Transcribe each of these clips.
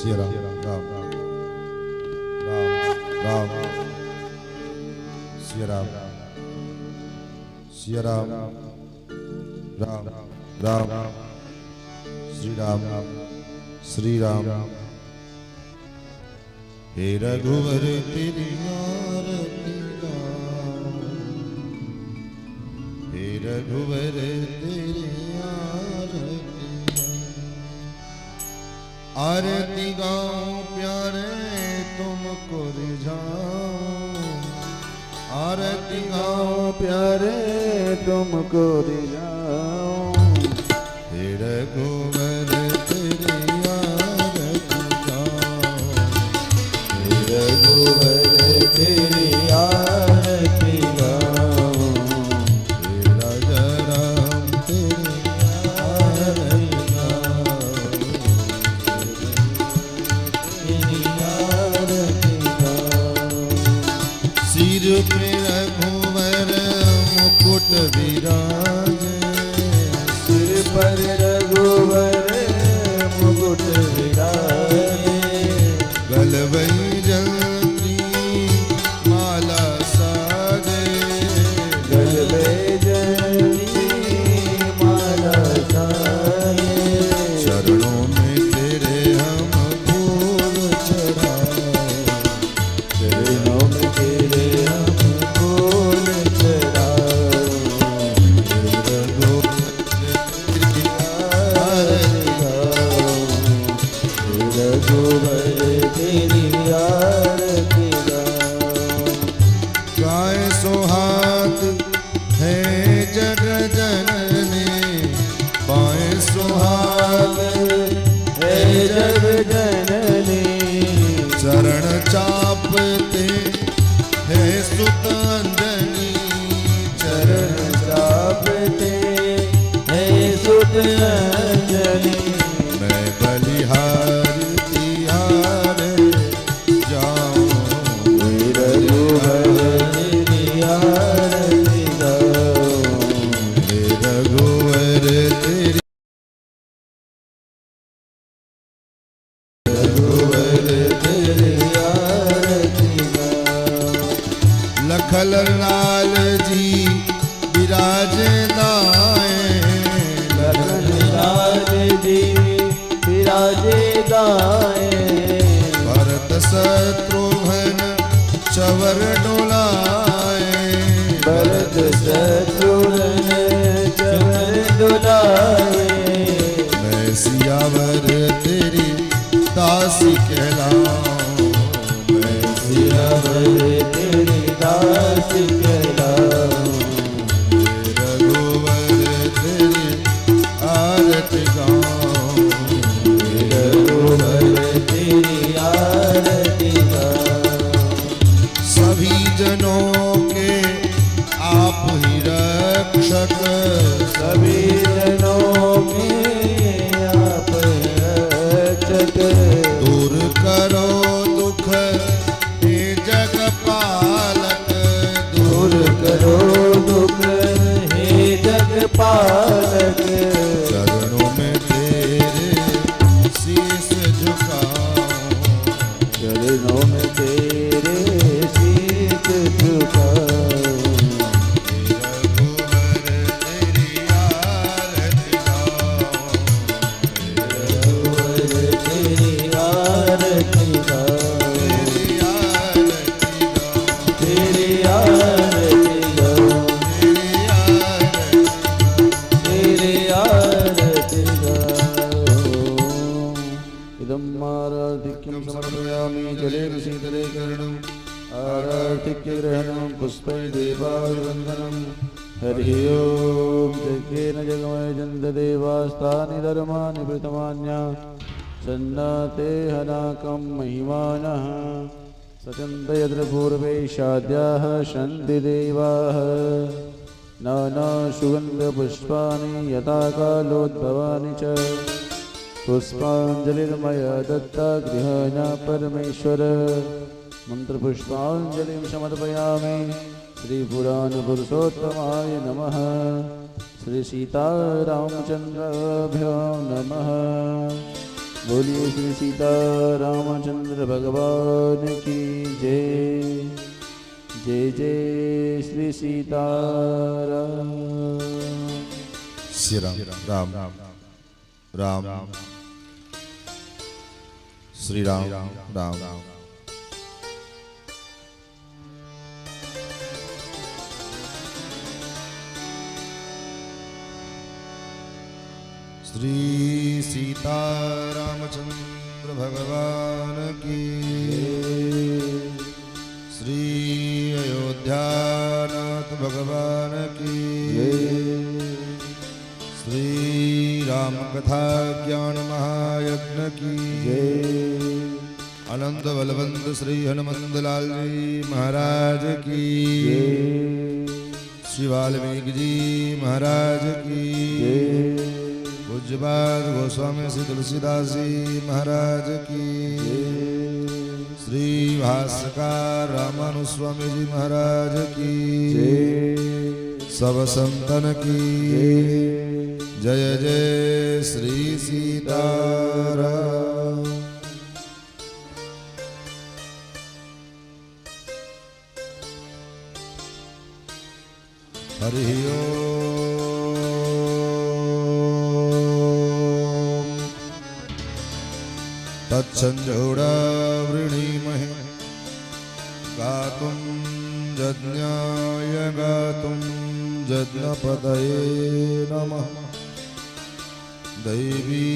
सिया राम राम राम राम सिया राम राम राम श्री राम हे रघुवर तेरी आरती गाऊं, हे रघुवर तेरी आरती गाऊं, प्यारे तुमको रिझाऊं, आरती गाऊं प्यारे तुमको रिझाऊं, हे रघुवर तेरी आरती गाऊं, हे रघुवर तेरी आरती गाऊं, हे राजा राम तेरी आरती गाऊं, तेरी आरती गाऊं, सिर पे रघुवर मुकुट विराजे, सिर पर रघुवर मुकुट विराजे, गलवई जंत्री माला साजे, गलवई जंत्री माला साजे, चरणों में तेरे हम फूल चढ़ाए, चरणों में तेरे हम फूल चढ़ाए, रघुवर तेरी आरती गाऊं, गाय सुहाग है जग जननी, बाएं सुहाग है जग जननी, चरण चापते है सुत अंजनी, चरण चापते है सुत अंजनी, मैं बलिहार तिहार जाऊं, रघुवर तेरी आरती गाऊं, रघुवर तेरी, रघुवर तेरी आरती गाऊं, लखन लाल जी विराजे दाएं, लखन लाल जी विराजे दाएं, भरत शत्रुघ्न चवर डोलाए, भरत शत्रुघ्न चवर डोलाए, मैं सियावर तेरी दासी कहलाऊं, मैं सियावर तेरी दासी कहलाऊं, रघुवर तेरी आरती गाऊं, रघुवर तेरी आरती गाऊं, सभी जनों के आप ही रक्षक, सभी जनों के आप रक्षक, दूर करो दुख हे जग पालक, दूर करो दुख हे जग पालक, चरणों में तेरे शीश झुकाऊं, चरणों में तेरे शीश झुकाऊं, रघुवर तेरी आरती गाऊं, रघुवर तेरी आरती गाऊं, तेरी आरती गाऊं, तेरी आरती गाऊं, इदं आराधिक्यं समर्पयामि, जले शीतले कर्णम् आराधिक्य ग्रहणं पुष्पै देवाभिवन्दनं, हरि ओं यज्ञेन जगमयजन्त देवास्तानि धर्माणि प्रथमान्या, सन्नाते हनाकं महिमानः, सचन्त यत्र पूर्वे शाद्याः सन्ति देवाः, नानासुगन्धपुष्पाणि यथा कालोद्भवानि च, पुष्पाञ्जलिर्मया दत्ता गृहाण परमेश्वर, मंत्रपुष्पाञ्जलिं समर्पयामि, श्रीपुराणपुरुषोत्तमाय नमः, श्री सीतारामचन्द्राभ्यां नमः। बोलिए श्री सीता रामचंद्र भगवान की जय। जय जय श्री सीताराम। श्री राम राम राम राम श्री राम राम श्री सीता रामचंद्र भगवान की श्री अयोध्यानाथ भगवान की श्री राम कथा ज्ञान महायज्ञ की अनंत बलवंत श्री हनुमंत लाल जी महाराज की श्री वाल्मीकि जी महाराज की पूज्यपाद गोस्वामी श्री तुलसीदास जी महाराज की श्री भास्कर रामानुस्वामी जी महाराज की सब संतन की जय जय श्री सीताराम। हरि ओम तत्संजोड़ावृणीमहे गातुं यज्ञाय गातुं यज्ञपतये नमः। दैवी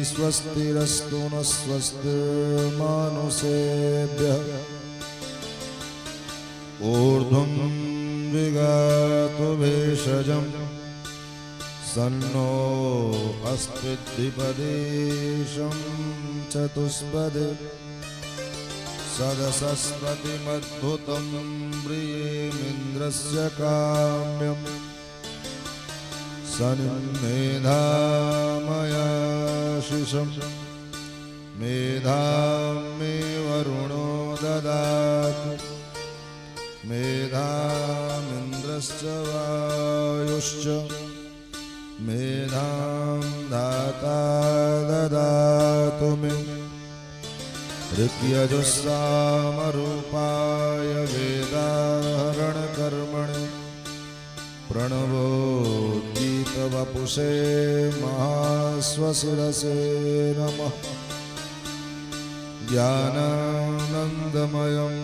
स्वस्तिरस्तु न स्वस्तिर्मानुषेभ्यः ऊर्ध्वं विगातु भेषजं सन्नो अस्मिद्विपदेशं चतुष्पदे सदसस्पतिमद्भुतं प्रियेमिन्द्रस्य काम्यम् सन्मेधामयाशिषं मेधां मे वरुणो ददातु मेधामिन्द्रश्च वायुश्च मेधां दाता ददातु मे। ऋक्यजुस्सामरूपाय वेदाहरणकर्मणे प्रणवोद्गीतवपुषे महाश्वशिरसे नमः। ज्ञानानन्दमयं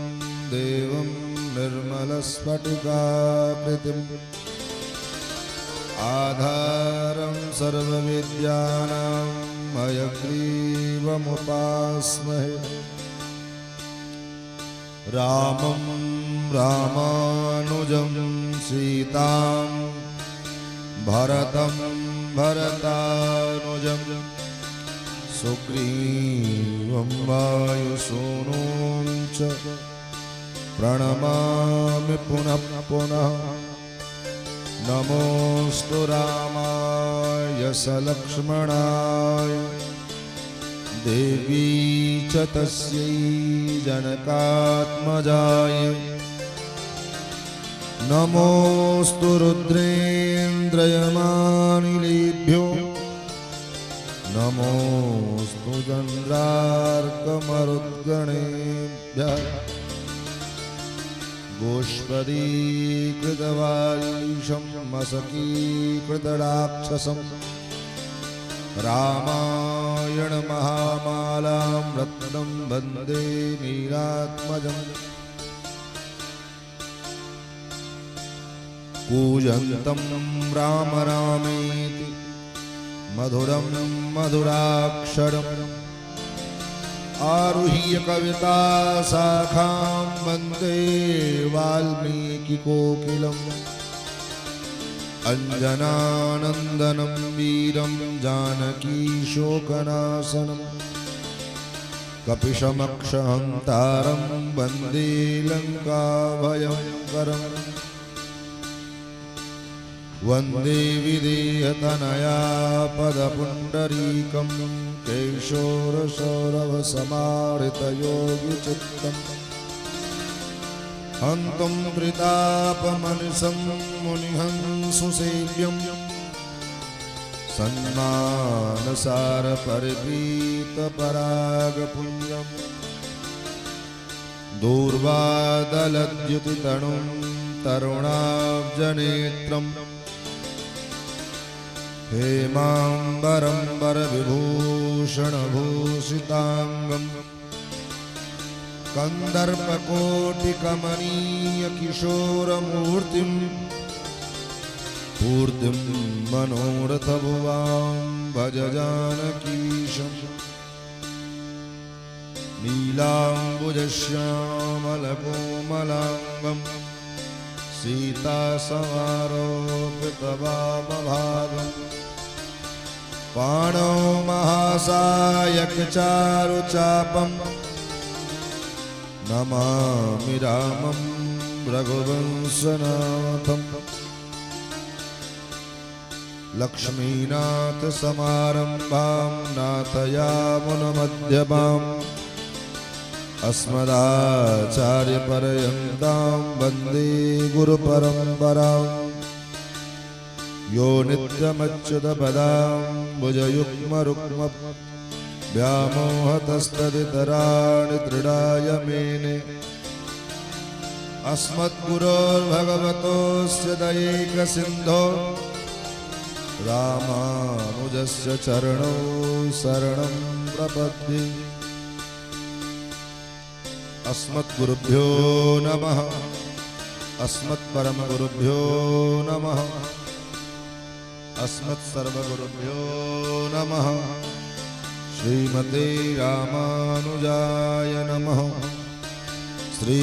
देवं निर्मलस्फटिकाकृतिम् आधारं सर्वविद्यानां हयग्रीवमुपास्महे। रामं रामानुजं सीतां भरतं भरतानुजं सुग्रीवं वायुसूनुं च प्रणमामि पुनः पुनः। नमोऽस्तु रामाय सलक्ष्मणाय देवी च तस्यै जनकात्मजाय। नमोऽस्तु रुद्रेन्द्रयमानिलेभ्यो नमोऽस्तु चन्द्रार्कमरुद्गणेभ्यः। गोष्पदीकृतवालीशं मसकीकृतराक्षसं रामायण महामालां रत्नं वन्दे नीलात्मजम्। कूजन्तं राम रामेति मधुरं मधुराक्षरम् आरुह्य कविता शाखां वन्दे वाल्मीकिकोकिलम्। अञ्जनानन्दनं वीरं जानकीशोकनाशनं कपिशमक्षहन्तारं वन्दे लङ्काभयङ्करम्। वन्दे विदेहतनया पदपुण्डरीकं केशोरसौरभसमाहृतयोगिचित्तम्। हन्तुं त्रितापमनिशं मुनिहंसुसेव्यं सन्मान सार परिपीत पराग पुंजम दूर्वादलद्युति तणुं तरुणाब्जनेत्रं हेमाम्बरम्बर विभूषण भूषितांगं कंदर्पकोटिकमनीय किशोरमूर्तिं पूर्तिं मनोरथभुवां भज जानकीशम् नीलाम्बुजश्यामलकोमलाङ्गं सीतासमारोपितवामभागं पाणौ महासायकचारुचापं नमामि रामं रघुवंशनाथम् लक्ष्मीनाथसमारम्भां नाथयामुनमध्यमाम् अस्मदाचार्यपर्यन्तां वन्दे गुरुपरम्पराम् यो नित्यमच्युतपदाम्बुजयुग्मरुक्म व्यामोहतस्तदितराणि तृणाय मेने अस्मद्गुरोर्भगवतोऽस्य दयैकसिन्धो रामानुजस्य चरणौ शरणं प्रपद्ये अस्मद्गुरुभ्यो नमः अस्मत्परमगुरुभ्यो नमः अस्मत्सर्वगुरुभ्यो नमः श्रीमते रामानुजाय नमः श्री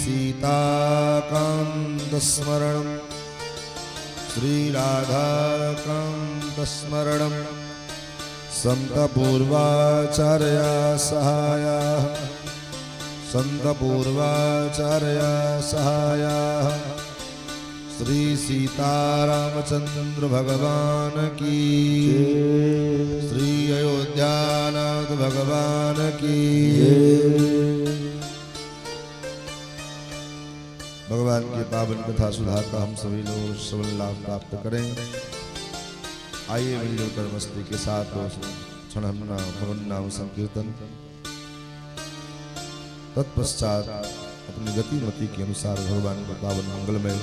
सीताकान्तस्मरणं श्री राधाकान्तस्मरणं सन्तपूर्वाचार्या सहायाः संतपूर्वाचार्या सहायाः श्री सीतारामचंद्र भगवान की श्री अयोध्यानाथ भगवान की भगवान की पावन कथा सुधा का हम सभी लोग सबल लाभ प्राप्त करें। आइए मिलजुल कर मस्ती के साथ क्षण भगवान नाम संकीर्तन, तत्पश्चात अपनी गतिमति के अनुसार भगवान के पावन मंगलमय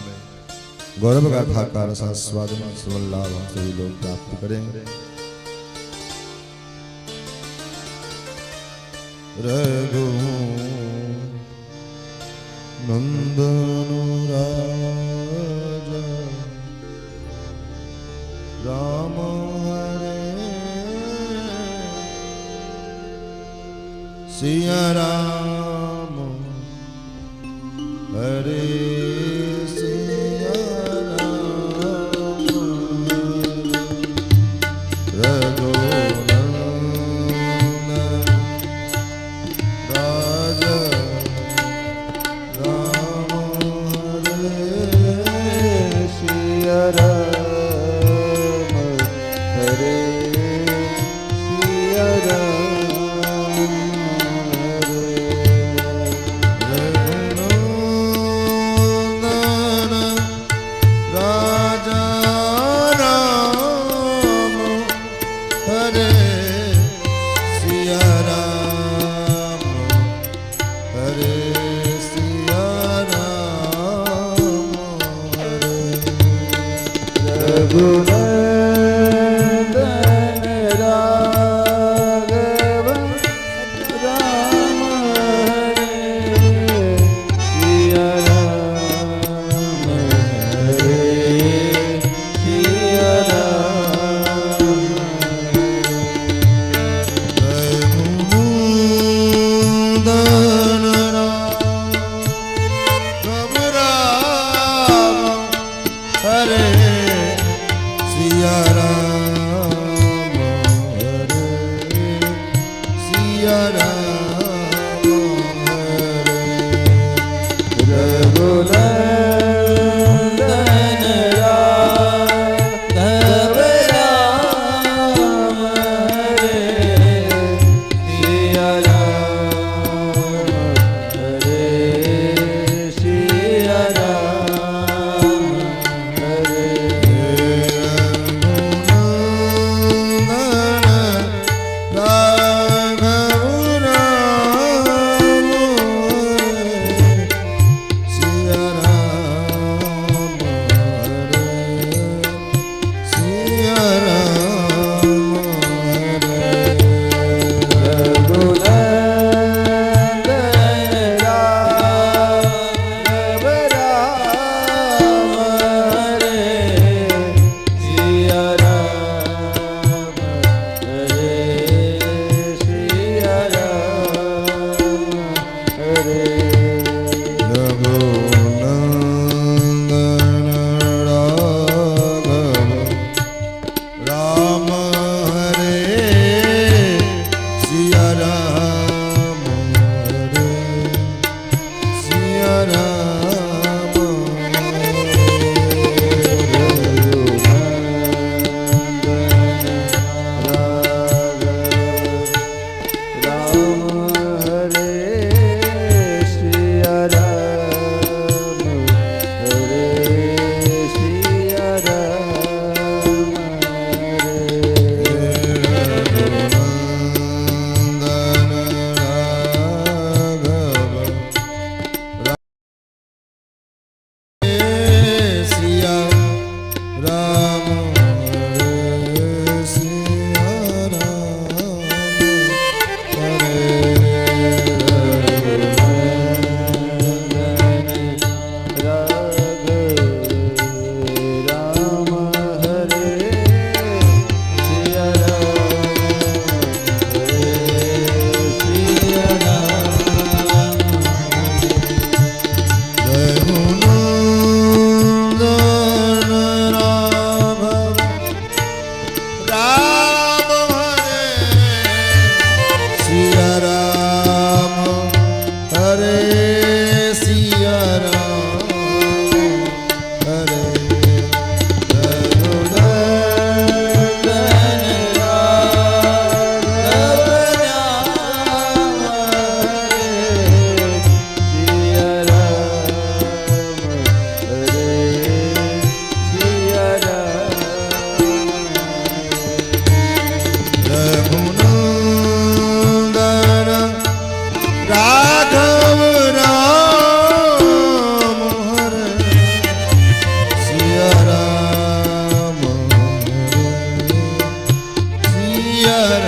गौरव गाथा का रसास्वादन सबल लाभ हम सभी लोग प्राप्त करें। रघु नंदन राजा राम हरे सिया राम हरे सिया राम रघुनंदन राजा राम हरे सिया राम हरे सिया राम सिया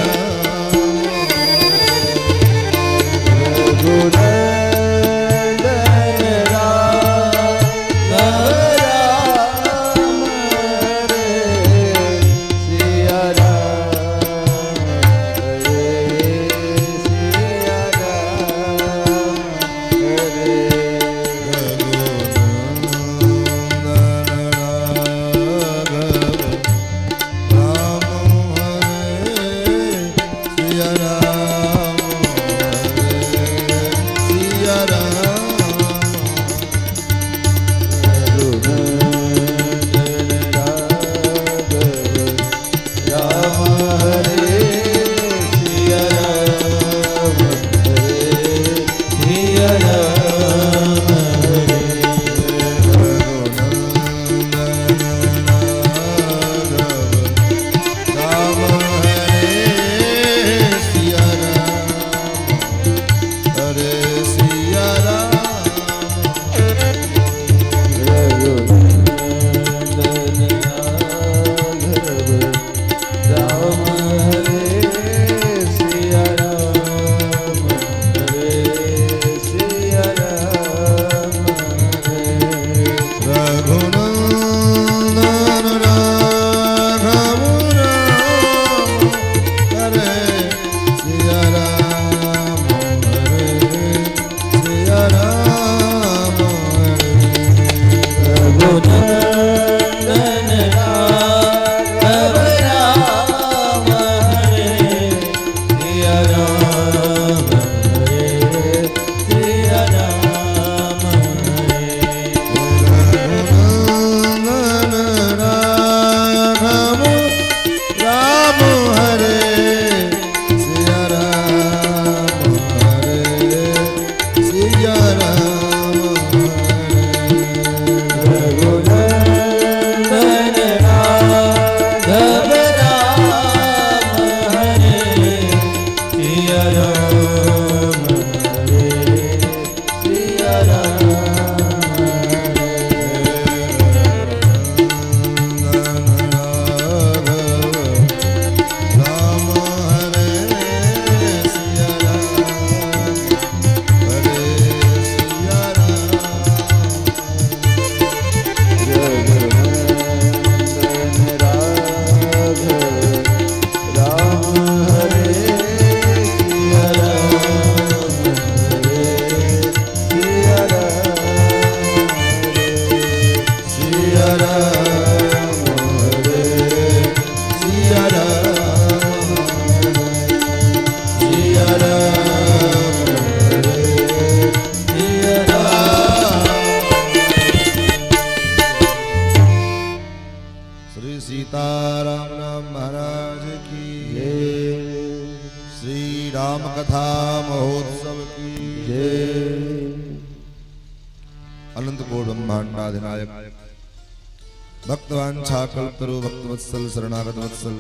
भक्तवांछाकल्पतरु भक्तवत्सल शरणागत वत्सल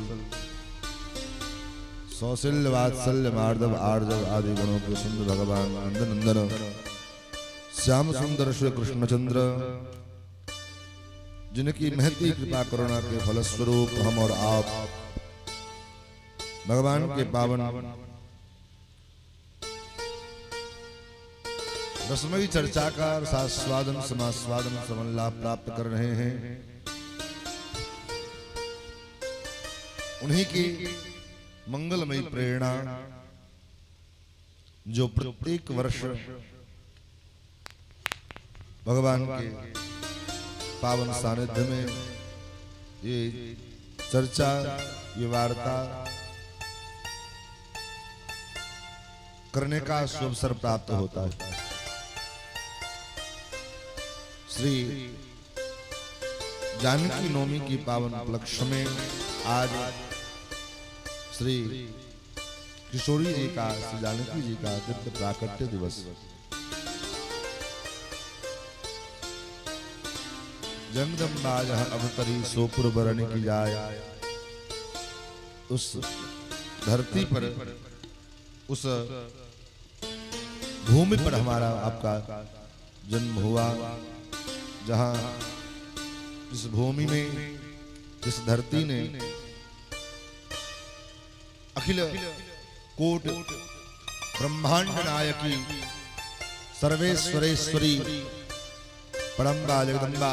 सौशील्य वात्सल्य मार्दव आर्जव आदि गुणों के सुंदर भगवान नंदन नंदन श्याम सुंदर श्री कृष्णचंद्र जिनकी महती कृपा करुणा के फलस्वरूप हम और आप भगवान के पावन रसमयी चर्चा का रसास्वादन समास्वादन समन लाभ प्राप्त कर रहे हैं। उन्हीं की मंगलमयी प्रेरणा जो प्रत्येक वर्ष भगवान के पावन सानिध्य में ये चर्चा, ये वार्ता करने का शुभ अवसर प्राप्त होता है। श्री जानकी नवमी की पावन उपलक्ष्य में आज श्री किशोरी जी का, श्री जानकी जी का दिव्य प्राकट्य दिवस। जगदम्बा जहाँ अवतरी सोपुर बरन की जाय, उस धरती पर, उस भूमि पर हमारा आपका जन्म हुआ, जहाँ इस भूमि में, इस धरती ने अखिल कोट ब्रह्मांड नायकी सर्वेश्वरेश्वरी परम्बा जगदम्बा,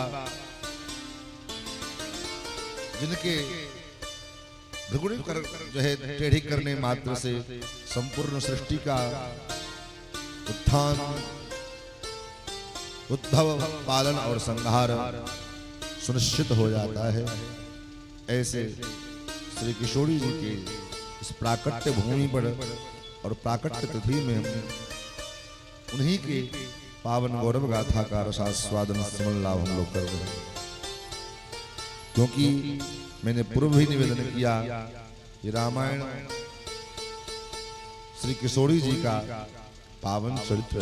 जिनके भृगुणी कर जो है टेढ़ी करने मात्र से संपूर्ण सृष्टि का उत्थान, उद्भव, पालन और संहार सुनिश्चित हो जाता है। ऐसे श्री किशोरी जी के इस प्राकट्य भूमि पर और प्राकट्य तिथि में हम उन्हीं के पावन गौरव गाथा का रसास्वादन श्रवण लाभ हम लोग कर रहे हैं। क्योंकि मैंने पूर्व ही निवेदन किया कि रामायण श्री किशोरी जी का पावन चरित्र,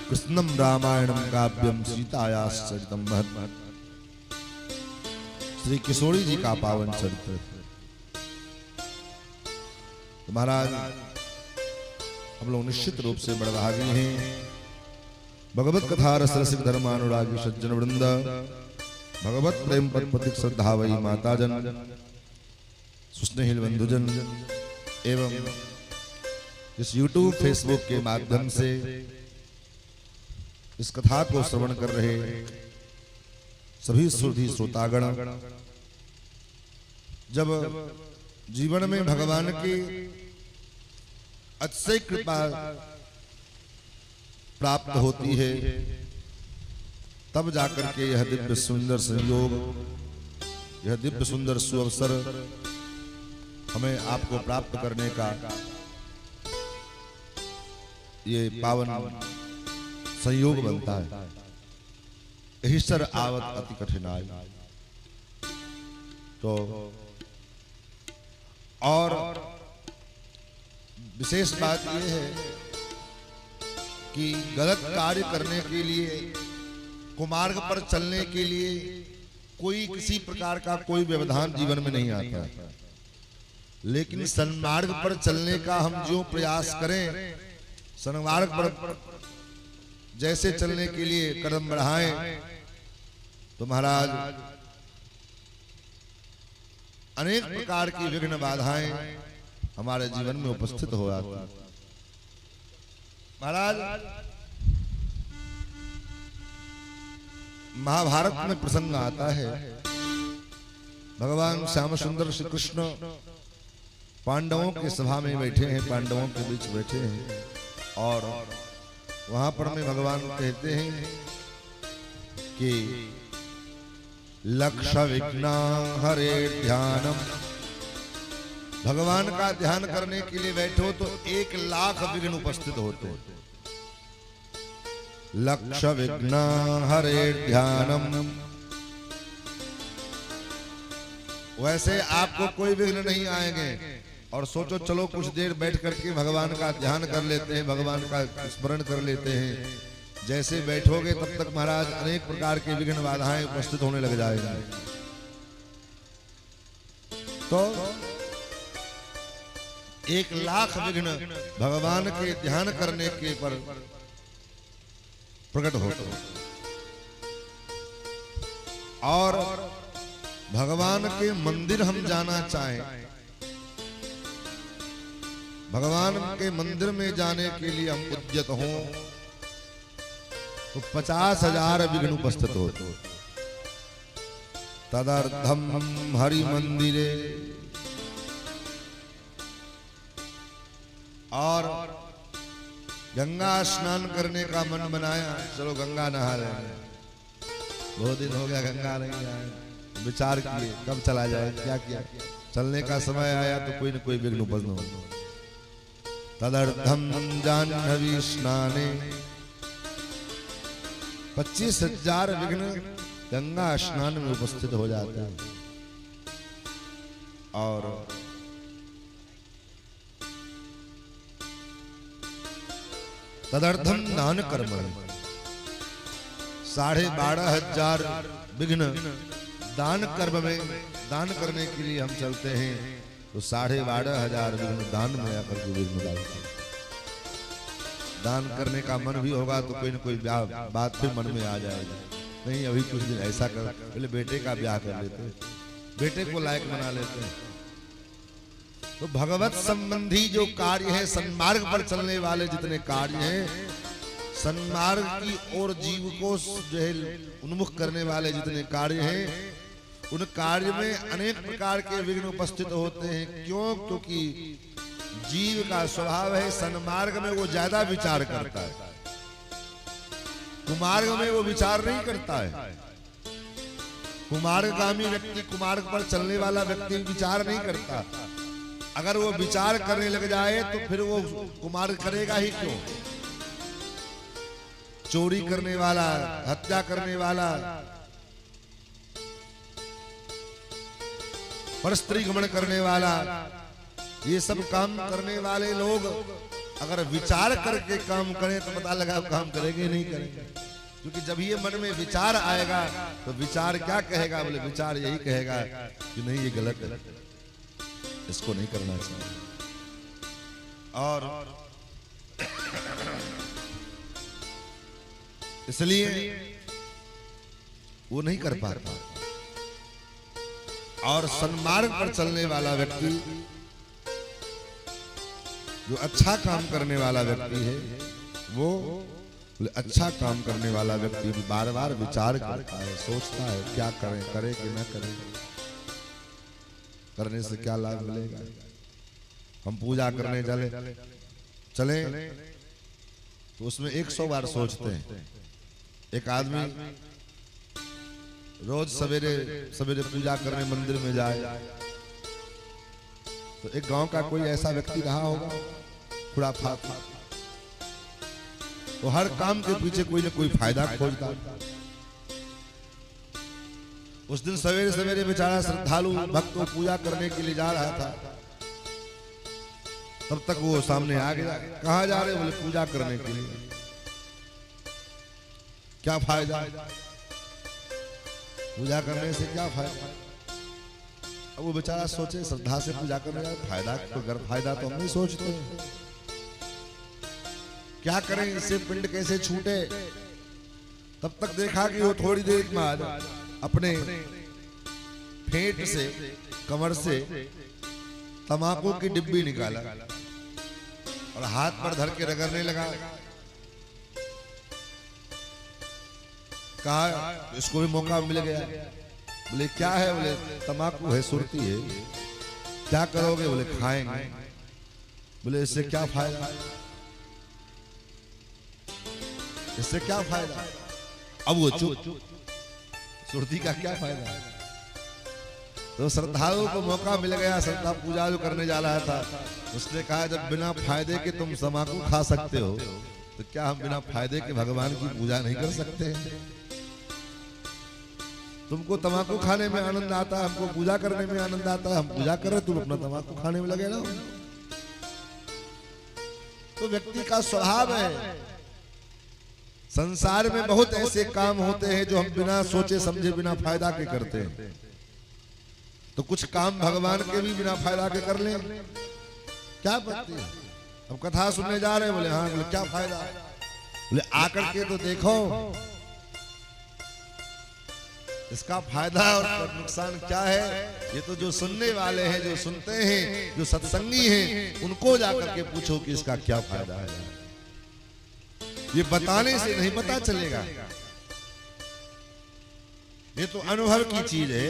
कृष्णम रामायणम काव्यम सीतायाश्चरितम महत्, श्री किशोरी जी का पावन चरित्र। तो महाराज हम लोग निश्चित रूप से बड़भागी हैं। भगवत कथा रस रसिक धर्मानुरागी सज्जन वृंद, भगवत प्रेम पद श्रद्धा वही माता जन, सुस्नेहिल बंधुजन एवं इस YouTube फेसबुक के माध्यम से इस कथा को श्रवण कर रहे सभी सुधी श्रोतागण, जब जीवन में भगवान की अतिशय कृपा प्राप्त होती है, तब जाकर के यह दिव्य सुंदर संयोग, यह दिव्य सुंदर सुअवसर हमें आपको प्राप्त करने का ये पावन संयोग बनता है। यही सर आवत अति कठिनाई। तो और विशेष बात यह है कि गलत कार्य करने के लिए, कुमार्ग पर चलने के लिए कोई किसी प्रकार का कोई व्यवधान जीवन में नहीं आता, लेकिन सन्मार्ग पर चलने का हम जो प्रयास करें, सन्मार्ग पर जैसे चलने के लिए कदम बढ़ाएं, तो महाराज अनेक प्रकार की विघ्न बाधाएं हमारे जीवन में उपस्थित हो आती। महाराज महाभारत में प्रसंग आता है, भगवान श्याम सुंदर श्री कृष्ण पांडवों की सभा में बैठे हैं, पांडवों के बीच बैठे हैं, और वहां पर में भगवान कहते हैं कि लक्ष्य विघ्ना हरे ध्यानम, भगवान का ध्यान करने के लिए बैठो तो 1,00,000 विघ्न उपस्थित होते हैं। लक्ष्य विघ्ना हरे ध्यानम, वैसे आपको कोई विघ्न नहीं आएंगे, और सोचो चलो कुछ देर बैठ करके भगवान का ध्यान कर लेते हैं, भगवान का स्मरण कर लेते हैं। जैसे बैठोगे तब तक महाराज अनेक प्रकार की विघ्न बाधाएं उपस्थित होने लग जाएंगे। तो 1,00,000 विघ्न भगवान के ध्यान करने के पर प्रकट होते हैं। और भगवान के मंदिर हम जाना चाहें, भगवान के मंदिर में जाने के लिए हम उद्यत हों, तो 50,000 विघ्न उपस्थित होते। तदर्थम हरि मंदिरे, और गंगा स्नान करने का मन बनाया, चलो गंगा नहा रहे, बहुत दिन हो गया गंगा नहीं आए, विचार किए कब चला जाए, क्या किया, चलने का समय आया तो कोई न कोई विघ्न उपस्थित हो। तदर्थम जाह्नवी स्नाने, 25,000 विघ्न गंगा स्नान में उपस्थित हो जाते हैं। और तदर्थम दान कर्म, 12,500 विघ्न दान कर्म में, दान करने के लिए हम चलते हैं, तो 12,500 विघ्न दान में आकर के विघ्न डालते हैं। दान करने का मन भी होगा तो कोई न कोई बात फिर मन में आ जाएगी, नहीं अभी कुछ दिन ऐसा कर, पहले बेटे का ब्याह कर लेते हैं, बेटे को लायक बना लेते हैं, तो भगवत संबंधी जो कार्य है, सन्मार्ग पर चलने वाले जितने कार्य हैं, सन्मार्ग की ओर जीव को जो है उन्मुख करने वाले जितने कार्य हैं, उन कार्य में अनेक प्रकार के विघ्न उपस्थित होते हैं। क्यों? क्योंकि जीव का स्वभाव है सन्मार्ग में वो ज्यादा विचार करता है, कुमार्ग में वो विचार नहीं करता है। कुमार्गगामी व्यक्ति, कुमार्ग पर चलने वाला व्यक्ति विचार नहीं करता। अगर वो विचार करने लग जाए तो फिर वो कुमार्ग करेगा ही क्यों? चोरी करने वाला, हत्या करने वाला, परस्त्री गमन करने वाला, ये सब काम करने वाले लोग अगर विचार करके काम करें तो पता लगा काम करेंगे नहीं करेंगे। क्योंकि जब ये मन में विचार आएगा तो विचार क्या कहेगा? बोले विचार यही कहेगा कि नहीं ये गलत है, इसको नहीं करना चाहिए। और इसलिए वो नहीं कर पाता। और सन्मार्ग पर चलने वाला व्यक्ति, जो अच्छा काम करने वाला व्यक्ति है, वो अच्छा काम करने वाला व्यक्ति बार बार विचार करता है, सोचता है क्या करें, करे कि ना करें, करने से क्या लाभ मिलेगा। हम पूजा करने चले तो उसमें 100 बार सोचते हैं। एक आदमी रोज सवेरे सवेरे पूजा करने मंदिर में जाए तो एक गांव का कोई ऐसा व्यक्ति रहा होगा खुराफात, तो हर काम के पीछे कोई ना कोई फायदा खोजता। उस दिन सवेरे सवेरे बेचारा श्रद्धालु भक्त को पूजा करने के लिए जा रहा था, तब तक वो सामने आ गया। कहाँ जा रहे? बोले पूजा करने के लिए। क्या फायदा? पूजा करने से क्या फायदा? अब वो बेचारा सोचे श्रद्धा से पूजा करने जाए, फायदा तो घर फायदा तो हम नहीं सोचते हैं। क्या करें, इससे पिंड कैसे छूटे? तब तक देखा कि वो थोड़ी देर बाद अपने फेंट से, कमर से तंबाकू की डिब्बी निकाला और हाथ पर धर के रगड़ने लगा। कहा इसको भी मौका मिल गया। बोले क्या है? बोले तंबाकू है, सुरती है। क्या करोगे? बोले खाएंगे। बोले इससे क्या फायदा? इससे क्या फायदा? अब वो चुप, सुरती का क्या फायदा? तो श्रद्धालु को मौका मिल गया, श्रद्धा पूजा जो करने जा रहा था, उसने कहा जब बिना फायदे के तुम तंबाकू खा सकते हो तो क्या हम बिना फायदे के भगवान की पूजा नहीं कर सकते? तुमको तंबाकू खाने में आनंद आता है, हमको पूजा करने में आनंद आता है। हम पूजा कर रहे, तुम अपना तंबाकू खाने में लगे ना। तो व्यक्ति का स्वभाव है। संसार में बहुत ऐसे काम होते हैं जो हम बिना सोचे समझे, बिना फायदा के करते हैं। तो कुछ काम भगवान के भी बिना फायदा के कर लें, क्या पत्ती है? हम कथा सुनने जा रहे हैं, बोले हाँ, बोले क्या फायदा? बोले आकर के तो देखो इसका फायदा और नुकसान क्या है। ये तो जो सुनने वाले हैं, जो सुनते हैं, जो सत्संगी हैं, उनको जाकर के पूछो कि इसका क्या फायदा है। ये बताने से नहीं पता चलेगा, ये तो अनुभव की चीज है।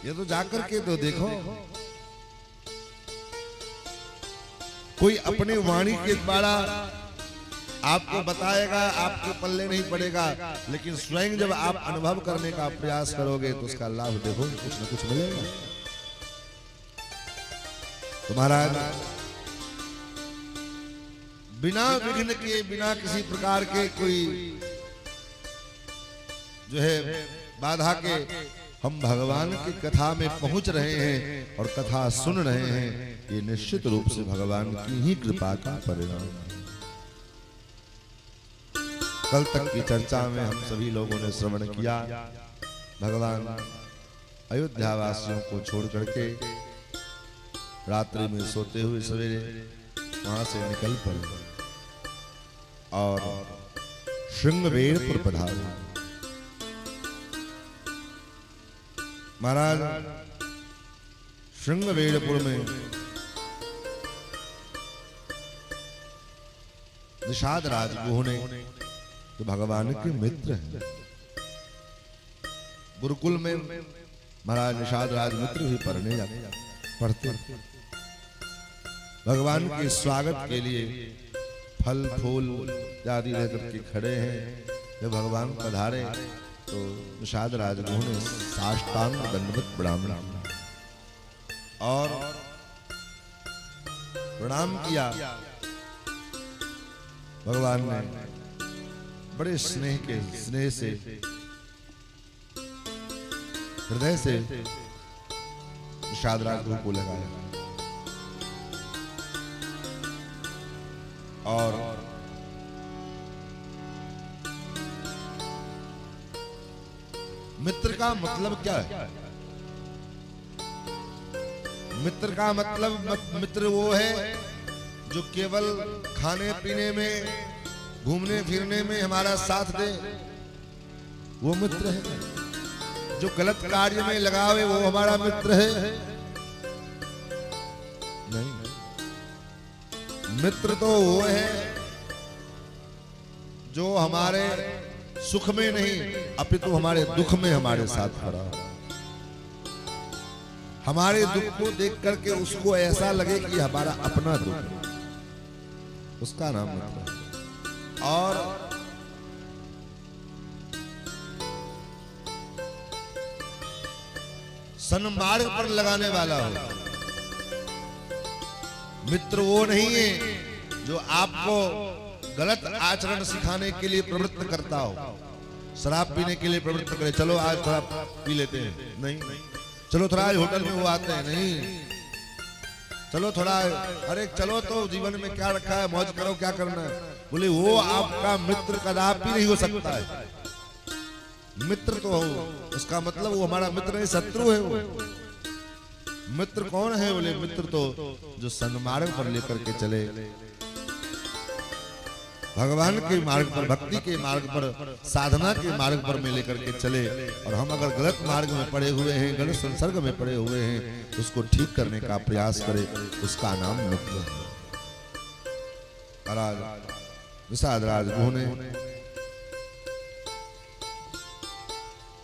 ये तो जाकर के तो देखो। कोई अपने वाणी के द्वारा आपको बताएगा, आपके पल्ले नहीं पड़ेगा, लेकिन स्वयं जब आप अनुभव करने का प्रयास करोगे तो उसका लाभ देखो, कुछ न कुछ मिलेगा। तो महाराज बिना विघ्न के, बिना किसी प्रकार के कोई जो है बाधा के हम भगवान की कथा में पहुंच रहे हैं और कथा सुन रहे हैं। ये निश्चित रूप से भगवान की ही कृपा का परिणाम है। कल तक की चर्चा में हम सभी लोगों ने श्रवण किया, भगवान अयोध्या वासियों को छोड़ करके रात्रि में सोते हुए सवेरे वहां से निकल पड़े और श्रृंगवेरपुर पधारे। महाराज श्रृंगवेरपुर में निषाद राज गुह ने तो भगवान के मित्र हैं। गुरुकुल में महाराज निषाद राज मित्र भी पढ़ने जाते पढ़ते भगवान के स्वागत के लिए फल फूल आदि लेकर के खड़े हैं। जब भगवान पधारे तो निषाद राज गुह ने साष्टांग दंडवत प्रणाम और प्रणाम किया। भगवान ने बड़े स्नेह से हृदय से निषाद राज गुह को लगाया और मित्र का मतलब क्या है? मित्र का मतलब मित्र वो है जो केवल खाने पीने में घूमने फिरने में हमारा साथ दे, वो मित्र है। जो गलत कार्य में लगावे वो हमारा मित्र है नहीं। मित्र तो वो है जो हमारे सुख में नहीं अपितु हमारे दुख में हमारे साथ खड़ा हो। हमारे दुख को देख करके उसको ऐसा लगे कि हमारा अपना दुख है, उसका नाम मित्र है। और सन्मार्ग पर लगाने वाला हो। मित्र वो नहीं है जो आपको गलत आचरण सिखाने के लिए प्रवृत्त करता हो। शराब पीने के लिए प्रवृत्त करे, चलो आज थोड़ा पी लेते हैं, नहीं। चलो थोड़ा आज होटल में वो आते हैं, नहीं। चलो थोड़ा, अरे चलो तो जीवन में क्या रखा है, मौज करो, क्या करना है। बोले वो आपका मित्र कदापि नहीं हो सकता है। मित्र तो हो, उसका मतलब वो हमारा मित्र नहीं, शत्रु है वो। मित्र कौन है? बोले मित्र तो जो सन्मार्ग पर लेकर के चले, भगवान के मार्ग पर, भक्ति के मार्ग पर, साधना के मार्ग पर में लेकर के चले। और हम अगर गलत मार्ग में पड़े हुए हैं, गलत संसर्ग में पड़े हुए हैं, तो उसको ठीक करने का प्रयास करे, उसका नाम मित्र है। महाराज निषाद राज गुह ने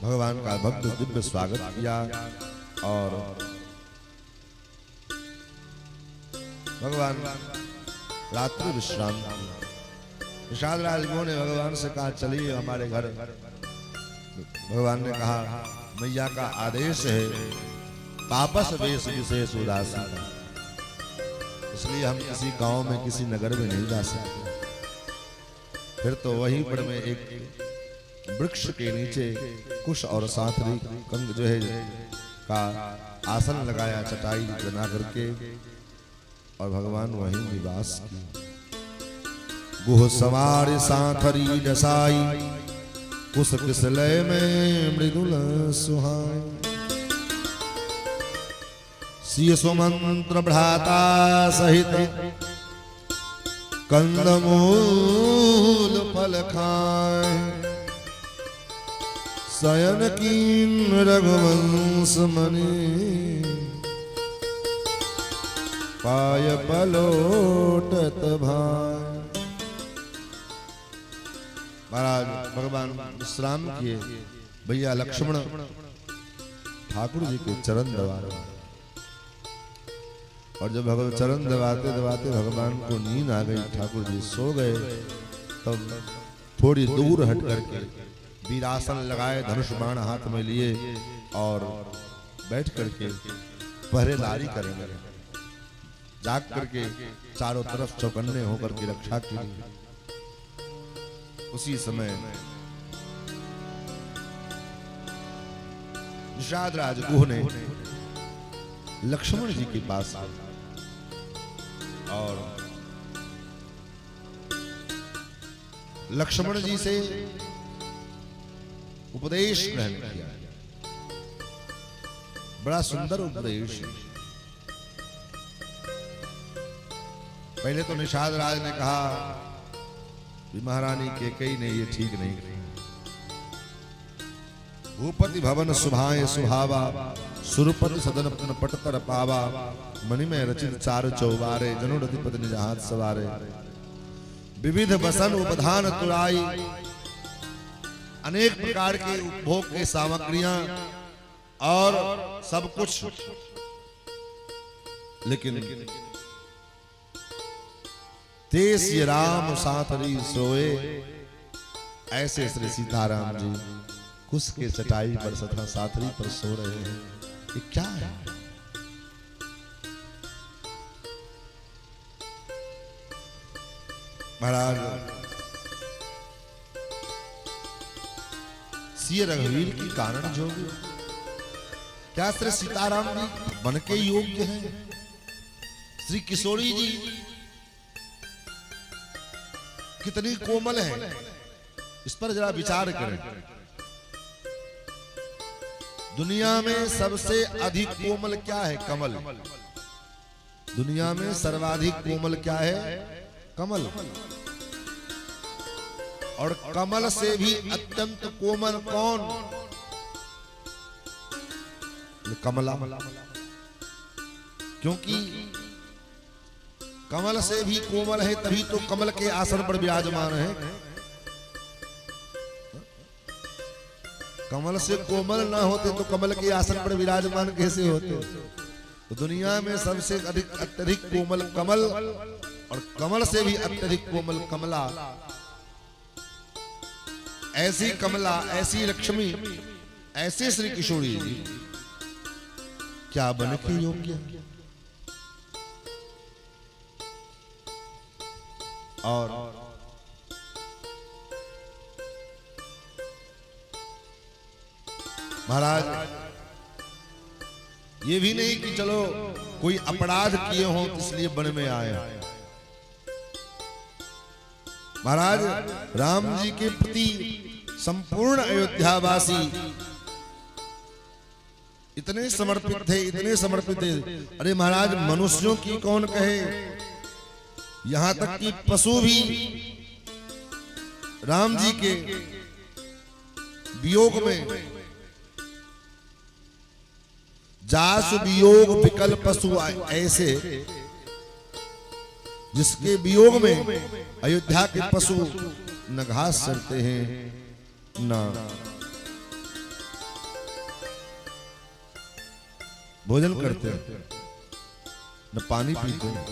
भगवान का भव्य दिव्य स्वागत किया और भगवान रात्रि विश्राम किया। निषाद राज गुह ने भगवान से कहा चलिए हमारे घर। भगवान ने कहा मैया का आदेश है, तापस वेश विशेष उदासी, इसलिए हम किसी गांव में किसी नगर में नहीं जा सकते। फिर तो वहीं पर में एक वृक्ष के नीचे कुश और साथरी कंग जो है का आसन लगाया, चटाई बना करके, और भगवान वहीं निवास किया। गुह सवार साथरी दसाई, कुश किसलय में मृदुल सुहाई। सिय सुमंत्र भ्राता सहित, कंदमूल फल खाए। शयन कीन रघुवंश मनि, पाय पलोटत भाई। महाराज भगवान विश्राम किए। भैया लक्ष्मण ठाकुर जी के चरण दबा रहे, और जब भगवान चरण दबाते दबाते भगवान को नींद आ गई, ठाकुर जी सो गए। तब थोड़ी दूर हट करके वीरासन लगाए, धनुष बाण हाथ में लिए और बैठ करके पहरेदारी करेंगे। जाग करके चारों तरफ चौकन्ने होकर के रक्षा की। उसी समय निषाद राज गुह ने लक्ष्मण जी के पास और लक्ष्मण जी से उपदेश ग्रहण किया। बड़ा सुंदर उपदेश। पहले तो निषाद राज ने कहा कि महारानी कैकेयी ने ये ठीक नहीं किया। भूपति भवन सुभाए सुहावा, सुरपति सदन पट तर पावा, मणि में रचित चार चौबारे, जनु रतिपति निज हाथ सवारे। विविध बसन उपधान तुराई, अनेक प्रकार के उपभोग के सामग्रियां और सब कुछ, लेकिन तेस ये राम साथरी सोए, ऐसे श्री सीताराम जी कुश के चटाई पर तथा साथरी पर सो रहे हैं। ये क्या है? महाराज सिय रघुवीर की कारण जोगी, क्या श्री सीताराम जी बन के योग्य हैं? श्री किशोरी जी कितनी कोमल है, इस पर जरा विचार करें। दुनिया में सबसे अधिक कोमल क्या है? कमल। दुनिया में सर्वाधिक कोमल क्या है? कमल। और कमल से भी अत्यंत कोमल कौन? कमला। क्योंकि कमल से भी कोमल है, तभी तो कमल के आसन पर विराजमान है। कमल से कोमल ना होते तो कमल के आसन पर विराजमान कैसे होते? तो दुनिया में सबसे अधिक अत्यधिक कोमल कमल, और कमल से भी अत्यधिक कोमल कमला। ऐसी कमला, ऐसी लक्ष्मी, ऐसे श्री किशोरी जी क्या बन के योग्य? और महाराज ये भी नहीं कि चलो कोई अपराध किए हो इसलिए वन में आए। महाराज राम जी के प्रति संपूर्ण अयोध्यावासी इतने समर्पित थे, इतने समर्पित थे। अरे महाराज मनुष्यों की कौन कहे, यहां तक कि पशु भी राम जी के वियोग में, जास वियोग विकल पशु ऐसे, जिसके वियोग में अयोध्या के पशु न घास चरते हैं न भोजन करते हैं, न पानी पीते हैं।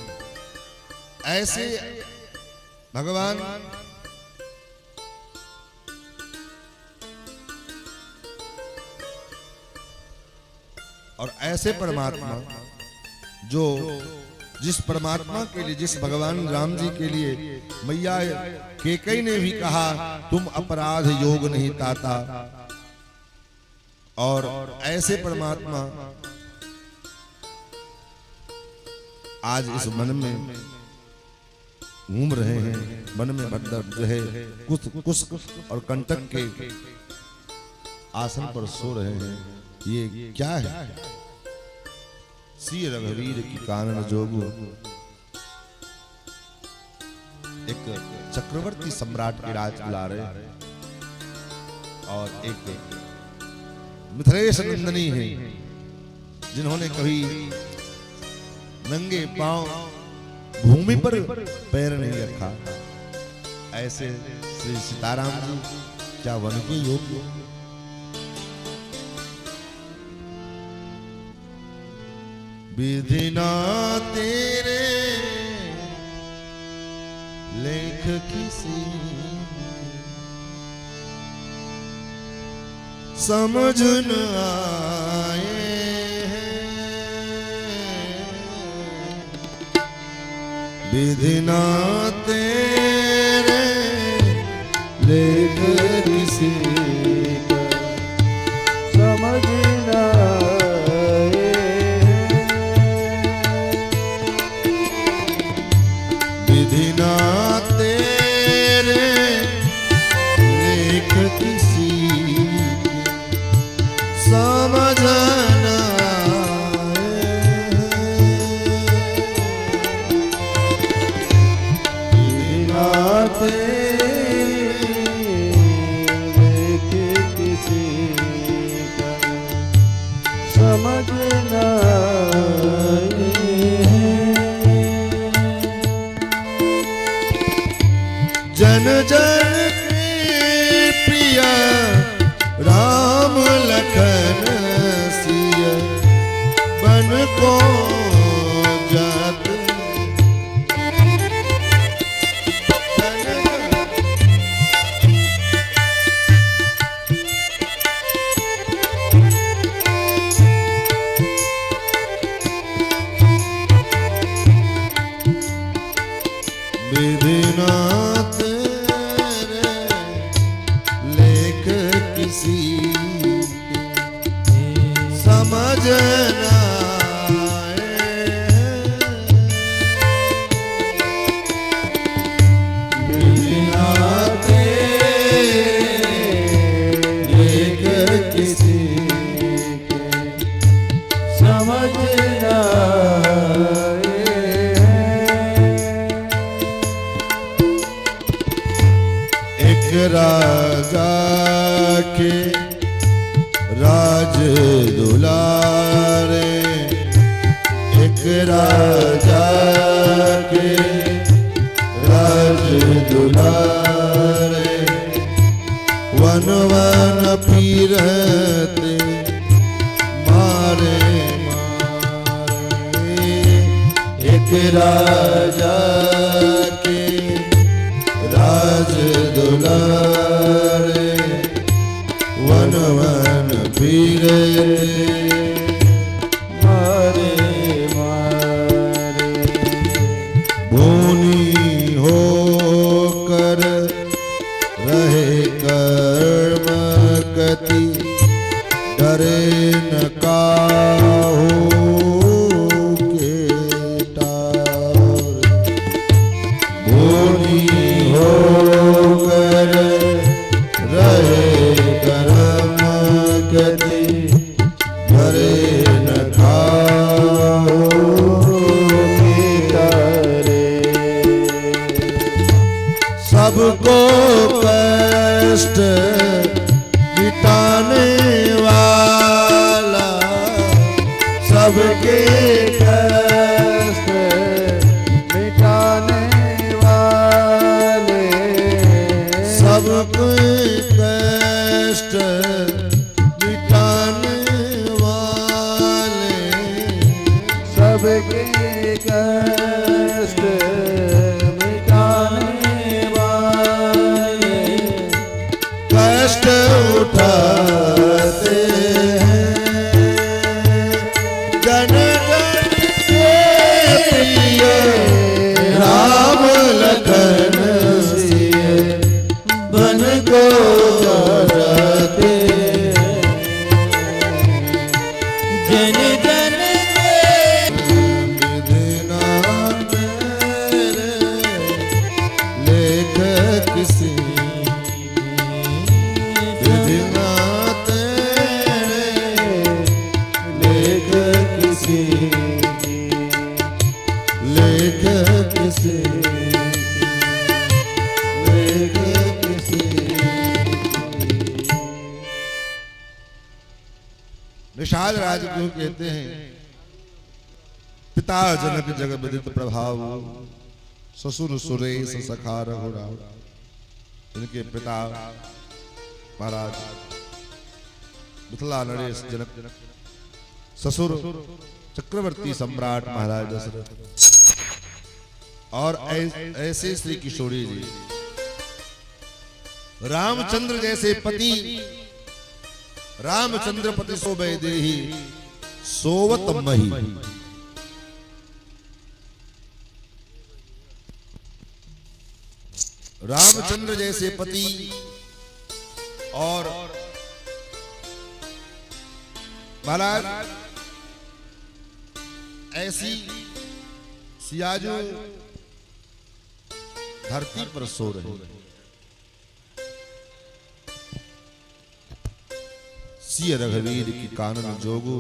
ऐसे भगवान और ऐसे परमात्मा जो जिस परमात्मा के लिए, जिस भगवान राम जी के लिए मैया केकई ने भी कहा तुम अपराध योग नहीं ताता, और ऐसे परमात्मा आज इस वन में घूम रहे हैं। वन में मतलब जो है कुश और कंटक के आसन पर सो रहे हैं। ये क्या है? श्री रघुवीर की कानन जोगु, एक चक्रवर्ती सम्राट के राज बुला रहे हैं, और एक मिथिलेश नंदनी है जिन्होंने कभी नंगे पांव भूमि पर पैर नहीं रखा। ऐसे श्री सीताराम जी क्या वन के योग्य? विधि ना तेरे लेख किसी समझ न आए हैं, विधि ना तेरे लेख किसी समझ न आए, विधि ना तेरे लेख किसी समझ न आए, को जात विधिना तेरे लेख किसी समझ न आए। बिना तेरे लेख किसी के समझ न आए। एक राजा के राज दुलारे, एक राजा के राज दुलारे, वन वन पीरते मारे मारे। एक राजा के राज दुलारे, वन वन फिरे मारे मारे। भूनी होकर रहे कर्म गति, डरे न काहू के टार। भूनी होकर रहे कर्म गति, डरे न खाओ के तारे। सबको कष्ट मिटाने वाला, सबके कष्ट मिटाने वाले, सबको कष्ट मिटाने वाले, सबके कष्ट मिटाने वाले। कष्ट उठाते हैं जन गण के प्रिय, राम लखन सिय बन को डरते। जन जन विधिना तेरे लेख किसी, विधिना तेरे लेख किसी लेख किसी लेख किसी। निषाद राज को कहते हैं पिता जनक जग विदित प्रभाव, ससुर सुरेश सखा रघुराव। इनके पिता महाराज मिथिला नरेश जनक, ससुर चक्रवर्ती सम्राट महाराज दशरथ, और ऐसे श्री किशोरी जी। रामचंद्र जैसे पति, रामचंद्र पति सो वैदेही सोवत मही। रामचंद्र जैसे पति और महाराज ऐसी सियाजो धरती पर सो रहे। सिय रघुवीर की कानन जोगो,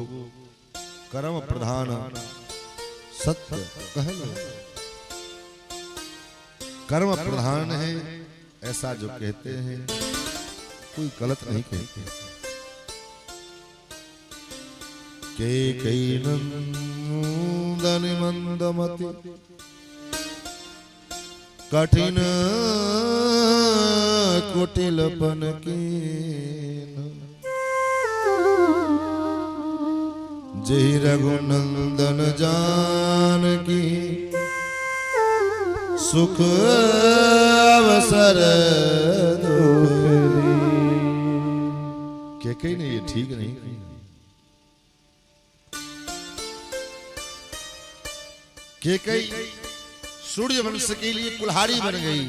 कर्म प्रधान सत्य कहलो। कर्म प्रधान है ऐसा जो कहते हैं कोई गलत नहीं कहते। के कई नंदन मंदमति, कठिन कुटिलपन की जय रघुनंदन जानकी सुख अवसर के कहीं नहीं, ये ठीक नहीं। के कई सूर्य वंश के लिए कुल्हाड़ी बन गई,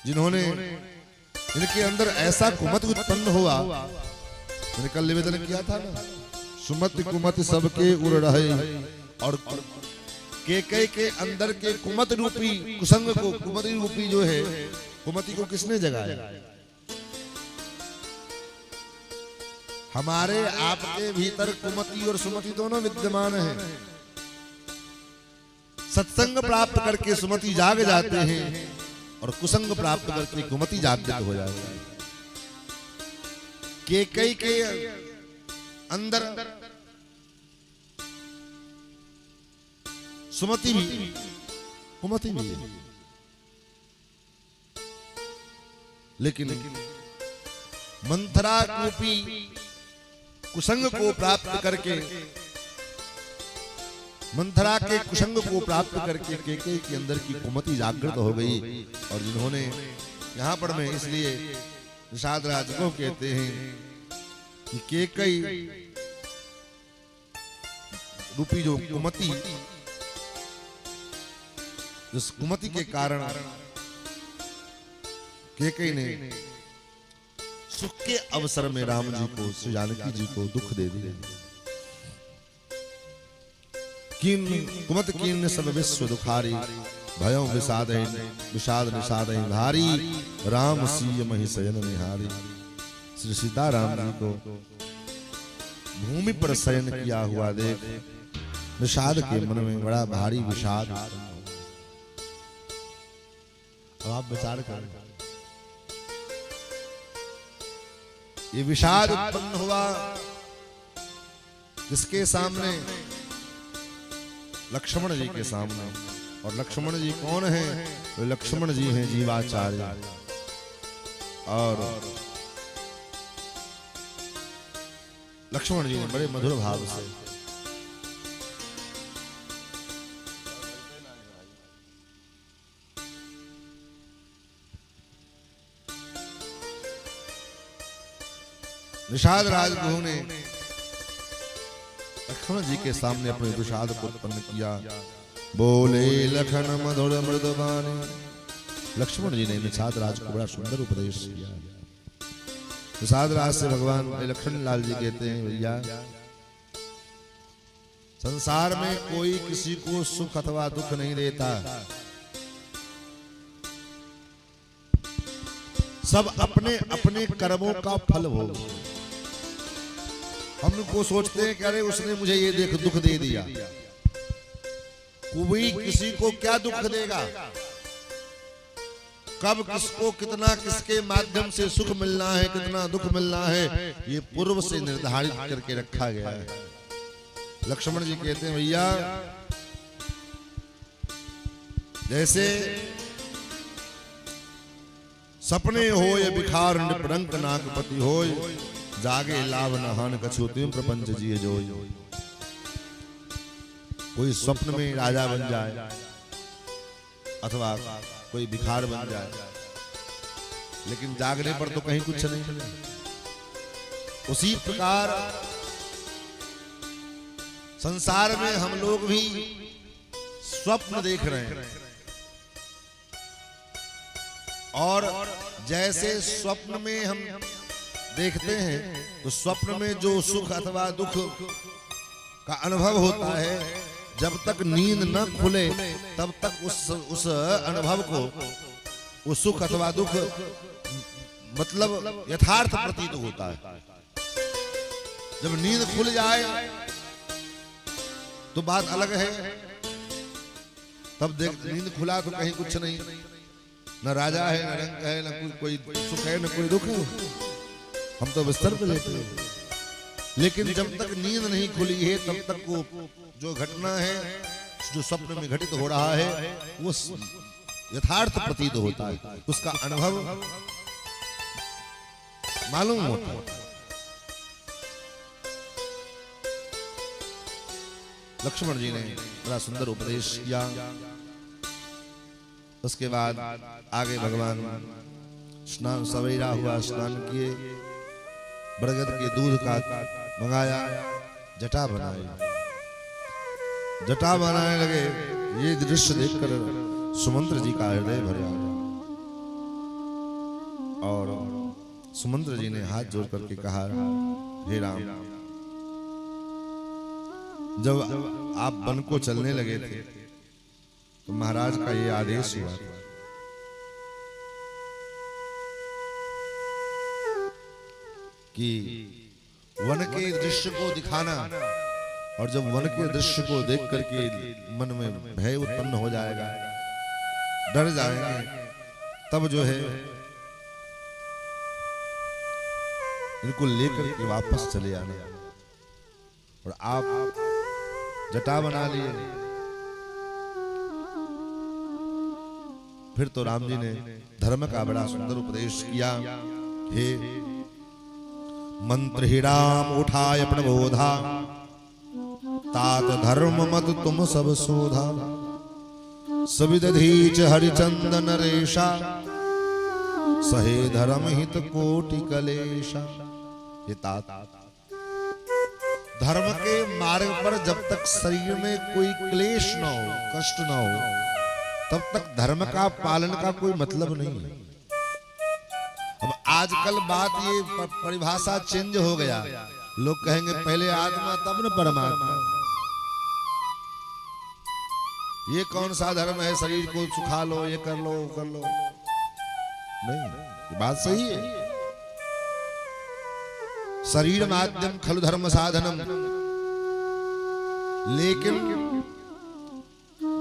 जिन्होंने इनके अंदर ऐसा कुमत उत्पन्न हुआ। मैंने कल निवेदन किया था ना, सुमति कुमति सबके उड़ रहे, और केकई के अंदर के कुमत रूपी कुसंग को, कुमति रूपी जो है कुमति को किसने जगाया? हमारे आपके भीतर कुमति और सुमति दोनों विद्यमान हैं। सत्संग प्राप्त करके सुमति जाग जाते हैं और कुसंग प्राप्त करके कुमति जागृत हो जाती है। केकई के अंदर सुमति भी कुमति भी है, लेकिन मंथरा रूपी कुसंग को प्राप्त करके, मंथरा के कुसंग को प्राप्त करके केकई के अंदर की कुमति जागृत हो गई। और जिन्होंने यहां पर मैं इसलिए निषाद राज को कहते हैं कि केकई रूपी जो कुमति, जिस कुमति के कारण केकई ने सुख के अवसर में राम जी को, श्री जानकी जी को दुख दे दिया। किन कुमत कीन सब विश्व दुखारी, भयों विषाद विषाद निषाद भारी, राम सीय मही शयन निहारी। श्री सीताराम जी को भूमि पर शयन किया हुआ देख विषाद के मन में बड़ा भारी विषाद। अब आप विचार करें, ये विषाद उत्पन्न हुआ किसके सामने? लक्ष्मण जी के सामने। और लक्ष्मण जी कौन हैं? वे लक्ष्मण जी हैं जीवाचार्य। और लक्ष्मण जी ने बड़े मधुर भाव से निषाद राजगुरु ने लक्ष्मण जी के सामने अपने विषाद को उत्पन्न किया। बोले लखन मधुर मृदुबानी। लक्ष्मण जी ने निषाद राज को बड़ा सुंदर उपदेश किया। निषाद राज से भगवान लक्ष्मण लाल जी कहते हैं, भैया संसार में कोई किसी को सुख अथवा दुख नहीं देता, सब अपने अपने कर्मों का फल भोग। हमको सोचते हैं कि अरे उसने मुझे ये देख दुख दे दिया, कोई किसी को क्या दुख देगा, कब किसको कितना, किसके माध्यम से सुख मिलना है, कितना दुख मिलना है, ये पूर्व से निर्धारित करके रखा गया है। लक्ष्मण जी कहते हैं, भैया जैसे सपने होय बिखार निपरंक नागपति होय, जागे लाभ नहान कछु तुम प्रपंच जिए जोय। कोई स्वप्न में राजा बन जाए अथवा कोई भिखार बन जाए, लेकिन जागने पर तो कहीं कुछ नहीं मिले। उसी प्रकार संसार में हम लोग भी स्वप्न देख रहे हैं, और जैसे स्वप्न में हम देखते हैं तो स्वप्न में जो सुख अथवा दुख का अनुभव होता है, जब तक नींद न खुले तब तक उस अनुभव को, उस सुख अथवा दुख मतलब यथार्थ प्रतीत होता है। जब नींद खुल जाए तो बात अलग है, तब देख नींद खुला तो कहीं कुछ नहीं, न राजा है, न रंग है, न कोई सुख है, न कोई दुख है, हम तो बिस्तर पे लेटे हैं। लेकिन जब तक नींद नहीं खुली है तब तक वो जो घटना है, जो स्वप्न में घटित हो रहा है, वो यथार्थ प्रतीत होता है, उसका अनुभव मालूम होता है। लक्ष्मण जी ने बड़ा सुंदर उपदेश किया। उसके बाद आगे भगवान स्नान, सवेरा हुआ, स्नान किए, बरगद के दूध का मंगाया, जटा बनाई, जटा बनाने लगे। ये दृश्य देखकर सुमंत्र जी का हृदय भर आया और सुमंत्र जी ने हाथ जोड़ करके कहा, हे राम, जब आप वन को चलने लगे थे तो महाराज का ये आदेश हुआ था कि वन के दृश्य को दिखाना, और जब वन के दृश्य को देख करके मन में भय उत्पन्न हो जाएगा, डर जाएंगे, तब जो है इनको लेकर के वापस चले आना। और आप जटा बना लिए। फिर तो राम जी ने धर्म का बड़ा सुंदर उपदेश किया। हे मंत्र ही राम उठाय प्रबोधा, तात धर्म मत तुम सब शोधा, सविदधीच हरिचंदन रेशा, सहे धर्म हित कोटि कलेशा। ये तात, धर्म के मार्ग पर जब तक शरीर में कोई क्लेश न हो, कष्ट न हो, तब तक धर्म का पालन का कोई मतलब नहीं है। अब आजकल बात ये परिभाषा चेंज हो गया। लोग कहेंगे पहले आत्मा तब न परमात्मा। ये कौन सा धर्म है, शरीर को सुखा लो, ये कर लो, वो कर लो। नहीं, ये बात सही है। शरीर माध्यम खलु धर्म साधनम, लेकिन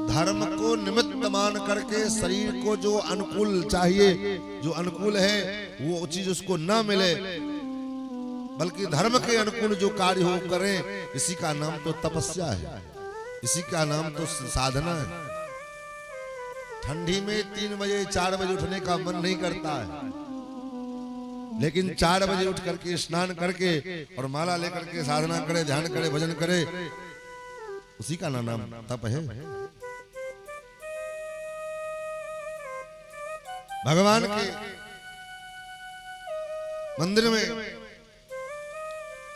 धर्म को निमित्त मान करके शरीर को जो अनुकूल चाहिए, जो अनुकूल है, वो चीज उसको ना मिले, बल्कि धर्म के अनुकूल जो कार्य हो करें, इसी का नाम तो तपस्या है, इसी का नाम तो साधना है। ठंडी में 3 बजे 4 बजे उठने का मन नहीं करता है, लेकिन 4 बजे उठ करके स्नान करके और माला लेकर के साधना करे, ध्यान करे, भजन करे, उसी का नाम तप है। भगवान के मंदिर में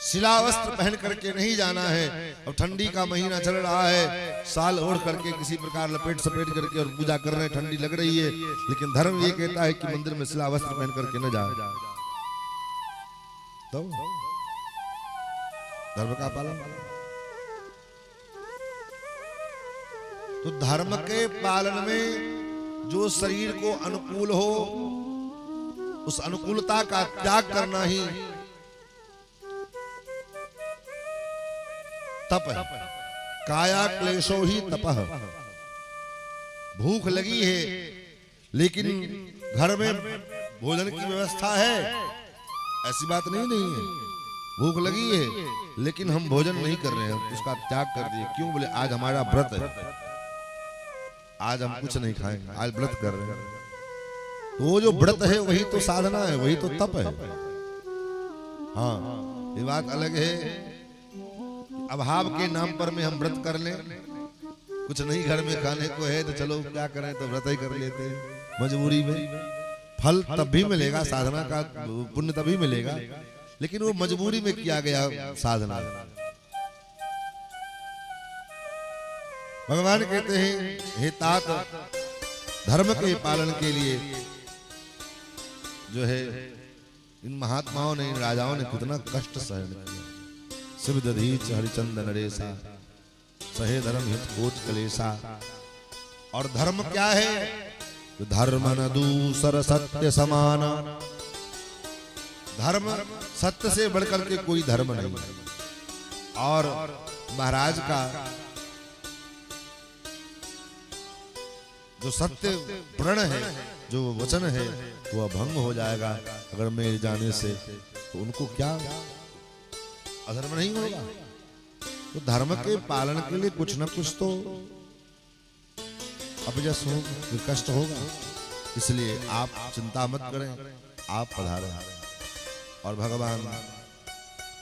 शिला वस्त्र पहन करके नहीं जाना है। अब ठंडी का महीना चल रहा है, साल ओढ़ करके किसी प्रकार लपेट सपेट करके और पूजा कर रहे हैं, ठंडी लग रही है, लेकिन धर्म ये कहता है कि मंदिर में शिला वस्त्र पहन करके न जाए। तो धर्म का पालन, तो धर्म के पालन में जो शरीर को अनुकूल हो, उस अनुकूलता का त्याग करना ही तप है। काया क्लेशो ही तपः। भूख लगी है, लेकिन घर में भोजन की व्यवस्था है, ऐसी बात नहीं है। भूख लगी है, लेकिन हम भोजन नहीं कर रहे हैं, उसका त्याग कर दिए। क्यों? बोले आज हमारा व्रत है, आज हम कुछ नहीं खाएंगे, आज व्रत कर रहे हैं। तो वो जो व्रत है वही तो साधना है, वही तो तप है। हाँ, ये बात अलग है। अभाव के नाम पर में हम व्रत कर लें, कुछ नहीं घर में खाने को है तो चलो क्या करें, तो व्रत ही कर लेते हैं मजबूरी में। फल तब भी मिलेगा, साधना का पुण्य तभी मिलेगा, लेकिन वो मजबूरी में किया गया साधना। भगवान कहते हैं, हे तात, धर्म के पालन के लिए जो है इन महात्माओं ने, इन राजाओं ने कितना कष्ट सहन किया। शिवदधीच हरिचंदन रेसा, सहे धर्म हित कोट कलेसा। और धर्म क्या है? धर्म न दूसर सत्य समान। धर्म सत्य से बढ़कर के कोई धर्म नहीं। और महाराज का जो सत्य प्रण है, जो वचन है, वह भंग हो जाएगा अगर मेरे जाने से, तो उनको क्या अधर्म नहीं होगा। तो धर्म के पालन के लिए कुछ न कुछ तो अपजस हो, कष्ट होगा। इसलिए आप चिंता मत करें, आप पधारें। और भगवान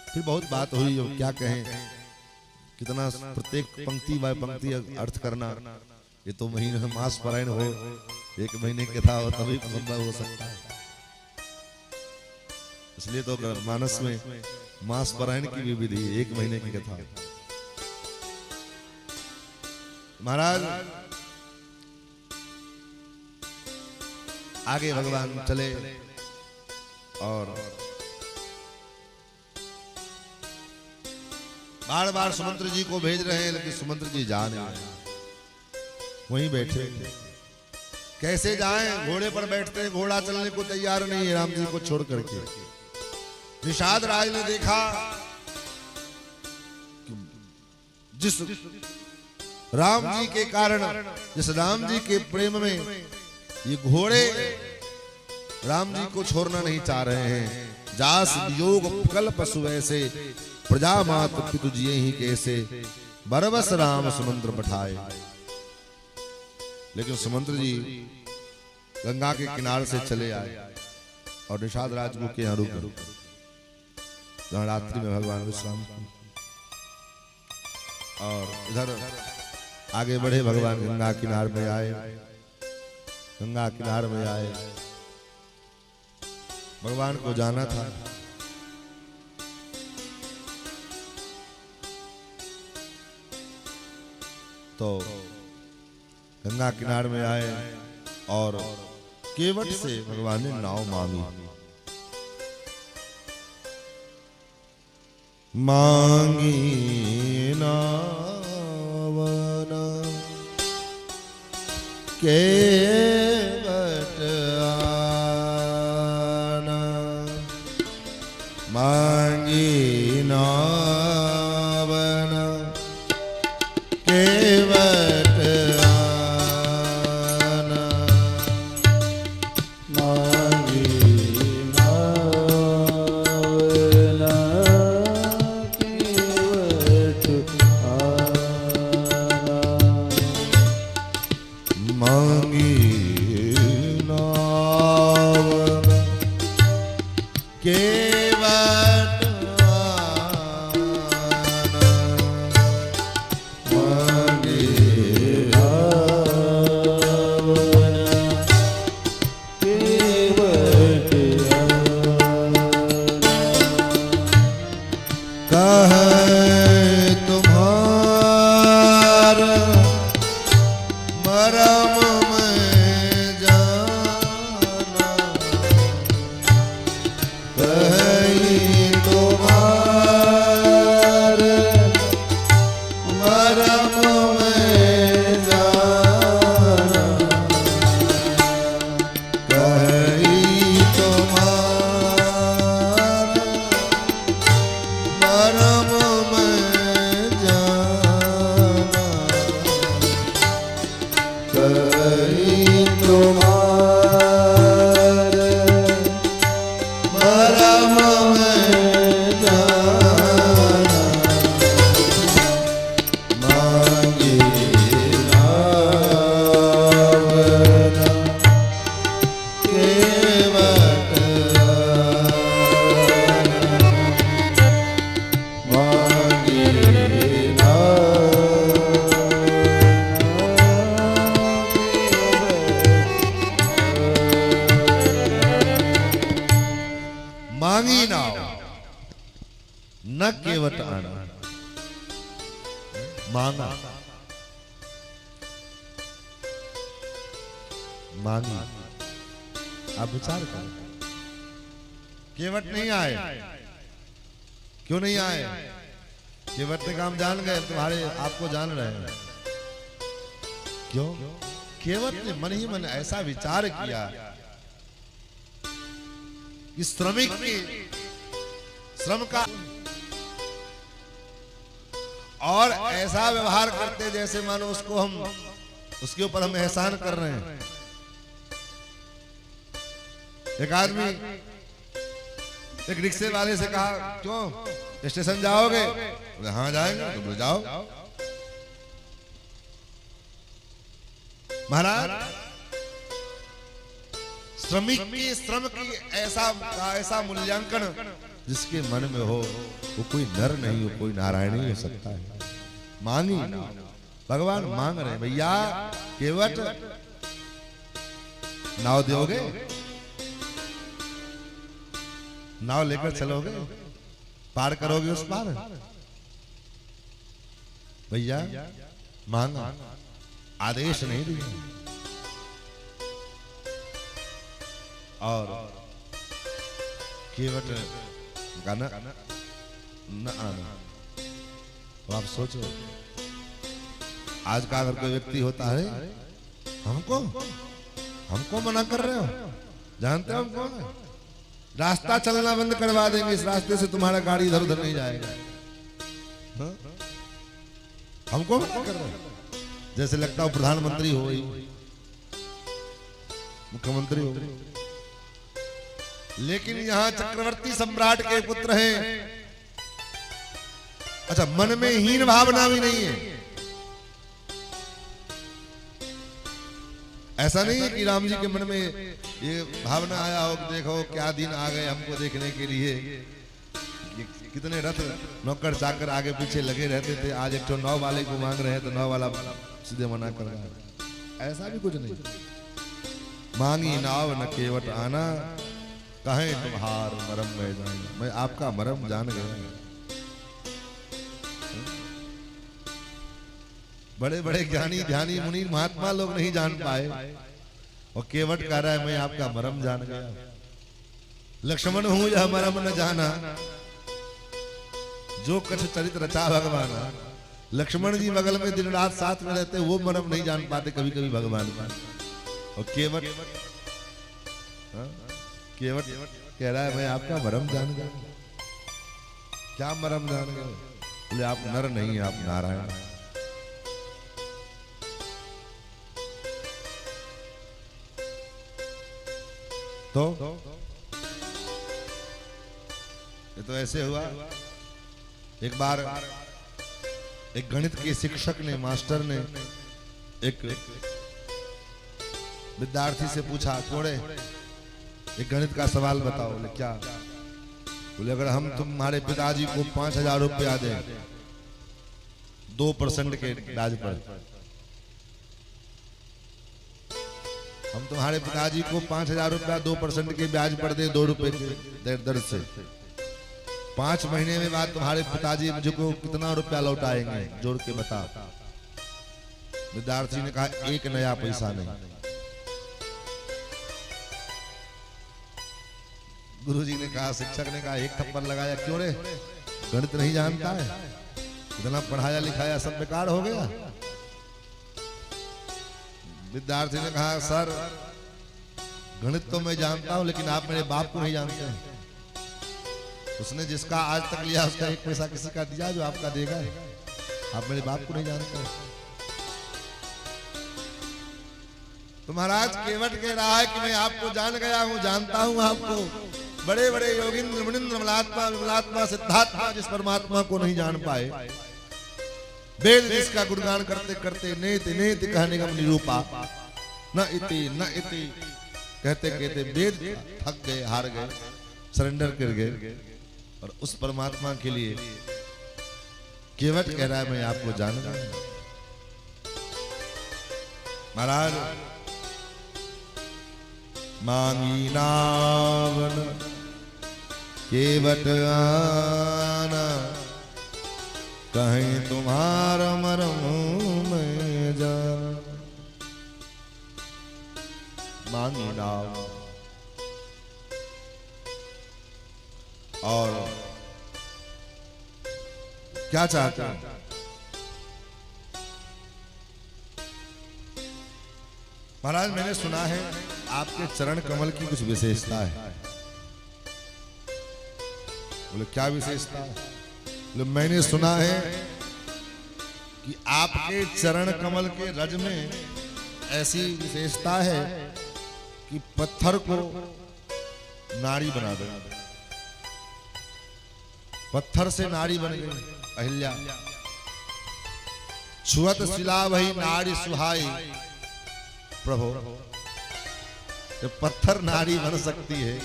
फिर बहुत बात हुई, अब क्या कहें। कितना प्रत्येक पंक्ति बाय पंक्ति अर्थ करना, ये तो महीने मास पारायण हो, एक महीने की कथा हो तभी संभव हो सकता है। इसलिए तो मानस में मास पारायण की भी विधि, एक महीने की कथा। महाराज आगे भगवान चले और बार बार सुमंत्र जी को भेज रहे हैं, लेकिन सुमंत्र जी जा नहीं रहे, वहीं बैठे। कैसे जाएं? घोड़े पर बैठते हैं, घोड़ा चलने को तैयार नहीं है राम जी को छोड़ करके। निषाद राज ने देखा जिस राम जी के कारण, जिस राम जी के प्रेम में ये घोड़े राम जी को छोड़ना नहीं चाह रहे हैं। जास योग फल पशु ऐसे, प्रजा मात पितु जिये ही कैसे, बरबस राम सुमंत्र पठाए। लेकिन सुमंत्र जी गंगा के किनारे से चले आए और निषाद राज को के यहाँ रुक, जहाँ रात्रि में भगवान विश्राम किए। और इधर आगे बढ़े भगवान गंगा किनारे में आए, गंगा किनारे में आए। भगवान को जाना था, तो गंगा किनारे में आए और केवट से भगवान ने नाव मांगी। मांगी नाव केवट आना, मांगी नाव केवट आना, मांगी नावना केवट आना, मांगी नाव केवट आना, मांगी कहे तुम्हारा मरम में जाना, कहे तुम्हारा मरम में जाना, कहे तुम्हारा मरम में जाना, कहीं तुम्हारे मरम में जाना, मांगी नावना केवट आना, मांगी मांगी नाव न केवट आना, मांगा मांगी। आप विचार करें, केवट नहीं आए, क्यों नहीं आए? केवट ने काम जान गए, तुम्हारे आपको जान रहे हैं। क्यों? केवट ने मन ही मन ऐसा विचार किया कि श्रमिक के श्रम का और ऐसा व्यवहार करते जैसे मानो उसको हम, उसके ऊपर हम एहसान कर रहे हैं। एक आदमी एक रिक्शे वाले से कहा, क्यों स्टेशन जाओगे? बोले हाँ जाएंगे। तो बोले जाओ। महाराज श्रमिक की श्रम की ऐसा मूल्यांकन जिसके मन में हो, वो कोई नर नहीं हो, कोई नारायण ही हो सकता है। मांगी नाव। भगवान मांग रहे हैं, भैया केवट नाव दोगे, नाव लेकर चलोगे, पार करोगे उस पार? भैया मांगा, आदेश नहीं दिया। और केवट गाना न आना। तो आप सोचो, आज का अगर कोई व्यक्ति होता है, हमको मना कर रहे हो, जानते हो हम कौन है? रास्ता चलना बंद करवा देंगे, इस रास्ते से तुम्हारा गाड़ी इधर उधर नहीं जाएगा। हाँ? हमको मना कर रहे हो? जैसे लगता हो प्रधानमंत्री हो, मुख्यमंत्री हो। लेकिन यहां चक्रवर्ती सम्राट के पुत्र हैं। अच्छा, मन में हीन भावना भी नहीं है। ऐसा नहीं है कि राम जी के मन में ये भावना आया हो कि देखो क्या दिन आ गए हमको देखने के लिए। कितने रथ नौकर चाकर आगे पीछे लगे रहते थे, आज एक तो नाव वाले को मांग रहे हैं तो नाव वाला सीधे मना कर रहा है। ऐसा भी कुछ नहीं। मांगी नाव न केवट आना, कहें तुम्हार मरम में जाना। मैं आपका मरम जान गया। बड़े बड़े ज्ञानी ध्यानी मुनि महात्मा लोग नहीं जान पाए, और केवट कह रहा है मैं आपका मरम जान गया। लक्ष्मण हूं यह मरम न जाना, जो कछ चरित रचा भगवान। लक्ष्मण जी बगल में दिन रात साथ में रहते, वो मरम नहीं जान पाते कभी कभी भगवान का। और केवट कह रहा है मैं आपका मरम जान गया। क्या मरम जान गए? बोले आप नर नहीं, आप नारायण। तो ये तो ऐसे हुआ। एक बार एक गणित के शिक्षक ने, मास्टर ने एक विद्यार्थी से पूछा, थोड़े एक गणित का सवाल बताओ। बोले क्या? बोले अगर हम तुम्हारे पिताजी को 5,000 रुपया दें 2% के ब्याज पर, हम तुम्हारे पिताजी को 5,000 रुपया 2% के ब्याज पर दे, 2 रुपए के दर से, 5 महीने में बाद तुम्हारे पिताजी मुझको कितना रुपया लौटाएंगे? जोड़ के बता। विद्यार्थी ने कहा 1 नया पैसा नहीं। गुरुजी ने कहा, शिक्षक ने कहा, 1 थप्पड़ लगाया। क्यों रे, गणित नहीं जानता है? इतना पढ़ाया लिखाया सब बेकार हो गया? विद्यार्थी ने कहा, सर गणित तो मैं जानता हूं, लेकिन आप मेरे बाप को नहीं जानते हैं। उसने जिसका आज तक लिया उसका 1 पैसा किसी का दिया जो आपका देगा? आप मेरे बाप को नहीं जानते। तो महाराज केवट कह रहा है कि मैं आपको जान गया हूं, जानता हूं आपको। बड़े बड़े योगिंद्र मुनिंद्र मलात्मा विमलात्मा सिद्धात्मा जिस परमात्मा को नहीं जान पाए, वेद जिसका गुणगान करते करते नेति नेति कहने का निरूपा, न इति कहते कहते वेद थक गए, हार गए, सरेंडर कर गए। और उस परमात्मा के लिए केवट कह रहा है मैं आपको जानता हूं। महाराज मांगी नावन केवट आना, कहीं तुम्हारा मरम में जाना। मांगी नाव। और क्या चाहते हैं? महाराज मैंने सुना है आपके चरण कमल की कुछ विशेषता है। बोले क्या विशेषता है? बोले मैंने सुना है कि आपके चरण कमल के रज में ऐसी विशेषता है कि पत्थर को नारी बना दे। पत्थर से नारी बन गई अहिल्या। छुअत शिला वही नारी सुहाई। प्रभु जब पत्थर नारी बन सकती है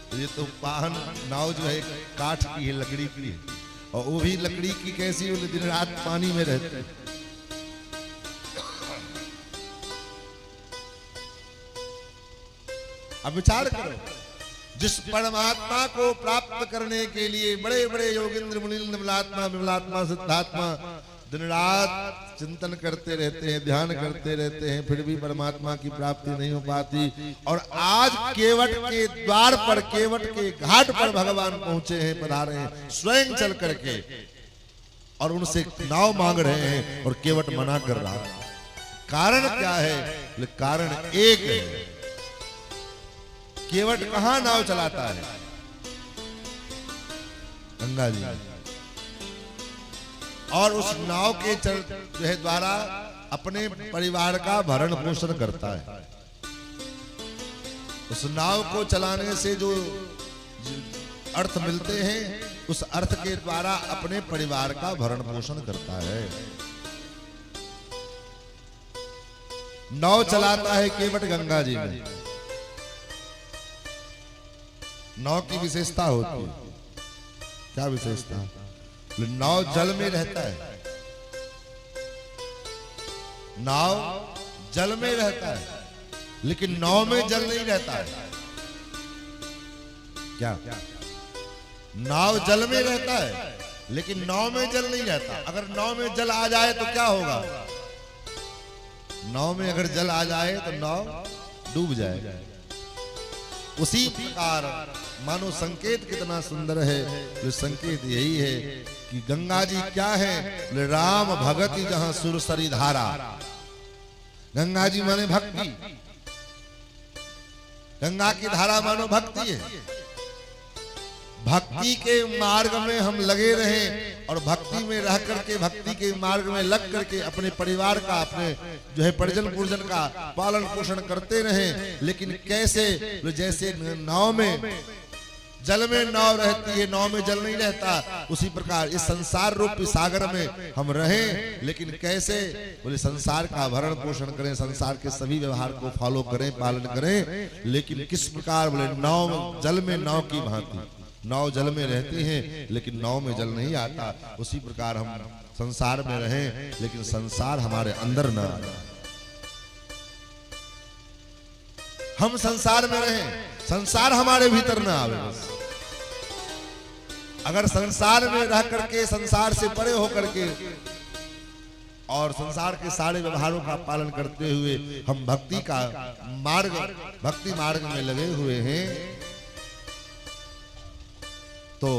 तो ये तो पाहन नाव जो है काठ की है, लकड़ी की है, और वो भी लकड़ी की कैसी, बोले दिन रात पानी में रहते। अब विचार करो, जिस परमात्मा को प्राप्त करने के लिए बड़े बड़े योगेंद्र मुनीन्द्र विमलात्मा विमलात्मा सिद्धात्मा दिन रात चिंतन करते रहते हैं, ध्यान करते रहते हैं, फिर भी परमात्मा की प्राप्ति नहीं हो पाती। और आज केवट के द्वार पर, केवट के घाट पर भगवान पहुंचे हैं, पधारे हैं स्वयं चल करके, और उनसे नाव मांग रहे हैं और केवट मना कर रहा है। कारण क्या है? कारण एक है, केवट कहां नाव चलाता है? गंगा जी। और उस नाव के जो है द्वारा अपने परिवार का भरण पोषण करता है। उस नाव को चलाने से जो अर्थ मिलते हैं, उस अर्थ के द्वारा अपने परिवार का भरण पोषण करता है। नाव चलाता है केवट गंगा जी में। नाव की विशेषता होती है, क्या विशेषता? नाव जल में रहता है, नाव जल में रहता है, लेकिन नाव में जल नहीं रहता है। क्या? नाव जल में रहता है, लेकिन नाव में जल नहीं रहता। अगर नाव में जल आ जाए तो क्या होगा? नाव में अगर जल आ जाए तो नाव डूब जाएगा। उसी प्रकार मानो संकेत कितना सुंदर है। जो संकेत यही है कि गंगा जी क्या है? राम भगति जहां सुरसरी धारा। गंगा जी माने भक्ति, गंगा की धारा मानो भक्ति है। भक्ति के मार्ग में हम लगे रहें और भक्ति में रह करके, भक्ति के मार्ग में लग करके अपने परिवार का, अपने जो है परिजन पुरजन का पालन पोषण करते रहें। लेकिन कैसे? जैसे नाव में, जल में नाव रहती है, नाव में जल नहीं रहता, उसी प्रकार इस संसार रूपी सागर में हम रहें। लेकिन कैसे? बोले संसार का भरण पोषण करें, संसार के सभी व्यवहार को फॉलो करें, पालन करें। लेकिन किस प्रकार? बोले नाव जल में, नाव की भांति। नाव जल में रहती है लेकिन नाव में जल नहीं आता। उसी प्रकार हम संसार में रहें, लेकिन संसार हमारे अंदर न आए। हम संसार में रहें, संसार हमारे भीतर न आवे। अगर संसार में रह करके, संसार से परे होकर के और संसार के सारे व्यवहारों का पालन करते हुए हम भक्ति का मार्ग, भक्ति मार्ग में लगे हुए हैं, तो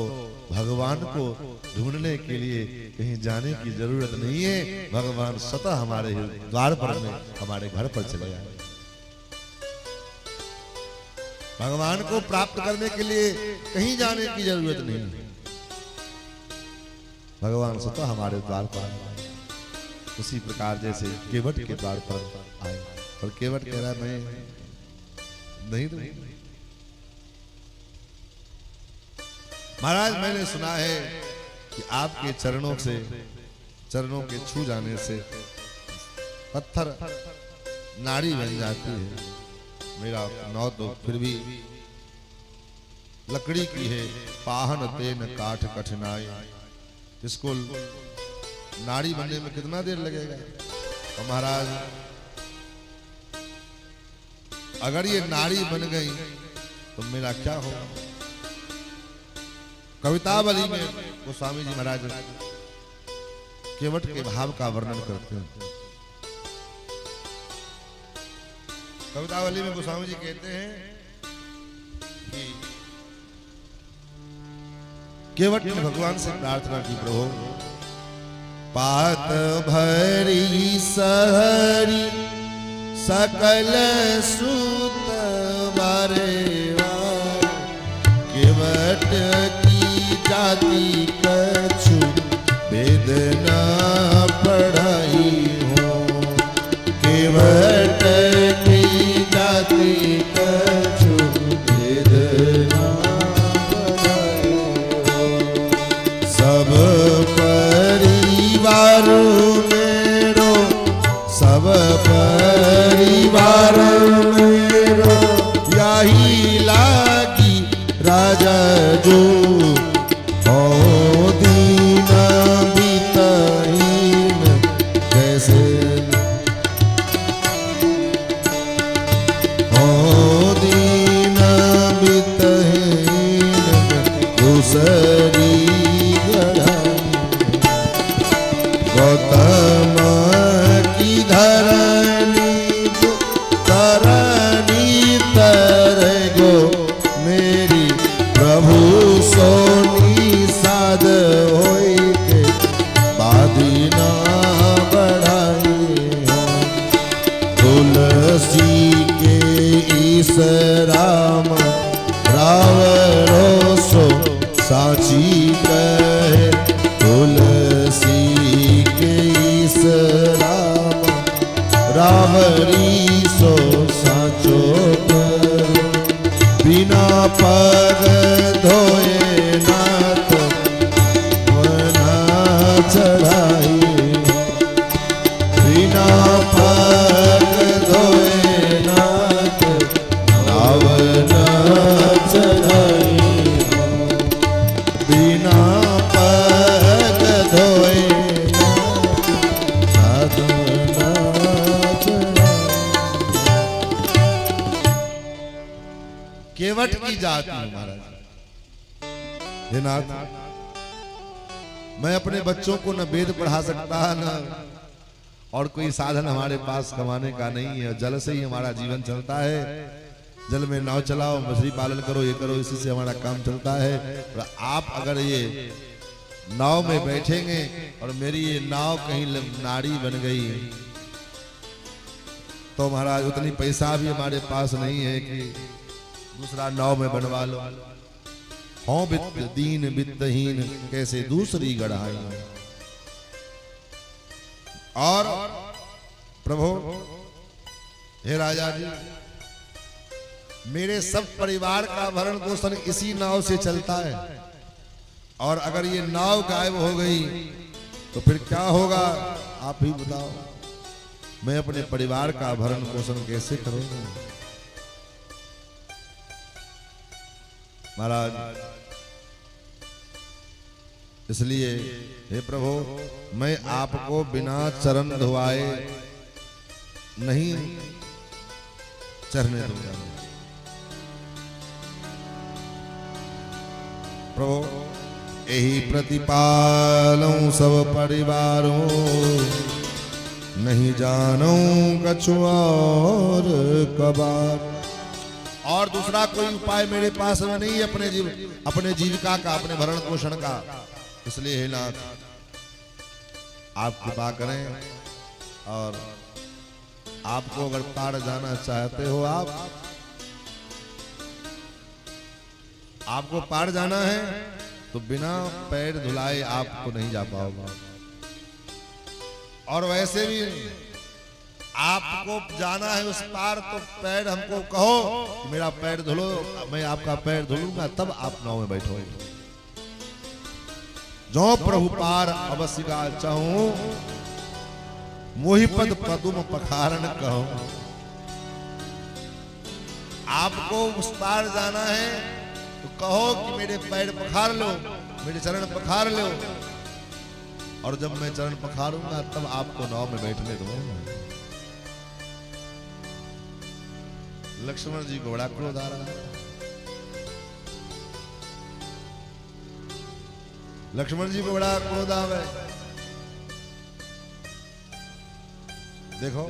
भगवान को ढूंढने के लिए कहीं जाने की जरूरत नहीं है। भगवान स्वतः हमारे द्वार पर में, हमारे घर पर चले आए। भगवान को प्राप्त करने के लिए कहीं जाने की जरूरत नहीं है। भगवान स्वतः हमारे द्वार पर आए। उसी प्रकार जैसे केवट के द्वार पर आए, और केवट कह रहा मैं नहीं दूंगा। महाराज, मैंने सुना है कि आपके चरणों से, चरणों के छू जाने से पत्थर नाड़ी बन जाती है। मेरा नाव तो फिर भी लकड़ी की है, पाहन तेन काठ कठिनाई। इसको नाड़ी बनने में कितना देर लगेगा? और महाराज, अगर ये नाड़ी बन गई तो मेरा क्या होगा? कवितावली में गोस्वामी जी महाराज केवट के भाव का वर्णन करते हैं। कवितावली में गोस्वामी जी कहते हैं कि केवट ने भगवान से प्रार्थना की, प्रभु पात भरी सहरी सकल सूत बारे केवट जाति कछु वेद न पढ़ाई हो। केवट की जाति कछु वेद न पढ़ाई हो। सब परिवार मेरो, सब परिवार मेरो यही लागी राजा जो दीन हो दीन बितहीन दूसरी गौतम की धरणी तरणी तर गो मेरी प्रभु सोनी साध होई के बादी ना बढ़ाई हो तुलसी के ईस राम रावरो सो साची कहे तुलसी के ईस राम रावरी सो साचो बिना पग धोए नाथ वना चढ़ाई बिना पग धोए नाथ रावना चढ़ाई बिना पग धोए नाथ रावना चढ़ाई। केवट की जाति हूं महाराज। हे नाथ, मैं अपने बच्चों को न वेद पढ़ा सकता न और कोई साधन हमारे पास कमाने का नहीं है। जल से ही हमारा जीवन चलता है। जल में नाव चलाओ, मछली पालन करो, ये करो, इसी से हमारा काम चलता है। और आप अगर ये नाव में बैठेंगे और मेरी ये नाव कहीं नाड़ी बन गई तो महाराज उतनी पैसा भी हमारे पास नहीं है कि दूसरा नाव में बनवा लो। हों बित दीन बित्तहीन कैसे दूसरी गढ़ाई। और प्रभु हे राजा जी, मेरे सब परिवार का भरण पोषण इसी नाव से चलता है और अगर ये नाव गायब हो गई तो फिर क्या होगा आप ही बताओ। मैं अपने परिवार का भरण पोषण कैसे करूंगा महाराज। इसलिए हे प्रभु, मैं आपको बिना चरण धुआए नहीं चढ़ने दूंगा। प्रभु यही प्रतिपालूं सब परिवारों, नहीं जानूं कछु और कबार। और दूसरा कोई उपाय मेरे पास में नहीं है अपने जीविका का, अपने भरण पोषण का। इसलिए हे नाथ, आप कृपा करें और आपको अगर पार जाना चाहते हो, आपको पार जाना है तो बिना पैर धुलाए आपको नहीं जा पाओगे। और वैसे भी आपको जाना है उस पार तो पैर हमको कहो कि मेरा पैर धुलो, मैं आपका पैर धुलूंगा, तब आप नाव में बैठोगे। जो प्रभु पार अवश्य का चाहूं, मोहि पद पदुम पखारण कहूं। आपको उस पार जाना है तो कहो कि मेरे पैर पखार लो, मेरे चरण पखार लो, और जब मैं चरण पखारूंगा तब आपको नाव में बैठने दूंगा। लक्ष्मण जी को बड़ा क्रोध आ रहा है। लक्ष्मण जी को बड़ा क्रोध आ रहा है। देखो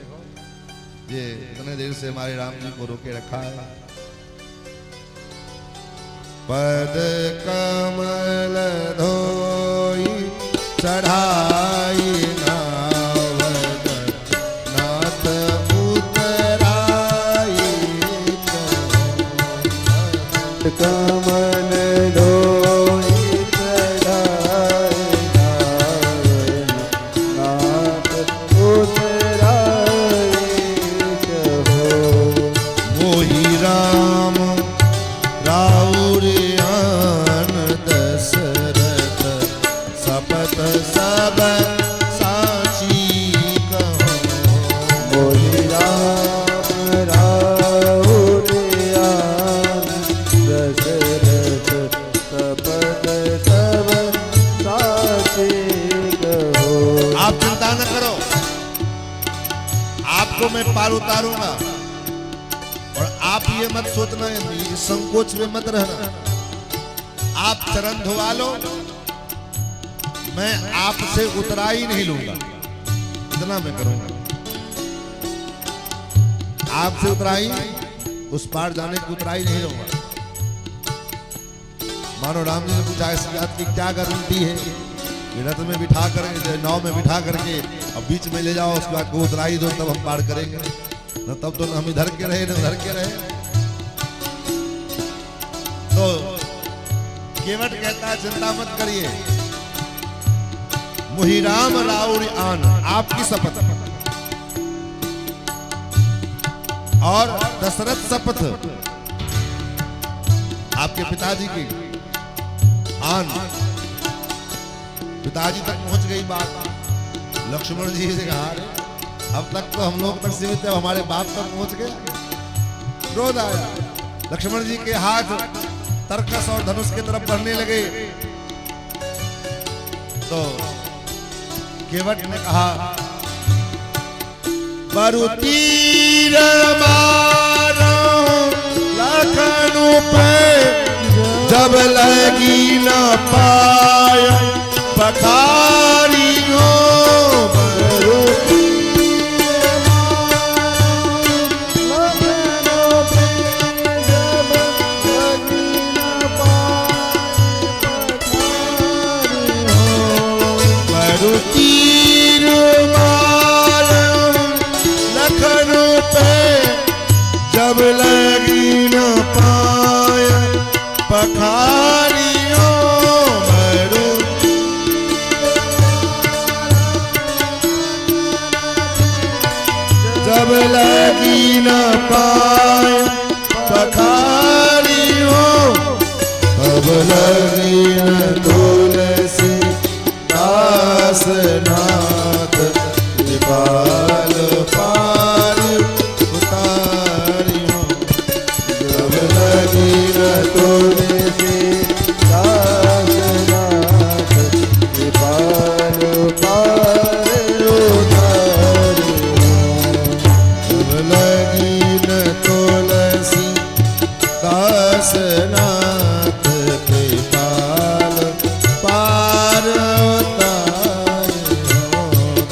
ये इतने देर से हमारे राम जी को रोके रखा है। पद कमल धोई चढ़ाई नावद नाथ उतराई। पद कमल धोई चढ़ाई नावद नाथ उतराई। मोहि राम राउरियान दशरथ सपत सब आपको मैं पार उतारूंगा। और आप ये मत सोचना, संकोच में मत रहना। आप चरण धुआ लो, मैं आपसे उतराई नहीं लूंगा, इतना मैं करूंगा। आपसे उतराई, उस पार जाने की उतराई नहीं लूंगा। मानो राम जी ने पूछा इस बात की क्या गारंटी है कि रथ में बिठा कर, नाव में बिठा करके अब बीच में ले जाओ, उसके बाद को उतराई दो, तब हम पार करेंगे। न तब तो हम इधर के रहे न उधर के रहे। तो केवट कहता है चिंता मत करिए, मुहि राम राउर आन, आपकी शपथ और दशरथ शपथ, आपके पिताजी की आन। पिताजी तक पहुंच गई बात। लक्ष्मण जी से कहा अब तक तो हम लोग तक सीमित है, हमारे बाप तक पहुंच गए। क्रोध आया, लक्ष्मण जी के हाथ तरकस और धनुष की तरफ बढ़ने लगे। तो केवट ने कहा बरु तीर मारो लखनऊ पे, जब लगी न पाय पखारी हो। बरु तीर मारो लखनऊ पे, जब लगी न पाय पखारियों। मरु जब लगी न पाय पखारियों, तब लगी न तुलसी दास नाथ, कृपाल पार उतारियों। जब लगी न तुलसी दास नाथ, कृपाल पार उतारियों। जब लगी न तुलसी दास नाथ, कृपाल पार उतारियों।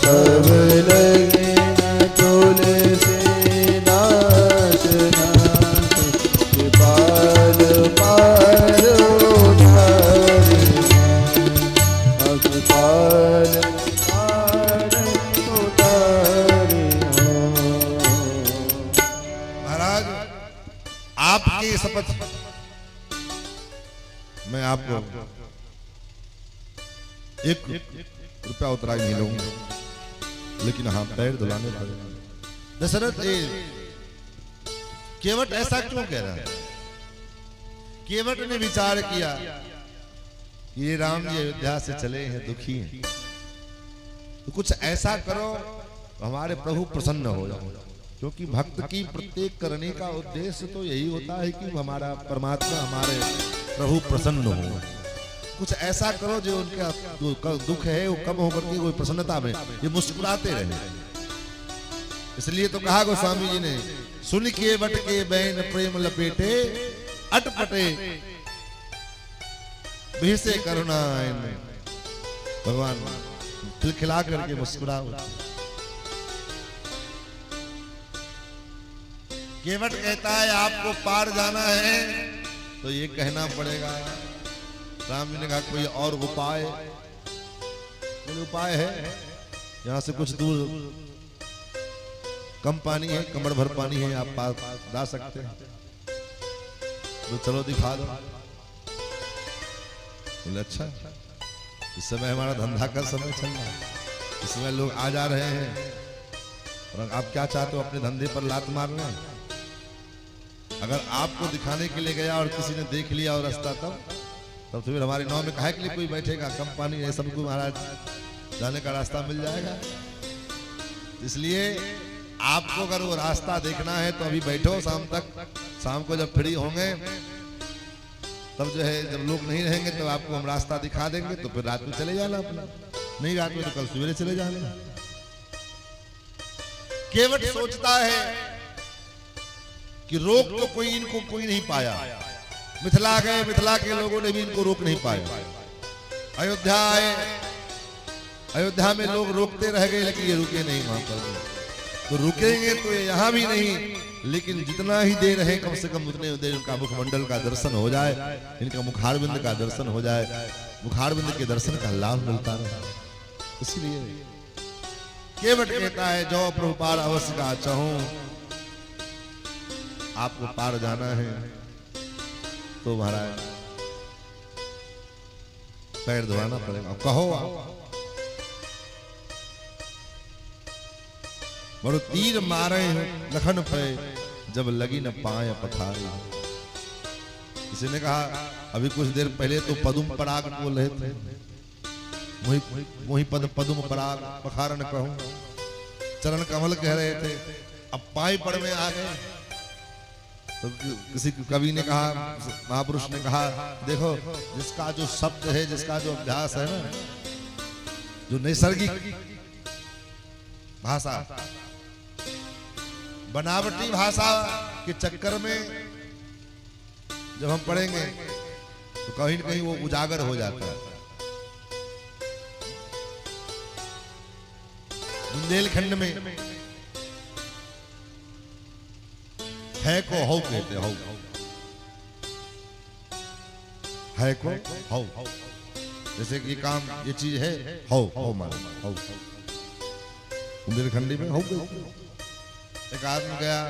तब लगी न तुलसी दास नाथ, कृपाल पार उतारियों। कृपाल पार उतारियों। महाराज आपकी शपथ मैं आपको एक रुपया उतराई नहीं लूंगा, लेकिन हाँ पैर धुलाने पड़ेगा। दशरथ केवट ऐसा क्यों कह रहा है? केवट ने विचार किया कि ये राम जी अयोध्या से चले हैं, दुखी हैं, तो कुछ ऐसा करो हमारे प्रभु प्रसन्न हो जाओ। क्योंकि भक्त की प्रत्येक करने का उद्देश्य तो यही होता है कि हमारा परमात्मा, हमारे प्रभु प्रसन्न हो। कुछ ऐसा करो जो उनका दुख है वो कम होकर के कोई प्रसन्नता में ये मुस्कुराते रहे। इसलिए तो कहा गोस्वामी जी ने, सुन के बट के बैन प्रेम लपेटे, अटपटे भीसे करुणा। भगवान खिलखिला करके मुस्कुराओ। केवट कहता है आपको पार जाना है तो ये कहना पड़ेगा। राम जी ने कहा कोई और उपाय? कोई उपाय है? यहाँ से कुछ दूर कम पानी है, कमर भर पानी है, आप पार जा सकते हैं तो चलो दिखा दो। बोले अच्छा, इस समय हमारा धंधा का समय चल रहा है, इस समय लोग आ जा रहे हैं और आप क्या चाहते हो? अपने धंधे पर लात मार रहे हैं। अगर आपको दिखाने के लिए गया और किसी ने देख लिया और रास्ता, तब फिर हमारी नाव में काहे के लिए कोई बैठेगा? कम पानी है, सबको महाराज जाने का रास्ता मिल जाएगा। इसलिए आपको अगर वो रास्ता देखना है तो अभी बैठो शाम तक। शाम को जब फ्री होंगे तब जो है, जब लोग नहीं रहेंगे तो आपको हम रास्ता दिखा देंगे, तो फिर रात में चले जाना अपना। नहीं रात में तो कल सवेरे चले जाना। केवट सोचता है कि रोक तो कोई इनको कोई नहीं पाया। मिथिला गए, मिथिला के लोगों ने भी इनको रोक नहीं पाया। अयोध्या आए, अयोध्या में लोग रोकते रह गए लेकिन ये रुके नहीं वहां पर। तो रुकेंगे तो ये यहां भी नहीं, लेकिन जितना ही देर है कम से कम उतने देर इनका मुखमंडल का दर्शन हो जाए, इनका मुखारबिंद का दर्शन हो जाए, मुखारबिंद के दर्शन का लाभ मिलता रहे। इसलिए केवट कहता है जो प्रभु पार अवश्य का चाहूं, आपको पार जाना है तो महाराज पैर धोना पड़ेगा। कहो आप। बड़ो तीर मारे लखन पे जब लगी न पाए पथारी। किसी ने कहा अभी कुछ देर पहले तो पदुम पराग बोल रहे थे, वही पद पदुम पराग पखारन कहूं, चरण कमल कह रहे थे, अब पाई पड़ में आ गए। तो किसी कवि ने कहा, महापुरुष ने कहा, देखो जिसका जो शब्द है, जिसका जो अभ्यास है ना, जो नैसर्गिक भाषा, बनावटी भाषा के चक्कर में जब हम पढ़ेंगे तो कहीं न कहीं वो उजागर हो जाता है। बुंदेलखंड में है को हौ कहते, हौ है को हौ, जैसे कि ये काम ये चीज है, हौ हौ मानो हौ। बुंदेलखंडी में हौ कहते। एक आदमी गया,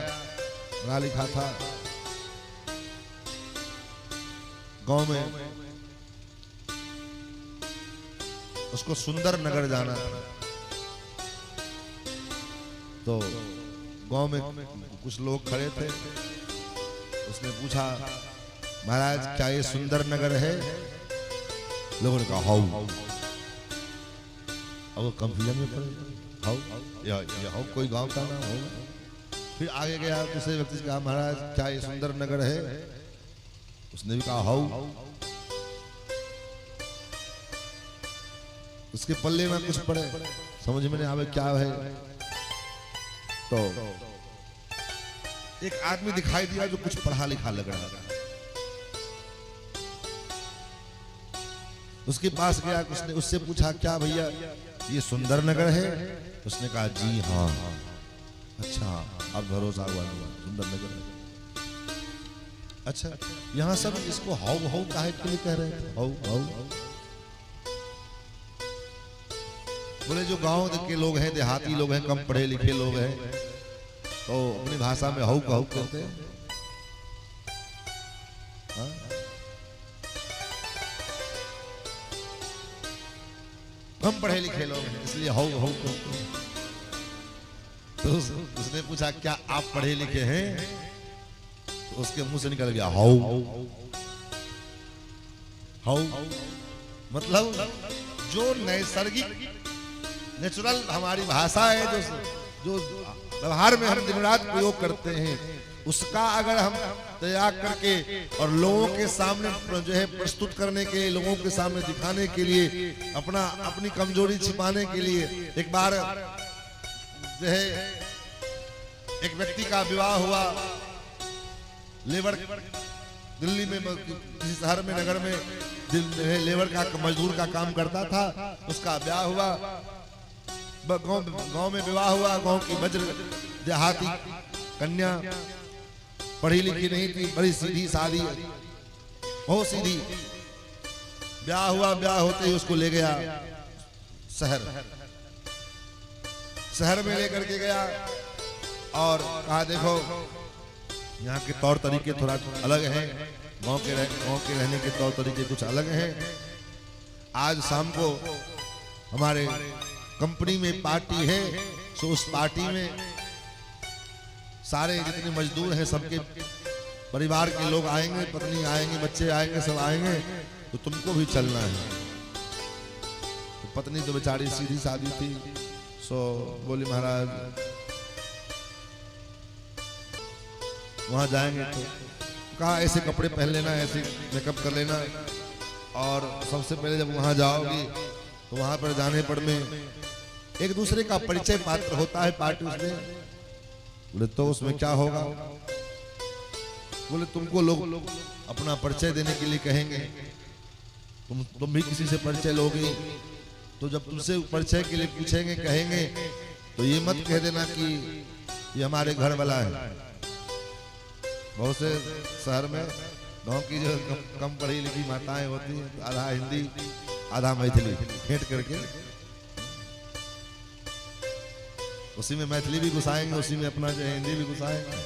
पढ़ा लिखा था, गांव में उसको सुंदर नगर जाना था। तो गांव में कुछ लोग खड़े थे, उसने पूछा महाराज क्या ये सुंदर नगर है? लोगों ने कहा हाउ। अब वो कंफ्यूजन में पड़े, हाउ या हाउ कोई गांव का नाम होगा। फिर आगे गया, दूसरे व्यक्ति से कहा महाराज क्या ये सुंदर नगर है? उसने भी कहा हाउ। उसके पल्ले में कुछ पड़े, समझ में नहीं आवे क्या है। तो एक आदमी दिखाई दिया जो कुछ पढ़ा लिखा लग रहा था। उसके पास गया, उसने उससे पूछा क्या भैया ये सुंदर नगर है? उसने कहा जी हाँ। अच्छा, अब भरोसा हुआ, सुंदर नगर है। अच्छा, यहाँ सब इसको हाउ हाउ काहे के लिए कह रहे थे? How how. बोले जो गांव के लोग हैं, देहाती लोग हैं, कम पढ़े लिखे लोग हैं, तो अपनी भाषा में हाउ हाउ कहते हैं। कम पढ़े लिखे लोग हैं इसलिए हाउ हाउ कहते हैं। तो उसने पूछा क्या आप पढ़े लिखे हैं? तो उसके मुंह से निकल गया हाउ हाउ। मतलब जो नैसर्गिक नेचुरल हमारी भाषा है, जो व्यवहार में हम दिन रात प्रयोग करते हैं, उसका अगर हम तैयार करके और लोगों के सामने जो है प्रस्तुत करने के लिए, लोगों के सामने दिखाने के लिए, अपनी कमजोरी छिपाने के लिए, एक बार जो है एक व्यक्ति का विवाह हुआ, लेबर दिल्ली में किसी शहर में नगर में लेबर का मजदूर का काम करता था, उसका ब्याह हुआ, गांव में विवाह हुआ। गांव की वज्र देहाती कन्या, पढ़ी लिखी नहीं थी, बड़ी सीधी सादी, बहुत सीधी। ब्याह हुआ, ब्याह होते ही उसको ले गया शहर में लेकर के गया और कहा देखो यहाँ के तौर तरीके थोड़ा अलग हैं, गांव के रहने के तौर तरीके कुछ अलग हैं। आज शाम को हमारे कंपनी में पार्टी है, सो उस पार्टी में सारे जितने मजदूर हैं सबके परिवार के लोग आएंगे, पत्नी आएंगे, बच्चे आएंगे, सब आएंगे, तो तुमको भी चलना है। तो पत्नी तो बेचारी सीधी सादी थी, सो बोली महाराज वहां जाएंगे तो कहा ऐसे कपड़े पहन लेना, ऐसे मेकअप कर लेना, और सबसे पहले जब वहां जाओगी तो वहां पर जाने पर में एक दूसरे का परिचय पात्र होता है पार्टी उसमें, बोले तो उसमें क्या होगा? बोले तुमको लोग अपना परिचय देने के लिए कहेंगे, तुम भी किसी से परिचय लोगे, तो जब तुमसे परिचय के लिए पूछेंगे कहेंगे तो ये मत कह देना कि ये हमारे घर वाला है। बहुत से शहर में गांव की जो कम पढ़ी लिखी माताएं होती हैं, आधा हिंदी आधा मैथिली फेंट करके उसी में मैथिली भी घुसाएंगे, उसी में अपना जो हिंदी भी घुसाएंगे।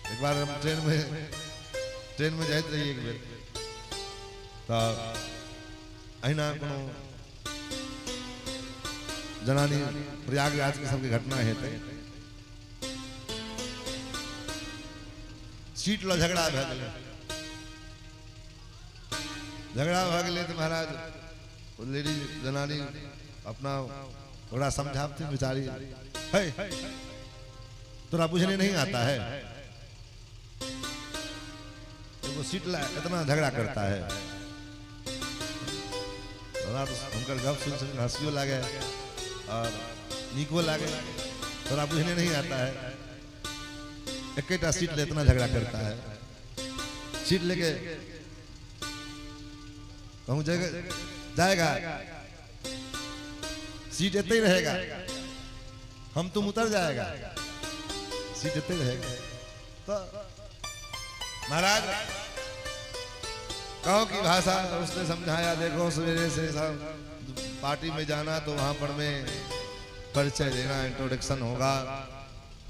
एक बार हम ट्रेन में जाते रही एक बेर, तो अहिना कोनो जनानी प्रयागराज के सबके घटना है, सीट लो झगड़ा भे गेलै, झगड़ा भे गेलै तो महाराज लेडी जनानी अपना थोड़ा समझाती बेचारी, है तोरा बुझने नहीं आता है, तो वो सीट ला इतना झगड़ा करता है। उनका गप सुन हंसियो लागे और नीको लागे, थोड़ा बुझने नहीं आता है, एक सीट ले इतना झगड़ा करता है। सीट लेके कहूँ जाएगा, सीट इतना ही रहेगा, हम तुम उतर जाएगा, सीट इतना ही रहेगा। तो महाराज गाँव की भाषा उसने समझाया, देखो सवेरे से सब पार्टी में जाना तो वहां पर में परिचय देना, इंट्रोडक्शन होगा,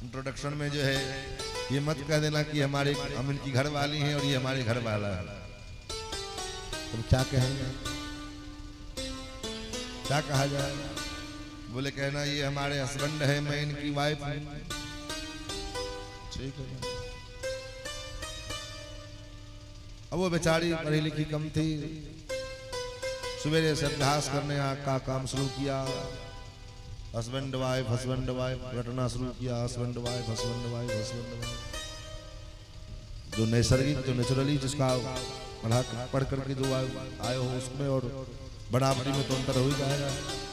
इंट्रोडक्शन में जो है ये मत कह देना कि हमारे हम इनकी घर वाली हैं और ये हमारे घर वाला है। तुम क्या कहेंगे, क्या कहा जाए? बोले कहना ये हमारे हस्बैंड है, मैं इनकी वाइफ हूं। ठीक है। अब वो बेचारी पढ़ी लिखी कम थी, सवेरे से अभ्यास करने का काम शुरू किया, हस्बैंड वाइफ रटना शुरू किया, हस्बैंड वाइफ हस्बैंड वाइफ। जो नैसर्गिक जो नेचुरली जिसका पढ़ करके जो आए हो उसमें और बढ़ावटी में तो अंतर हो ही जाएगा।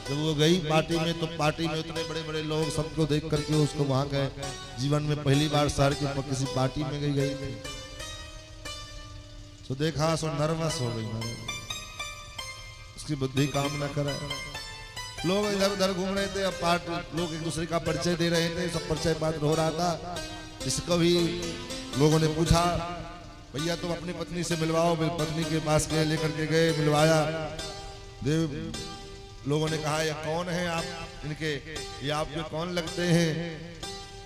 जब वो गई पार्टी में तो पार्टी में उतने बड़े बड़े लोग सबको देख करके उसको वहां गए, जीवन में पहली बार शहर की किसी पार्टी में गई तो देखा सो नर्वस हो गई, उसकी बुद्धि काम न करे। लोग इधर उधर घूम रहे थे, अब पार्टी लोग एक दूसरे का परिचय दे रहे थे, सब परिचय बात हो रहा था। इसको भी लोगों ने पूछा, भैया तुम अपनी पत्नी से मिलवाओ, पत्नी के पास गए, लेकर के गए, मिलवाया। देव लोगों ने कहा ये कौन है आप इनके, ये आपके कौन लगते हैं?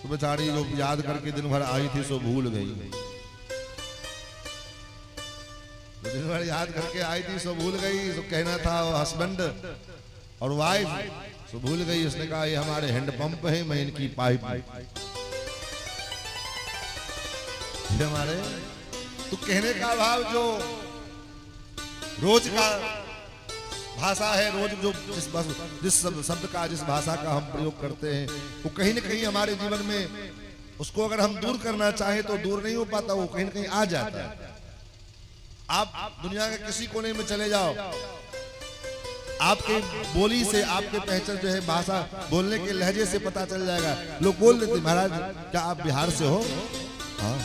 तो बेचारी जो याद करके दिन भर आई थी सो भूल गई, दिन भर याद करके आई थी सो भूल गई। सो कहना था हस्बैंड और वाइफ, सो भूल गई। उसने कहा ये हमारे हैंडपंप है, मैं इनकी पाइप, ये हमारे। तो कहने का भाव जो रोज का भाषा है, रोज जो जिस शब्द का जिस भाषा का हम प्रयोग करते हैं वो कहीं न कहीं हमारे जीवन में उसको अगर हम दूर करना चाहें तो दूर नहीं हो पाता, वो कहीं न कहीं आ जाता है। आप दुनिया के किसी कोने में चले जाओ, आपके बोली से आपके पहचान जो है भाषा बोलने के लहजे से पता चल जाएगा। लोग बोल देते महाराज क्या आप बिहार से हो? हाँ।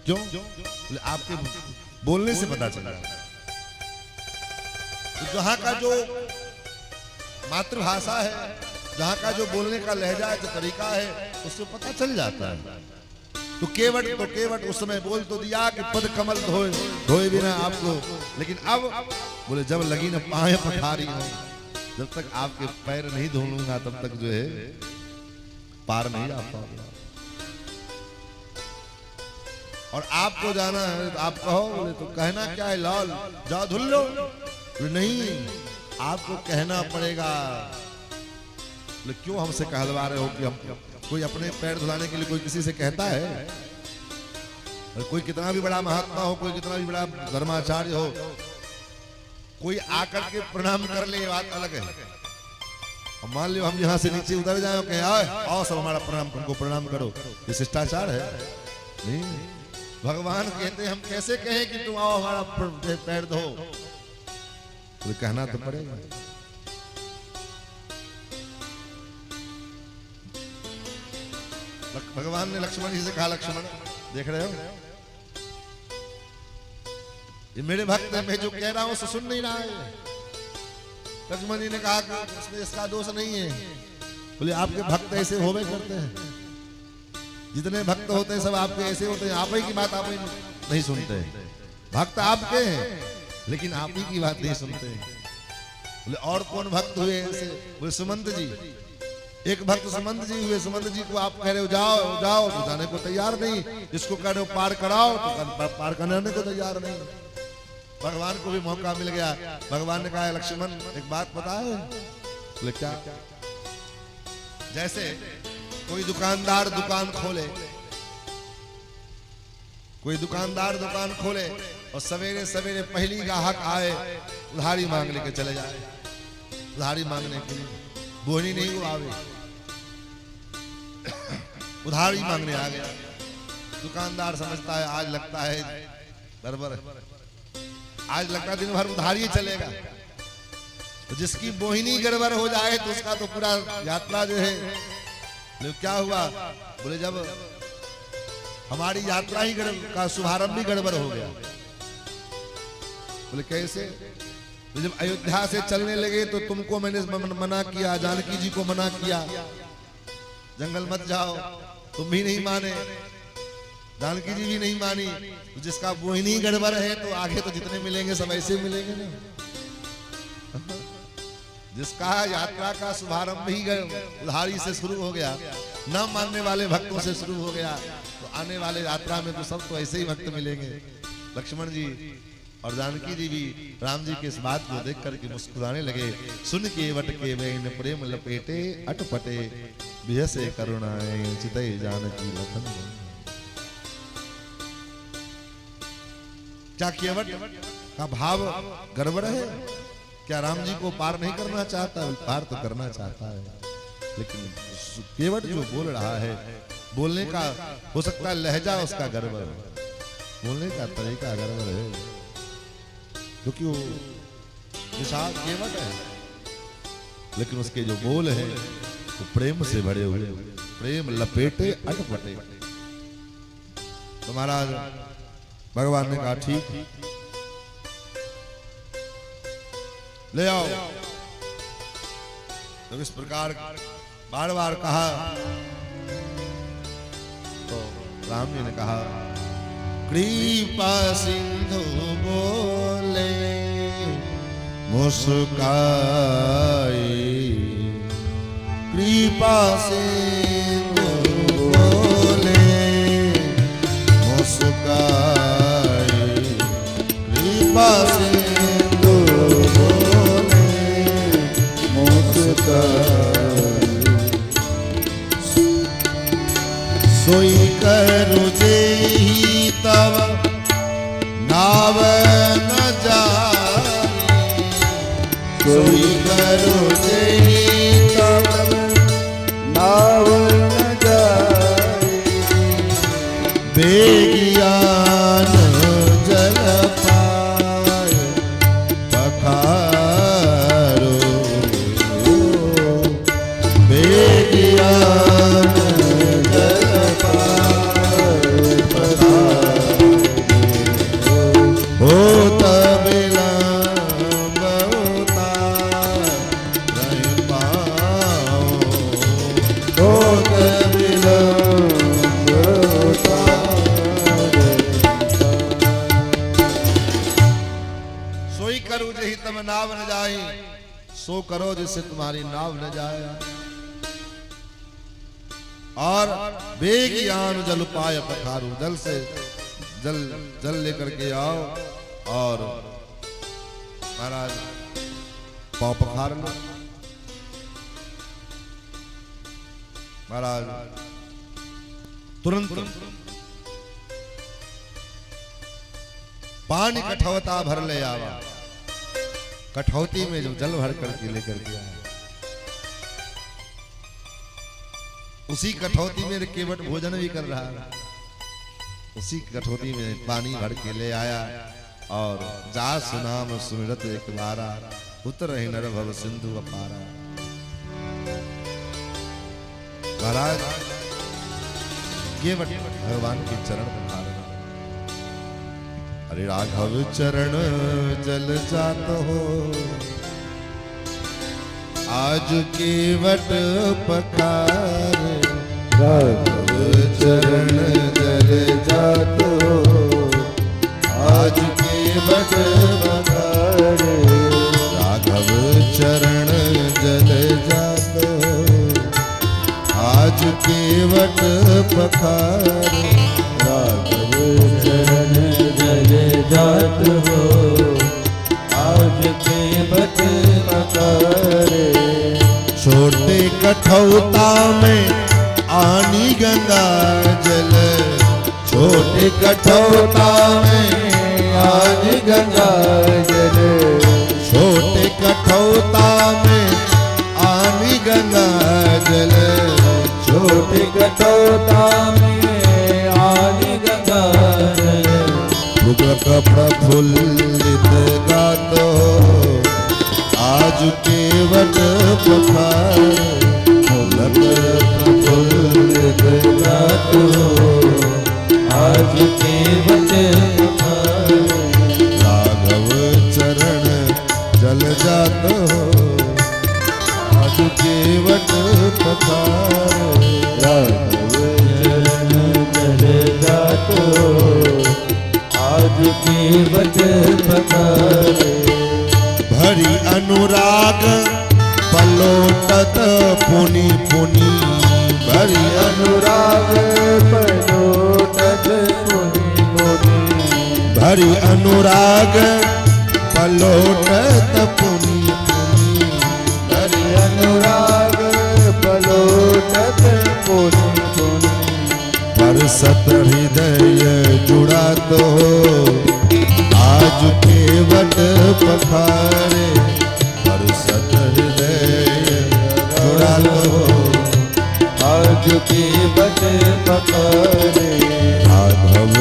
क्यों? आपके बोलने से पता चल जाएगा। तो जहाँ का जो मातृभाषा है, जहाँ का जो बोलने का लहजा है, जो तरीका है, उससे पता चल जाता है। तो केवट उस समय बोल तो दिया कि पद कमल धोए बिना आपको, लेकिन अब बोले जब लगी न पाए पठारी हो, जब तक आपके पैर नहीं धो लूंगा तब तक जो है पार नहीं आ पाऊंगा। और आपको जाना है तो आप कहो, बोले तो कहना क्या है लाल, जाओ धुल लो। नहीं, आपको कहना पड़ेगा। बोले क्यों हमसे कहलवा रहे हो कि हम कोई अपने पैर धुलाने के लिए कोई किसी से कहता है? और कोई कितना भी बड़ा महात्मा हो, कोई कितना भी बड़ा धर्माचार्य हो, कोई आकर के प्रणाम कर ले, बात अलग है। अब मान लो हम यहाँ से नीचे उतर जाए, कहें आओ सब हमारा प्रणाम, तुमको प्रणाम करो, ये शिष्टाचार है? नहीं। भगवान कहते हम कैसे कहें कि तुम आओ हमारा पैर धो? तो कहना तो पड़ेगा। भगवान ने लक्ष्मण जी से कहा, लक्ष्मण देख रहे हो, ये मेरे भक्त है, मैं जो कह रहा हूं उसे सुन नहीं रहा है। लक्ष्मण जी ने कहा कि इसमें इसका दोष नहीं है। बोले आपके भक्त ऐसे होवे करते हैं, जितने भक्त होते हैं सब आपके ऐसे होते हैं, आप ही की बात आप ही नहीं सुनते हैं। भक्त आपके हैं लेकिन आप ही की बात नहीं सुनते हैं। बोले और कौन भक्त हुए ऐसे? बोले सुमंत जी। एक भक्त सुमंत जी हुए। सुमंत जी को आप कह रहे हो जाओ जाओ, तो जाने को तैयार नहीं। इसको कह रहे हो पार कराओ, तो पार कराने को तैयार नहीं। भगवान को भी मौका मिल गया। भगवान ने कहा, लक्ष्मण एक बात पता है? बोले क्या? जैसे कोई दुकानदार दुकान खोले, कोई दुकानदार दुकान खोले और सवेरे सवेरे पहली ग्राहक आए, उधारी मांग लेके चले जाए। उधारी मांगने के लिए बोहनी नहीं वो आवे, उधारी मांगने आ गया। दुकानदार समझता है आज लगता है गड़बड़, आज लगता है दिन भर उधारी चलेगा। तो जिसकी बोहिनी गड़बड़ हो जाए तो उसका तो पूरा यात्रा जो है। क्या हुआ? बोले जब हमारी यात्रा ही का शुभारंभ ही गड़बड़ हो गया। बोले कैसे? तो जब अयोध्या से चलने लगे तो तुमको मैंने मना किया, जानकी जी को मना किया, जंगल मत जाओ, तुम भी नहीं माने, जानकी जी भी नहीं मानी। तो जिसका बोहिनी गड़बड़ है तो आगे तो जितने मिलेंगे सब ऐसे मिलेंगे ना। जिसका यात्रा का शुभारंभ ही उधारी से शुरू हो गया, न मानने वाले भक्तों से शुरू हो गया, तो आने वाले यात्रा में तो सब तो ऐसे ही भक्त मिलेंगे। लक्ष्मण जी और जानकी जी भी राम जी के इस बात को देख करके मुस्कुराने लगे। सुन के वट के वैन प्रेम लपेटे अटपटे, बिहसे करुणाएं चितई जानकी लखन। क्या केवट का भाव गड़बड़ है? क्या राम जी को पार नहीं करना चाहता? पार तो करना चाहता है, लेकिन केवट जो बोल रहा है, बोलने का हो सकता है लहजा उसका गड़बड़ है, बोलने का तरीका गड़बड़ है, क्योंकि वो विशाल केवट है, लेकिन उसके जो बोल है वो प्रेम से भरे हुए, प्रेम लपेटे अटपटे। तो महाराज भगवान ने कहा ठीक, ले आओ। तो इस प्रकार बार बार कहा तो राम जी ने कहा, कृपा सिंधु बोले मुस्काई, कृपा सिंधु बोले मुस्काई, कृपा सिंधु बोले मुस्काई, सोई करो जेहि तव नाव न जाई, सोई करो जेहि तव नाव न जाई, बेगियान जल पाए पखारो, बेगियान नाव न जाए, सो करो जिससे तुम्हारी नाव न जाए। और बेगियान जल पाए पखारू, जल से जल लेकर के आओ और महाराज पाँव पखार लो। महाराज तुरंत पानी कठौता भर ले आवा। कठौती में जो जल भर करके लेकर के आया, उसी कठौती में केवट भोजन भी कर रहा है, उसी कठौती में पानी भर के ले आया। और जा सुनाम सुमिरत एक बारा, उतर ही नर भव सिंधु अपारा। महाराज केवट भगवान के चरण पधारना। अरे राघव चरण जल जात हो, आज केवट पखारे। राघव चरण जल जात हो, आज केवट पखारे। राघव चरण जल जात हो, आज केवट पखारे। राघव चरण जल जात हो, आज केवट पखारे। छोटे कठौता में आनी गंगा जल, छोटे कठौता में आनी गंगा जल, छोटे कठौता में आनी गंगा जल। छोटे कठौता में आनी गंगा जल। प्रफुल्लित गातो, आज केवट पखारे। प्रफुल्लित गातो, आज केवट पखारे। राघव चरण जल जातो, आज केवट पखारे। राघव चरण जल जातो, आज केवट पखारे। भरी अनुराग पलोटत पुनि पुनि। भरी अनुराग पलोटत पुनि पुनि। भरी अनुराग पलोटत पुनि पुनि। भरी अनुराग पलोटत पुनि पुनि। बरसत हृदय जुड़ा तो, आज केवट पखारे। बरसत हृदय जुड़ा तो, आज केवट पखारे। राघव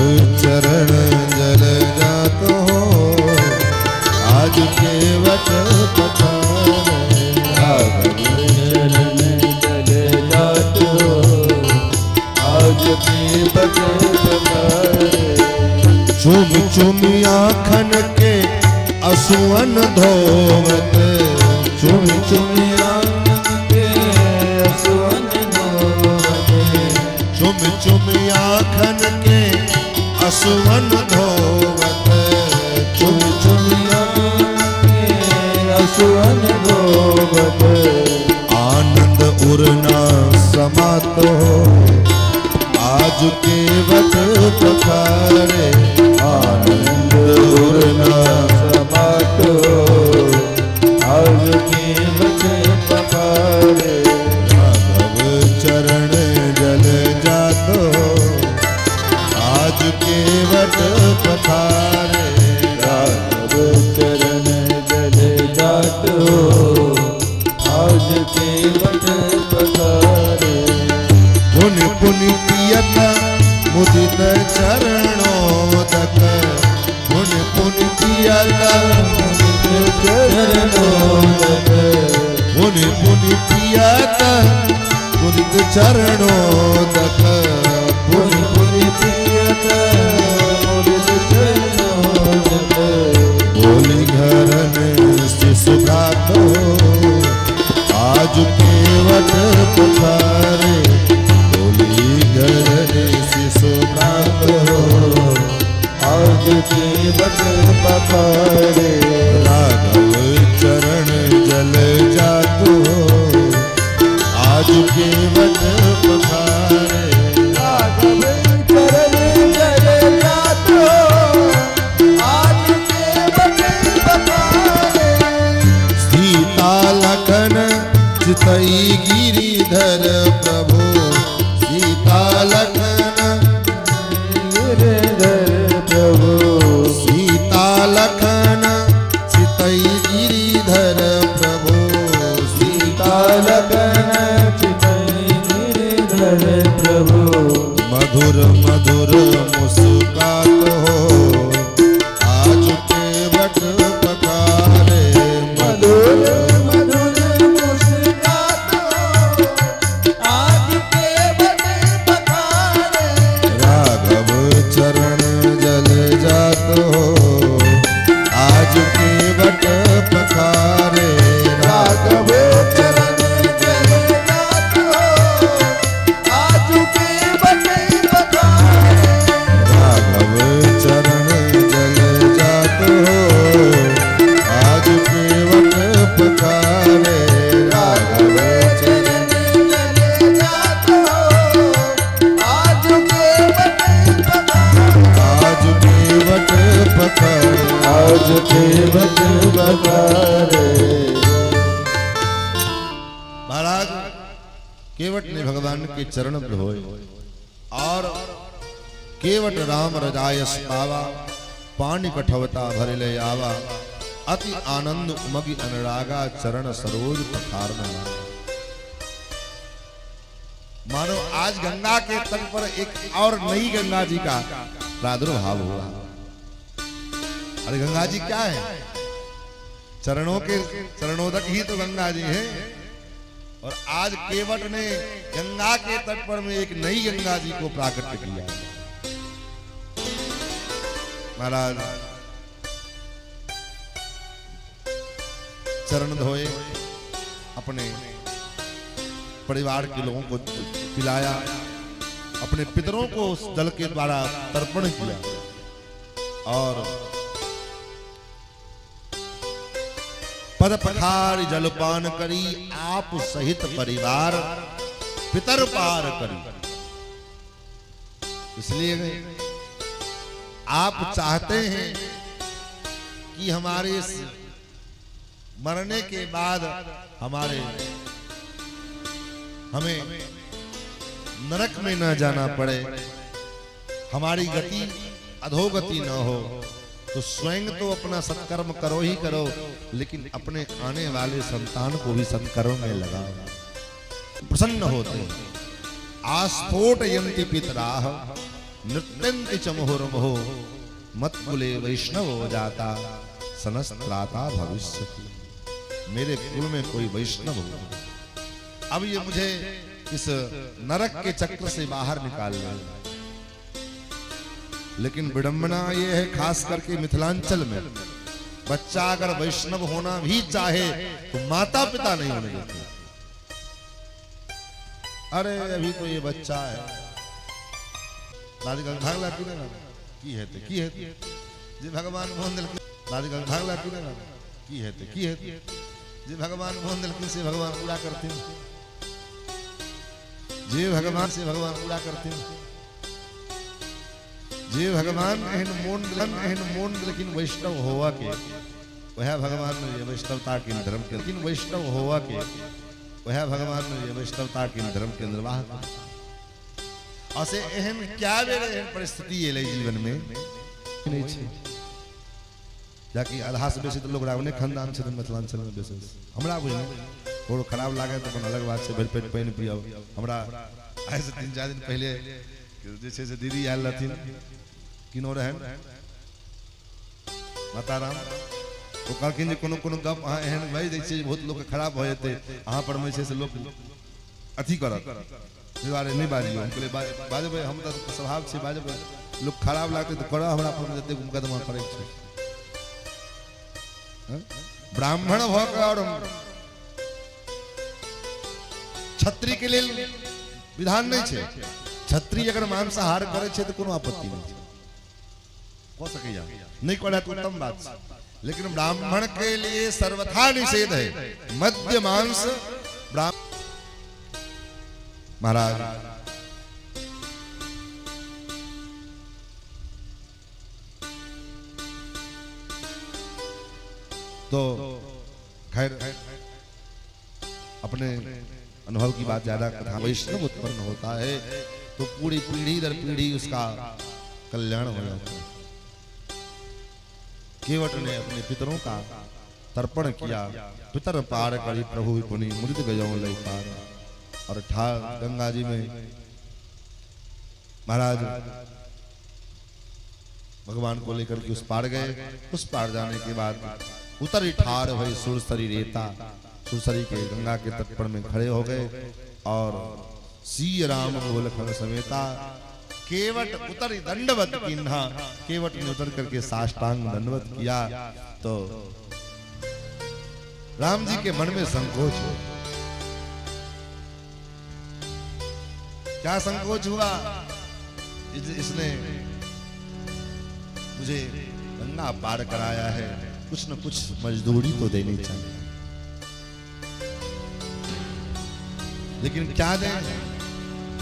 चरण जल जातो, आज केवट पखारे। राघव चरण जल जातो, आज केवट पखारे। चुम चुम आँखन के असुअन धोवत। चुम चुम आँखन के असुअन धोवत। चुम चुम आँखन के असुअन धोवत। चुम चुम आँखन के असुअन धोवत। आनंद उरना समातो, आज केवट पखारे। आनंद उरना समातो, आज केवट पखारे। राघव चरण जल जातो, आज केवट पखारे। राघव चरण जल जातो, आज केवट पखारे। पुनि पुनि पियत मुदित चरणोदक। पुनि पुनि पियत मुदित चरणोदक। पुनि पुनि पियत मुदित चरणोदक। पुनि पुनि पियत मुदित चरणोदक। बोली घरन शिशु गातो, आज केवट पखारे। बोली घरन शिशु गातो, आज केवट पखारे। राघव चरण जल जातो, आज केवट पखारे। राघव चरण जल जातो, आज केवट पखारे। सीता लखन चितई गिरिधर प्रभु। सीता लखन गिरिधर प्रभु। सीता लखन चितई गिरिधर प्रभु। सीता लखन चितई गिरिधर प्रभु। मधुर मधुर मुस्कात हो, आज केवट पखारे। मधुर मधुर मुस्कात हो, आज केवट पखारे। केवट बखारे। महाराज केवट ने भगवान के चरण धोए और केवट राम रजायस पावा, पानी कठवता भरे ले आवा, अति आनंद उमगी अनुरागा, चरण सरोज पखारना। मानो आज गंगा के तट पर एक और नई गंगा जी का प्रादुर्भाव हुआ। अरे गंगा जी क्या है? चरणोदक ही तो गंगा जी हैं। और आज केवट ने गंगा के तट पर में एक नई गंगा जी को प्राकट्य किया। महाराज चरण धोए, अपने परिवार के लोगों को पिलाया, अपने पितरों को उस जल के द्वारा तर्पण किया और पद पखार जलपान करी, आप सहित परिवार पितर पार करी। इसलिए आप चाहते हैं कि हमारे इस मरने के बाद हमें नरक में न जाना पड़े, हमारी गति अधोगति न हो, तो स्वयं तो अपना सत्कर्म करो ही करो, लेकिन अपने आने वाले संतान को भी सत्कर्म में लगाओ। प्रसन्न होते हैं। आस्फोट यंति पितराः नृत्यंति च मुहुर्मुहुः, मत्कुले वैष्णव हो जाता सनस्त्राता भविष्यति। मेरे कुल में कोई वैष्णव हो। अब ये मुझे इस नरक के चक्र से बाहर निकालना। लेकिन विडंबना ये है, खास करके मिथिलांचल में बच्चा अगर वैष्णव होना भी चाहे तो माता पिता नहीं होने देते। अरे अभी तो ये बच्चा है, दादी भागला की है जी भगवान मोहन दिल दादी भागला की है जी भगवान मोहन दिल से भगवान पूरा करते हैं, जी भगवान से भगवान पूरा करते हैं, जी भगवान एहन मोन लेकिन वैष्णव होवा के वह भगवान ये वैष्णवता के धर्म के, लेकिन वैष्णव होवा के वह भगवान ये वैष्णवता के धर्म के निर्वाह असे एहन क्या बेरे एहन परिस्थिति ये ले जीवन में नहीं छे। जाकि आधा से बेसी तो लोग रावने खानदान से मिथिलांचल में विशेष हमरा बुझने थोड़ा खराब लागे तो अपन अलग बात से भर पेट पानी पियो। हमरा आज से 3-4 दिन पहले जैसे से दीदी आयल रहथिन किनो रहन माता राम वो कहलखिन जे कोनो कोनो गप अहाँ एहन भई दै छै बहुत लोग के खराब भ जेते, अहाँ पर में से लोग अथी करत दुआरे नहीं बाजियो। हम कहले बाजबे, हम त स्वभाव से बाजबे, लोग खराब लागते तो करो, हमरा पर में जते मुकदमा करे छै। ब्राह्मण भ के और क्षत्रिय के लेल विधान नहीं छे। क्षत्रिय अगर मांसाहार करे छे तो कोनो आपत्ति नहीं छे, हो सकैया नहीं करे तो उत्तम बात छे। लेकिन ब्राह्मण के लिए सर्वथा निषेध है मद्य मांस। महाराज तो खैर अपने अनुभव की बात ज्यादा कथा वैष्णव उत्पन्न होता है तो पूरी पीढ़ी दर पीढ़ी उसका कल्याण हो जाता है। केवट ने अपने पितरों का तर्पण किया, पितर पार करी प्रभु पुनि मृत गयो लय पार। और गंगा जी में महाराज भगवान को लेकर के उस पार गए। उस पार जाने के बाद उतर ठार भई सुरसरी रेता, सुरसरी के गंगा के तट पर में खड़े हो गए और सी राम गोलखन समेता केवट उतर दंडवत किन्हा। केवट ने उतर करके साष्टांग दंडवत किया तो राम जी के मन में संकोच हो। क्या संकोच हुआ? इसने मुझे गंगा पार कराया है, कुछ न कुछ मजदूरी तो देनी चाहिए। लेकिन क्या दें,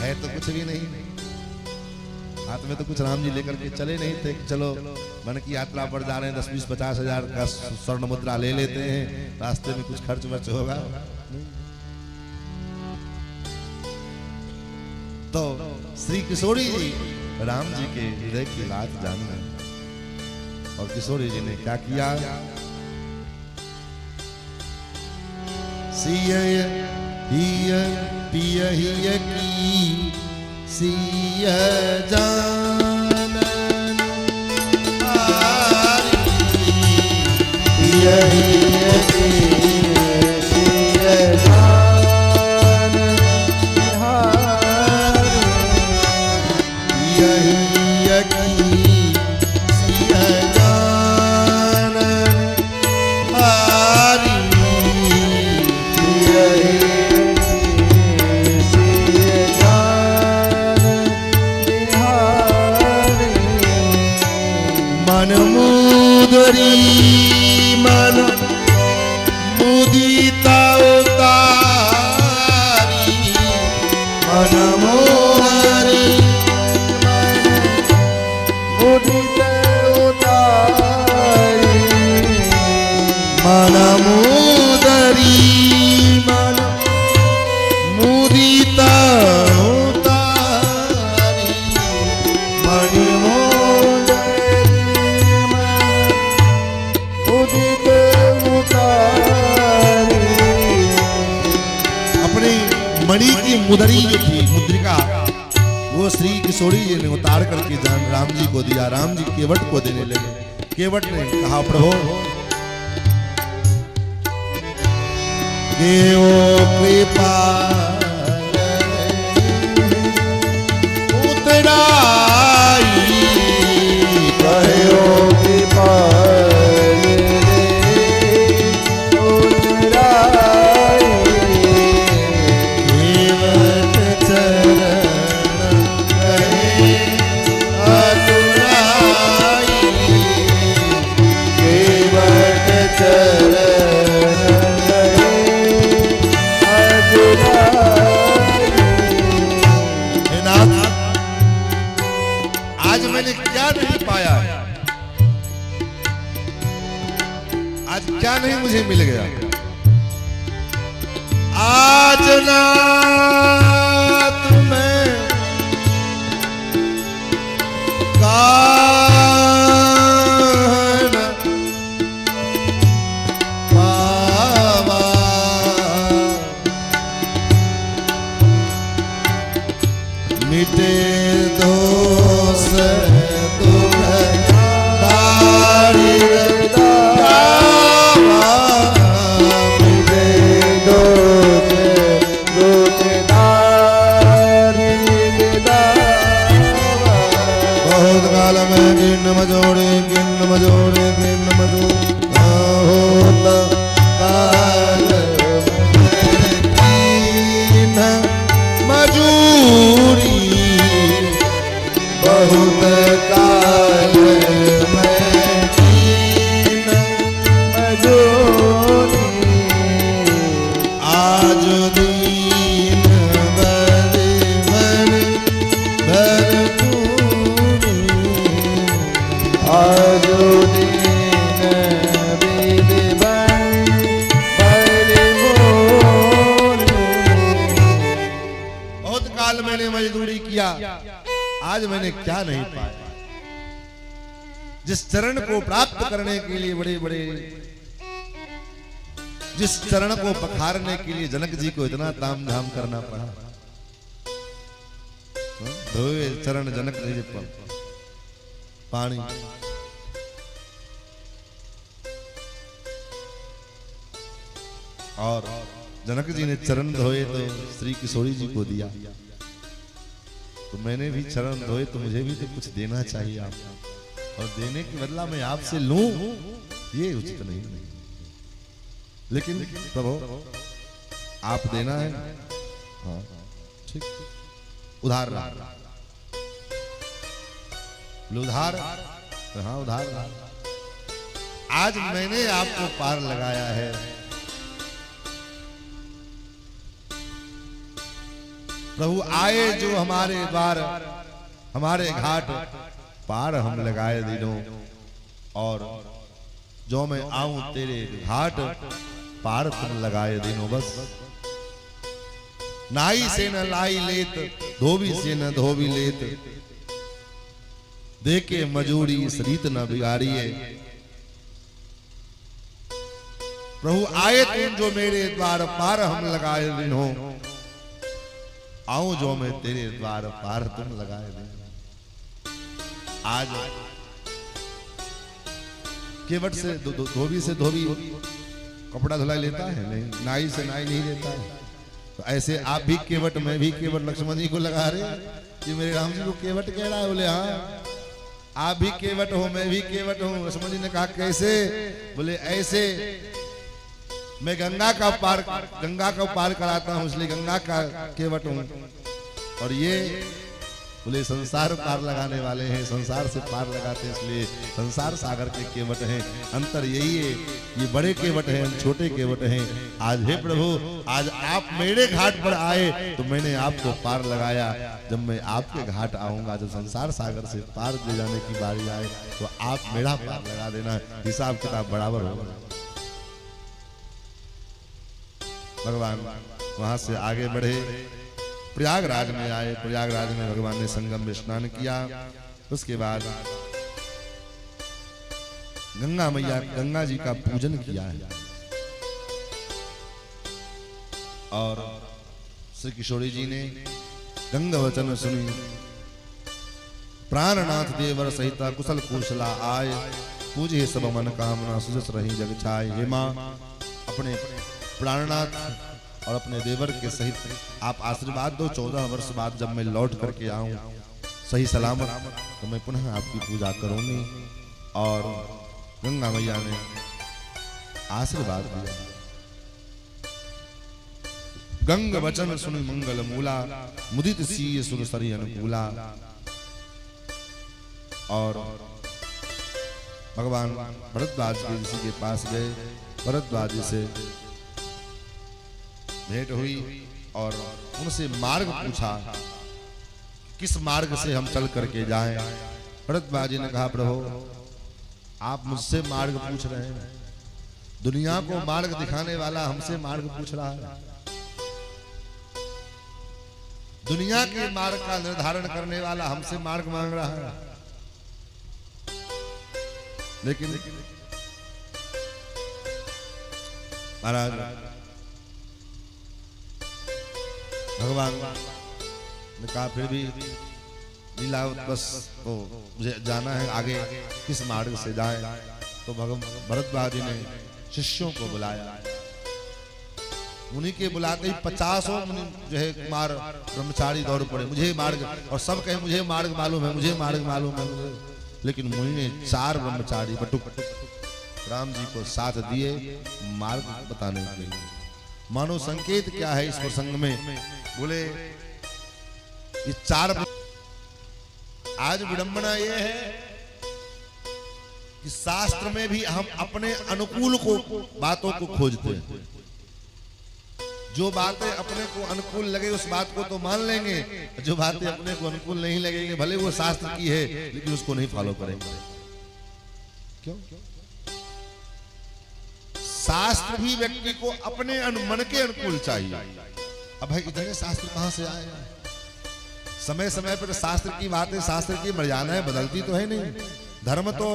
है तो कुछ भी नहीं। हाथ में तो कुछ राम जी लेकर के चले नहीं थे कि चलो वन की यात्रा पर जा रहे हैं 10-20-50 हजार का स्वर्ण मुद्रा ले लेते हैं, रास्ते में कुछ खर्च वर्च होगा। तो श्री किशोरी जी राम जी के हृदय की बात जानना, और किशोरी जी ने क्या किया, सिय हिय पिय हिय की सिय जानन हारी, पिय हिय की सिय जानन हारी, पिय हिय की सिय जानन हारी, मन मुदरी मन मुदिता उतारी, मन मुदरी मुदिता उतारी, मन मुदरी मन मुदिता उतारी, मन मणि की मुदरी जो थी मुद्रिका, वो श्री किशोरी जी ने उतार करके जान राम जी को दिया। राम जी केवट को देने लगे। केवट ने कहा प्रभु देव कृपा उतराई, कहो कृपा आज मैंने क्या नहीं पाया, आज क्या नहीं मुझे मिल गया, आज ना तुम्हें कान पावा, मिटे दोष दुख दारी दावा, मिटे दोष दुख दारी दावा, बहुत काल में गिन मजोड़े होता काल में मजूरी, बहुत काल में मजूरी, आज दीन बड़े भरपूरी, आज दीन विधि बहुत काल मैंने मजदूरी किया, आज मैंने क्या नहीं पाया। जिस चरण को प्राप्त करने के लिए बड़े बड़े, जिस चरण को पखारने के लिए जनक जी को इतना ताम झाम करना पड़ा, धोए चरण जनक जी पर पानी, और जनक जी ने चरण धोए तो श्री किशोरी जी को दिया, तो मैंने भी चरण धोए तो मुझे भी तो कुछ देना चाहिए आप, और देने के बदला मैं आपसे लूं ये उचित नहीं। लेकिन प्रभु आप देना है, हाँ ठीक, उधार उधार, हाँ उधार। आज मैंने आपको पार लगाया है, प्रभु आए जो हमारे द्वार, हमारे घाट पार हम लगाए दिनों, और जो मैं आऊं तेरे घाट पार तुम लगाए दिनों। बस नाई से न लाई लेत, धोबी से न धोबी लेत, देके मजूरी इस रीत न बिगाड़िए। प्रभु आए तुम जो मेरे द्वार पार हम लगाए दिन हो, आऊं जो मैं तेरे द्वार पार तुम लगाए दिन। आज केवट से धोबी से धोबी कपड़ा धुलाई लेता है? नहीं। नाई से नाई नहीं लेता है। तो ऐसे आप भी केवट, मैं भी केवट लक्ष्मण जी को लगा रहे कि मेरे राम जी को केवट कह रहा है। बोले हाँ, आप भी केवट हो, मैं भी केवट हूं। लक्ष्मण जी ने कहा कैसे? बोले ऐसे, मैं गंगा का पार कराता हूं, इसलिए गंगा का केवट हूं, और ये बोले संसार पार लगाने वाले हैं, संसार से पार लगाते हैं, इसलिए संसार सागर के केवट हैं। अंतर यही है, ये बड़े केवट हैं, हम छोटे केवट हैं। आज हे प्रभु, आज आप मेरे घाट पर आए तो मैंने आपको पार लगाया। जब मैं आपके घाट आऊंगा, जब संसार सागर से पार ले जाने की बारी आए तो आप मेरा पार लगा देना, हिसाब किताब बराबर होगा। भगवान वहां से आगे बढ़े, प्रयागराज में आए। प्रयागराज में भगवान ने संगम में स्नान किया। उसके बाद गंगा मैया, गंगा जी का पूजन किया है। और श्री किशोरी जी ने गंगा वचन सुनी, प्राणनाथ देवर सहित कुशल कुशला आए, पूजे सब मन कामना सुजस रही जग छाए। हे मां, अपने प्राणनाथ और अपने देवर के सहित आप आशीर्वाद दो। 14 वर्ष बाद जब मैं लौट करके आऊं सही सलामत, तो मैं पुनः आपकी पूजा करूंगी। और गंगा मैया ने आशीर्वाद दिया। गंग वचन सुन मंगल मूला, मुदित सीय सुर सरी अनुकूला। और भगवान भरद्वाज के ऋषि के पास गए, भरद्वाज जी से भेंट हुई और उनसे मार्ग पूछा, किस मार्ग से हम चल करके जाएं। भरद्वाज जी ने कहा, प्रभु आप मुझसे मार्ग पूछ रहे हैं, दुनिया को मार्ग दिखाने वाला हमसे मार्ग पूछ रहा है, दुनिया के मार्ग का निर्धारण करने वाला हमसे मार्ग मांग रहा है। लेकिन महाराज भगवान ने कहा, फिर भी लीला बस तो मुझे जाना है आगे, किस मार्ग से जाए। तो भरद्वाज जी ने शिष्यों को बुलाया। उन्हीं के बुलाते ही 50 मुनि जो है कुमार ब्रह्मचारी दौड़ पड़े, मुझे मार्ग, और सब कहे मुझे मार्ग मालूम है, मुझे मार्ग मालूम है। लेकिन मुनि ने 4 ब्रह्मचारी बटुक राम जी को साथ दिए मार्ग बताने के लिए। मानो संकेत क्या है इस प्रसंग में? बोले ये 4, आज विडंबना ये है कि शास्त्र में भी हम अपने अनुकूल को बातों को खोजते हैं। जो बातें अपने को अनुकूल लगे उस बात को तो मान लेंगे, जो बातें अपने को अनुकूल नहीं लगेंगे, भले वो शास्त्र की है लेकिन उसको नहीं फॉलो करेंगे। क्यों? शास्त्र भी व्यक्ति को अपने मन के अनुकूल चाहिए। अब भाई इतने शास्त्र कहां से आए? समय समय पर शास्त्र की बातें, शास्त्र की मर्यादाएं बदलती तो है नहीं। धर्म तो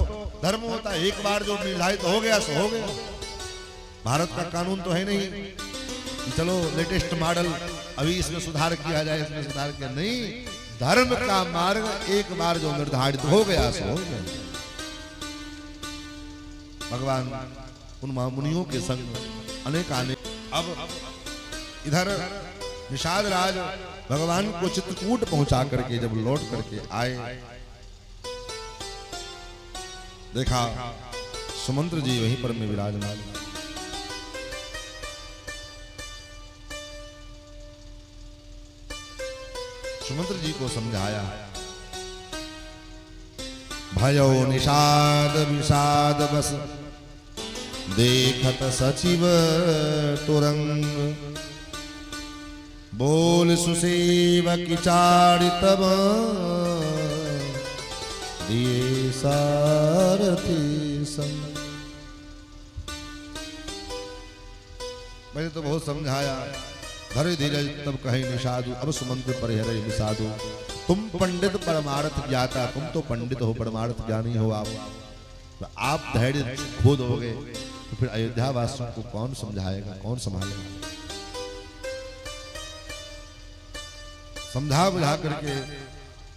धर्म होता है, एक बार जो निर्धारित हो गया सो हो गया। भारत का कानून तो है नहीं चलो लेटेस्ट मॉडल अभी इसमें सुधार किया जाए, इसमें सुधार किया नहीं। धर्म का मार्ग एक बार जो निर्धारित हो गया सो हो गया। भगवान उन महामुनियों के संग अनेक आने। अब इधर निषाद राज भगवान को चित्रकूट पहुंचा करके जब लौट करके आए, देखा सुमंत्र जी वहीं पर में विराजमान। सुमंत्र जी को समझाया, भयो निषाद विषाद बस, देखत सचिव तुरंग, बोल सुसेवक चारि तब, दिए सारथी संग। मैंने तो बहुत समझाया, धरे धीरज तब कहे निषादु, अब सुमंत्र परिहर निषादु। तुम पंडित परमार्थ ज्ञाता, तुम तो पंडित हो, परमार्थ ज्ञानी हो आप, तो आप धैर्य खो दोगे तो फिर अयोध्या वासियों को कौन समझाएगा, कौन संभालेगा। समझा बुझा करके,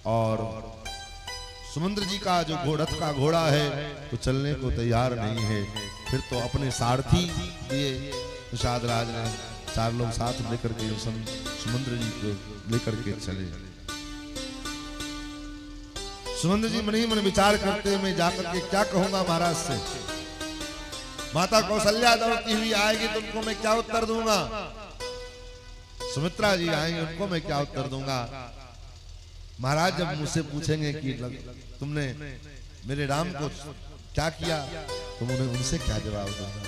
और सुमंत्र जी का जो घोड़थ का घोड़ा है तो चलने को तैयार नहीं है। फिर तो अपने सारथी दिए निषाद राज ने, चार लोग साथ लेकर के सुमंत्र जी को लेकर के चले। सुमंत्र जी मन ही मन विचार करते, मैं जाकर के क्या कहूंगा महाराज से। माता कौशल्या दौड़ती हुई आएगी तो उनको मैं क्या उत्तर दूंगा, सुमित्रा जी आएंगे उनको मैं क्या उत्तर दूंगा। महाराज जब मुझसे पूछेंगे कि तुमने मेरे राम को क्या किया, तुम उन्हें उनसे क्या जवाब दोगे।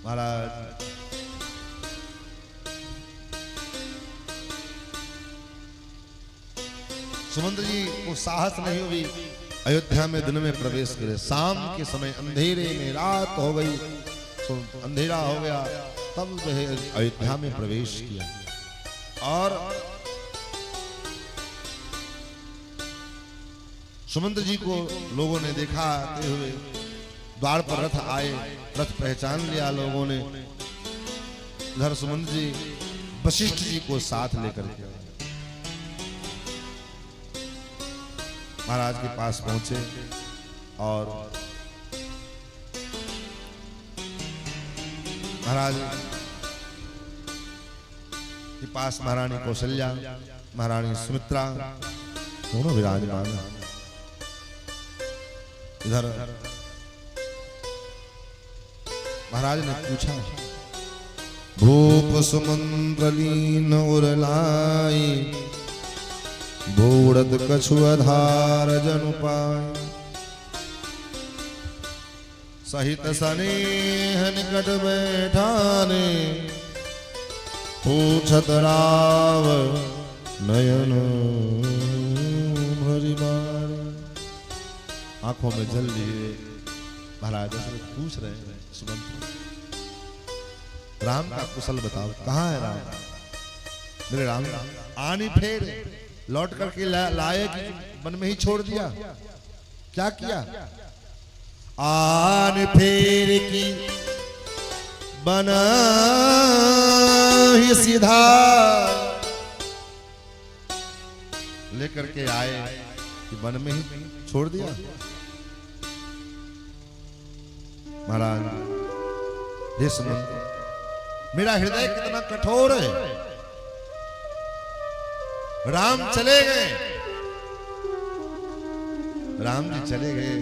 महाराज सुमंत्र जी को साहस नहीं हुई अयोध्या में दिन में प्रवेश करे। शाम के समय अंधेरे में रात हो गई, अंधेरा हो गया, तब वह अयोध्या में प्रवेश किया। और सुमंत्र जी को लोगों ने देखा आते हुए, द्वार पर रथ आए, रथ पहचान लिया लोगों ने। इधर सुमंत्र जी वशिष्ठ जी को साथ लेकर के महाराज के पास पहुंचे, और महाराज के पास महारानी कौशल्या, महारानी सुमित्रा दोनों विराजमान। इधर महाराज ने पूछा, भूप सुमंत्र लीन उरलाई, बूढ़त कछुआधार जनु पाए, सहित सनेह निकट बैठाने, पूछत राव नयन भरी बार। आंखों में जल लिए महाराज पूछ रहे हैं, सुमंत्र राम का कुशल बताओ, कहाँ है राम। मेरे राम आनी फेर लौट करके लाए कि वन में ही छोड़ दिया, क्या किया। आन फेर की बना ही सीधा लेकर के आए कि वन में ही छोड़ दिया। महाराज हे सुमंत्र, मेरा हृदय कितना कठोर है। राम चले गए, राम जी चले गए,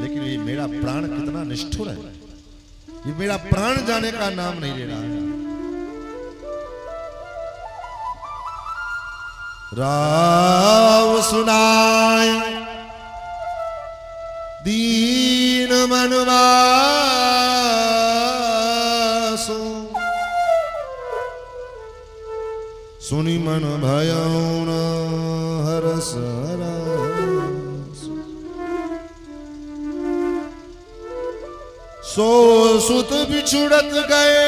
लेकिन ये मेरा प्राण कितना निष्ठुर है, ये मेरा प्राण जाने का नाम नहीं ले रहा है। राव सुनाय दीन मनवासु, सुनि मन भयौन हरस सो सुत बिछुड़त गए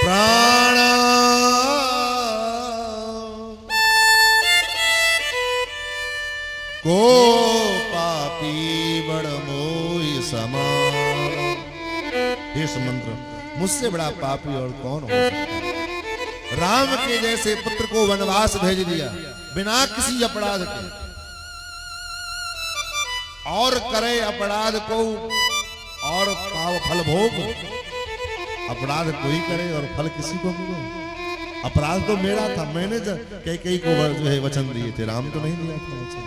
प्राण, को पापी बड़ मोहि समान। हे सुमंत्र, मुझसे बड़ा पापी और कौन हो सकता है। राम के जैसे पुत्र को वनवास भेज दिया बिना किसी अपराध के, और करे अपराध को और पाव फल भोग। अपराध कोई करे और फल किसी को मिले। अपराध तो मेरा था, मैंने कई को जो है वचन दिए थे, राम तो नहीं दिया था वचन।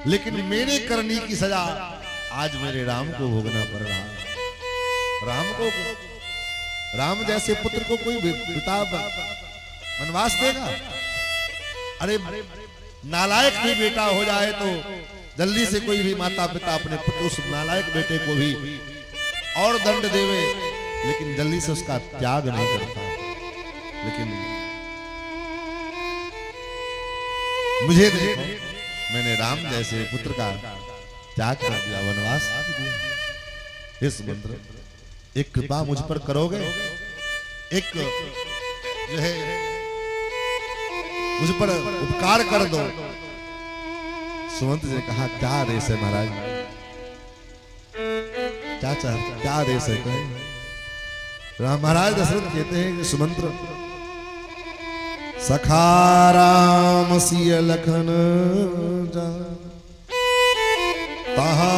लेकिन मेरे करनी की सजा आज मेरे राम को भोगना पड़ रहा है। राम जैसे पुत्र को कोई पिता वनवास देगा? अरे नालायक भी बेटा हो जाए तो जल्दी से कोई भी माता पिता अपने पुत्र उस नालायक बेटे को भी और दंड देवे, लेकिन जल्दी से उसका त्याग नहीं करता। लेकिन मुझे देखो, मैंने राम जैसे पुत्र का त्याग कर दिया, वनवास दिया। हे सुमंत्र, एक कृपा मुझ पर करोगे? एक जो है मुझ पर उपकार कर दो। सुमंत्र जी ने कहा, क्या आदेश है महाराज? क्या आदेश है? राम महाराज दशरथ कहते हैं कि सुमंत्र, सखा राम सिय लखन जा तहा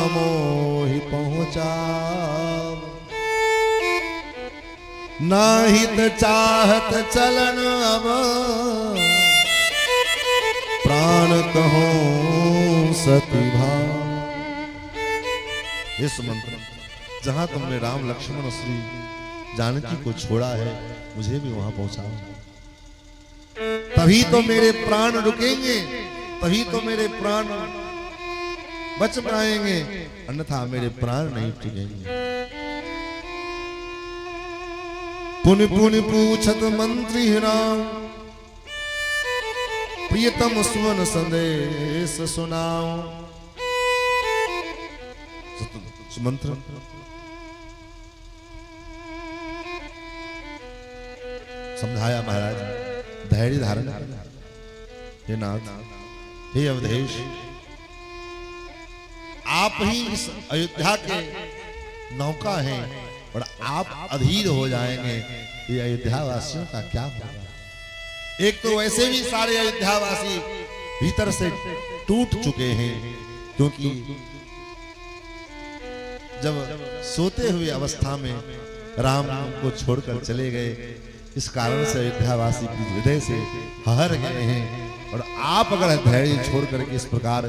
मोहि पहुंचा, नाहित चाहत चलन अब प्राण कहो सती भाव। इस मंत्र, जहां तुमने राम लक्ष्मण और श्री जानकी को छोड़ा है, मुझे भी वहां पहुंचाओ। तभी तो मेरे प्राण रुकेंगे, तभी तो मेरे प्राण बच पाएंगे, अन्यथा मेरे प्राण नहीं टिकेंगे। पुनि पुनि पूछत मंत्री राम, प्रियतम सुमन संदेश सुनाओ। मंत्र समझाया महाराज, धैर्य धारण करना। हे नाथ, हे अवधेश, आप ही इस अयोध्या के नौका हैं और आप अधीर हो जाएंगे, ये अयोध्या वासियों का क्या होगा? एक तो वैसे भी सारे अयोध्यावासी भीतर से टूट चुके हैं, क्योंकि जब सोते हुए अवस्था में राम को छोड़कर चले गए, इस कारण से अयोध्यावासी की हृदय से हर गए हैं। और आप अगर धैर्य छोड़ करके इस प्रकार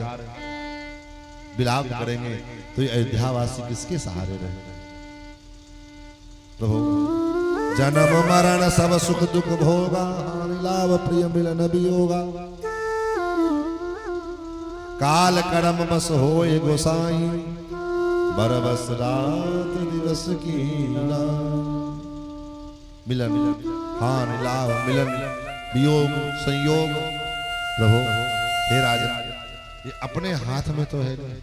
विलाप करेंगे तो ये अयोध्यावासी किसके सहारे रहेंगे? प्रभु, जन्म मरण सब सुख दुख भोगा, हानि लाभ प्रिय मिलन वियोगा, काल कर्म बस होए गोसाई, बरबस रात दिवस की मिलन हानि लाभ मिलन वियोग संयोग। प्रभु, हे राजन, ये अपने हाथ में तो है नहीं,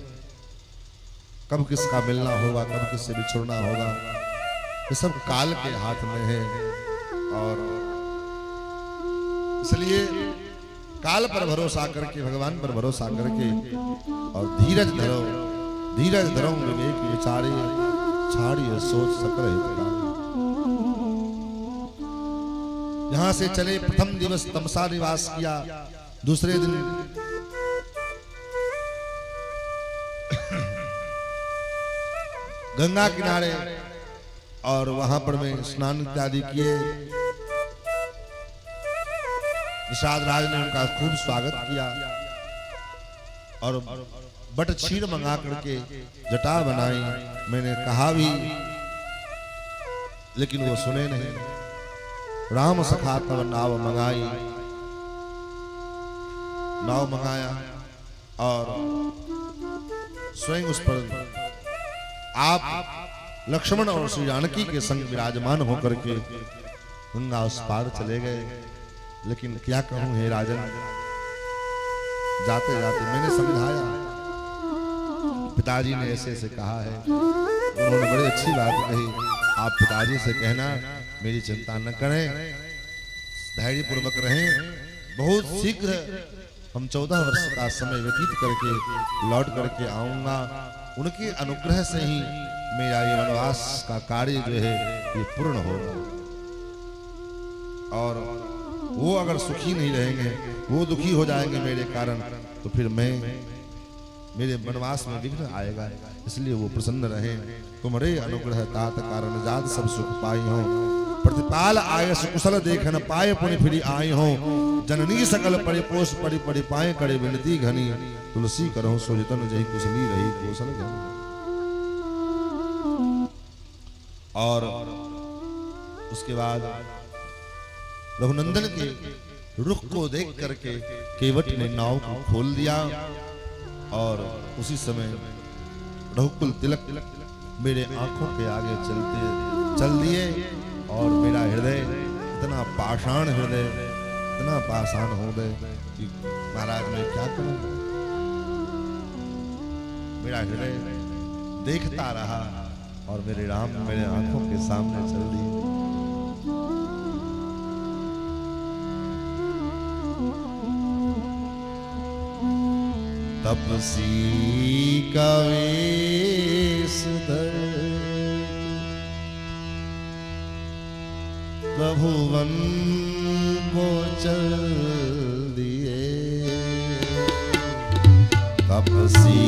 कब किसका मिलना होगा, कब किससे बिछुड़ना होगा, ये सब काल के हाथ में है। और इसलिए काल पर भरोसा करके, भगवान पर भरोसा करके और धीरज धरो, धीरज धरो विवेक विचारे, छाड़िए सोच सकल हितकारी। यहां से चले, प्रथम दिवस तमसा निवास किया, दूसरे दिन गंगा किनारे और वहां पर में स्नान इत्यादि किए। निषाद राज ने उनका खूब स्वागत किया और बट क्षीर मंगा करके जटा बनाई। मैंने कहा भी, लेकिन वो सुने नहीं। राम सखा तब नाव मंगाई, नाव मंगाया और स्वयं उस पर आप लक्ष्मण और श्री जानकी के संग विराजमान होकर के गंगा उस पार चले गए। लेकिन क्या कहूं हे राजन, जाते जाते मैंने समझाया, पिताजी ने ऐसे ऐसे कहा है। उन्होंने बड़ी अच्छी बात कही, आप पिताजी से कहना मेरी चिंता न करें, धैर्य पूर्वक रहें, बहुत शीघ्र हम 14 वर्ष का समय व्यतीत करके लौट करके आऊंगा। उनके अनुग्रह से ही मेरा ये वनवास का कार्य जो है ये पूर्ण होगा। और वो अगर सुखी नहीं रहेंगे, वो दुखी हो जाएंगे मेरे कारण, तो फिर मेरे वनवास में विघ्न आएगा। इसलिए वो प्रसन्न रहे। तुम्हारे अनुग्रह तात कारण जात सब सुख पाई हो, प्रतिपाल आयस कुशल देखन पाए पुण्य फिरी आई हो, जननी सकल परिपोष परि परि पाए करे विनती घनी, तुलसी करहु सोजतन जहि कुशली रही कौशल घनी। और उसके बाद रघुनंदन के रुख को देख करके केवट ने नाव को खोल दिया और उसी समय रघुकुल तिलक मेरे आंखों के आगे चल दिए और मेरा हृदय इतना पाषाण हृदय, इतना पाषाण हो गए कि महाराज मैं क्या करूं। मेरा हृदय देखता रहा और मेरे राम मेरे आंखों के सामने चल दिए। तपसी का वेश धर प्रभुवन को चल दिए। तपसी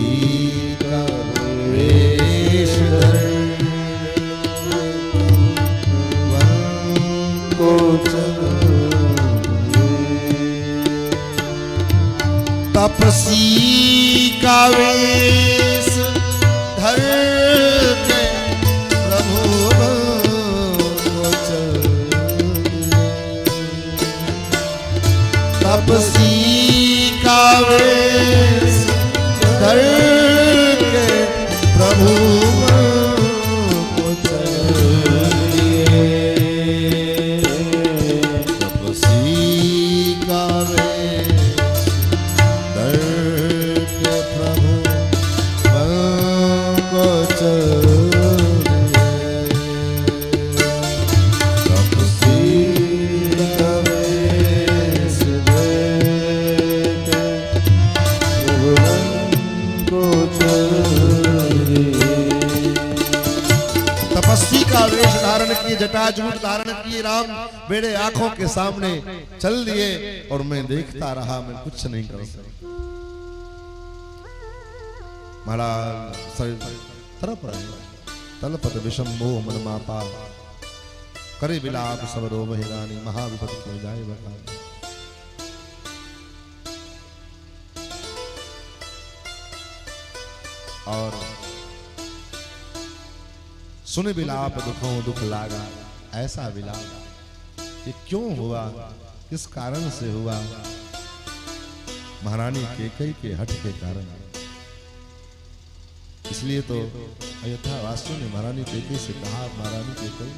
का वेश धर प्रभुवन को चल तपसी का वेश धर के प्रभु को चल। तपसी का वेश धर के प्रभु को चल। तपसी का तपस्वी का वेश धारण किए, जटाजूट धारण किए राम मेरे आंखों के सामने चल दिए और मैं देखता रहा, मैं कुछ नहीं कर सका। महाराज तरफ रहे तलपत विषम्भो मन मापा करे विलाप सब रोम हिरानी महाविपत हो जाए बता। और सुने विलाप दुखों दुख लागा, ऐसा विलाप ये क्यों हुआ, किस कारण से हुआ। महारानी कैकेयी के हठ के कारण। इसलिए तो अयोध्या वासियों ने महारानी कैकेयी से कहा, महारानी कैकेयी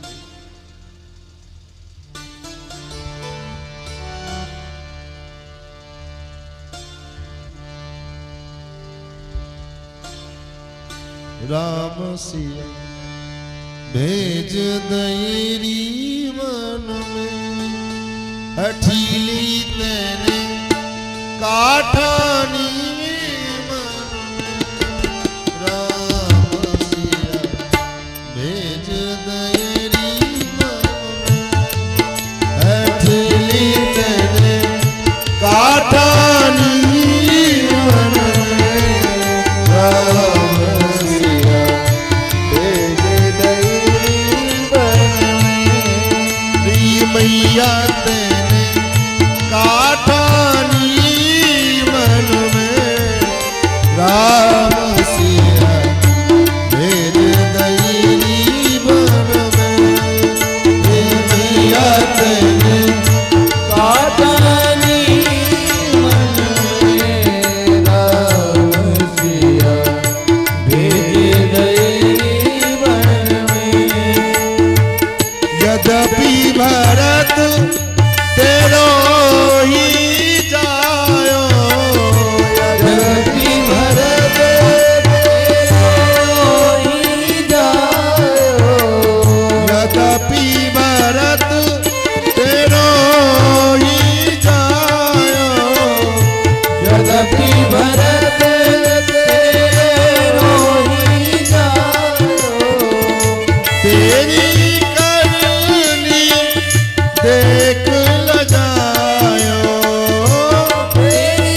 राम सिया भेज दैरी मन में हठीली तेने काठानी मन में। राम सिया भेज दैरी मन में हठीली तेने काठानी मन में। राम मैया तेने काठानी मन में। राम सिया भेज दैरी मन में। मैया तेने काठानी मन में। राम सिया भेज दैरी मन में। यद्यपि भरत तेरो ही जायो, यद्यपि भरत तेरो ही जायो, यद्यपि भरत तेरो ही जायो, यद्यपि भरत तेरो ही जायो। तेरी देख ल जायो, तेरी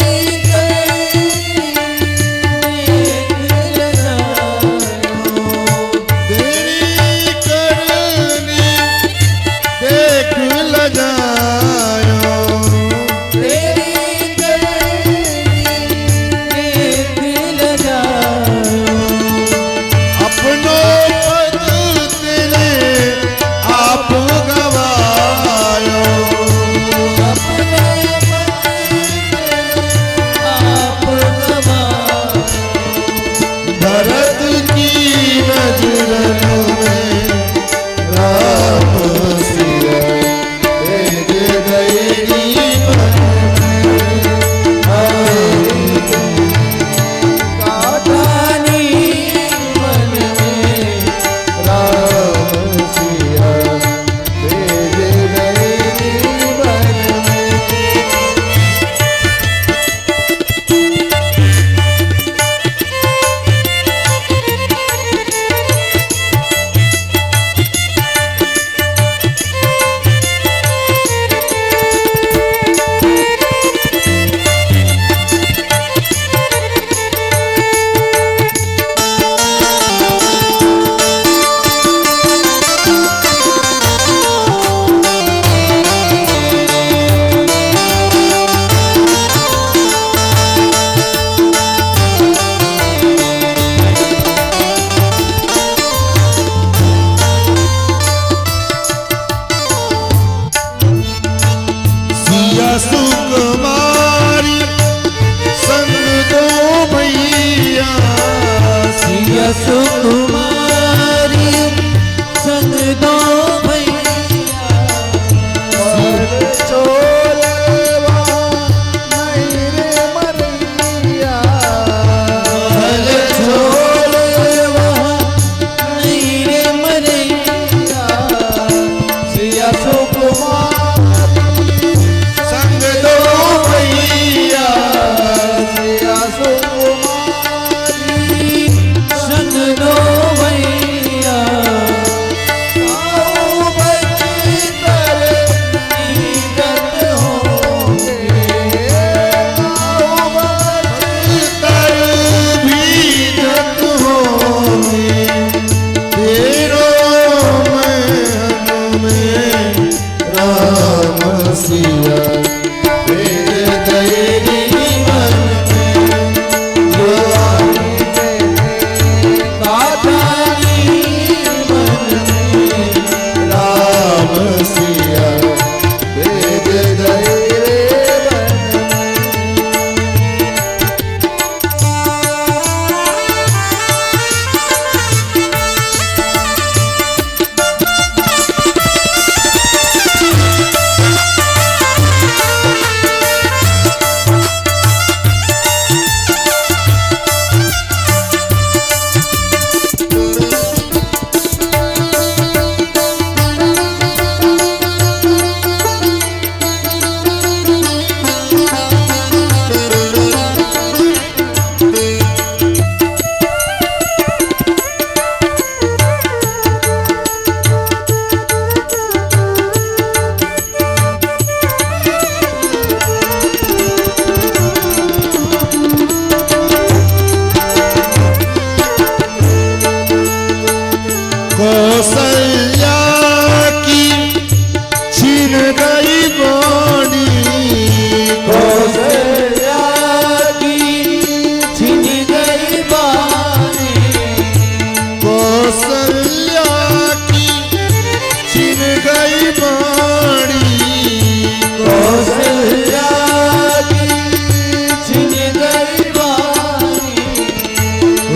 करनी देख ल जायो, तेरी करनी देख ल जायो। अपनो पद तेरे आप गवायो, भरत की नजर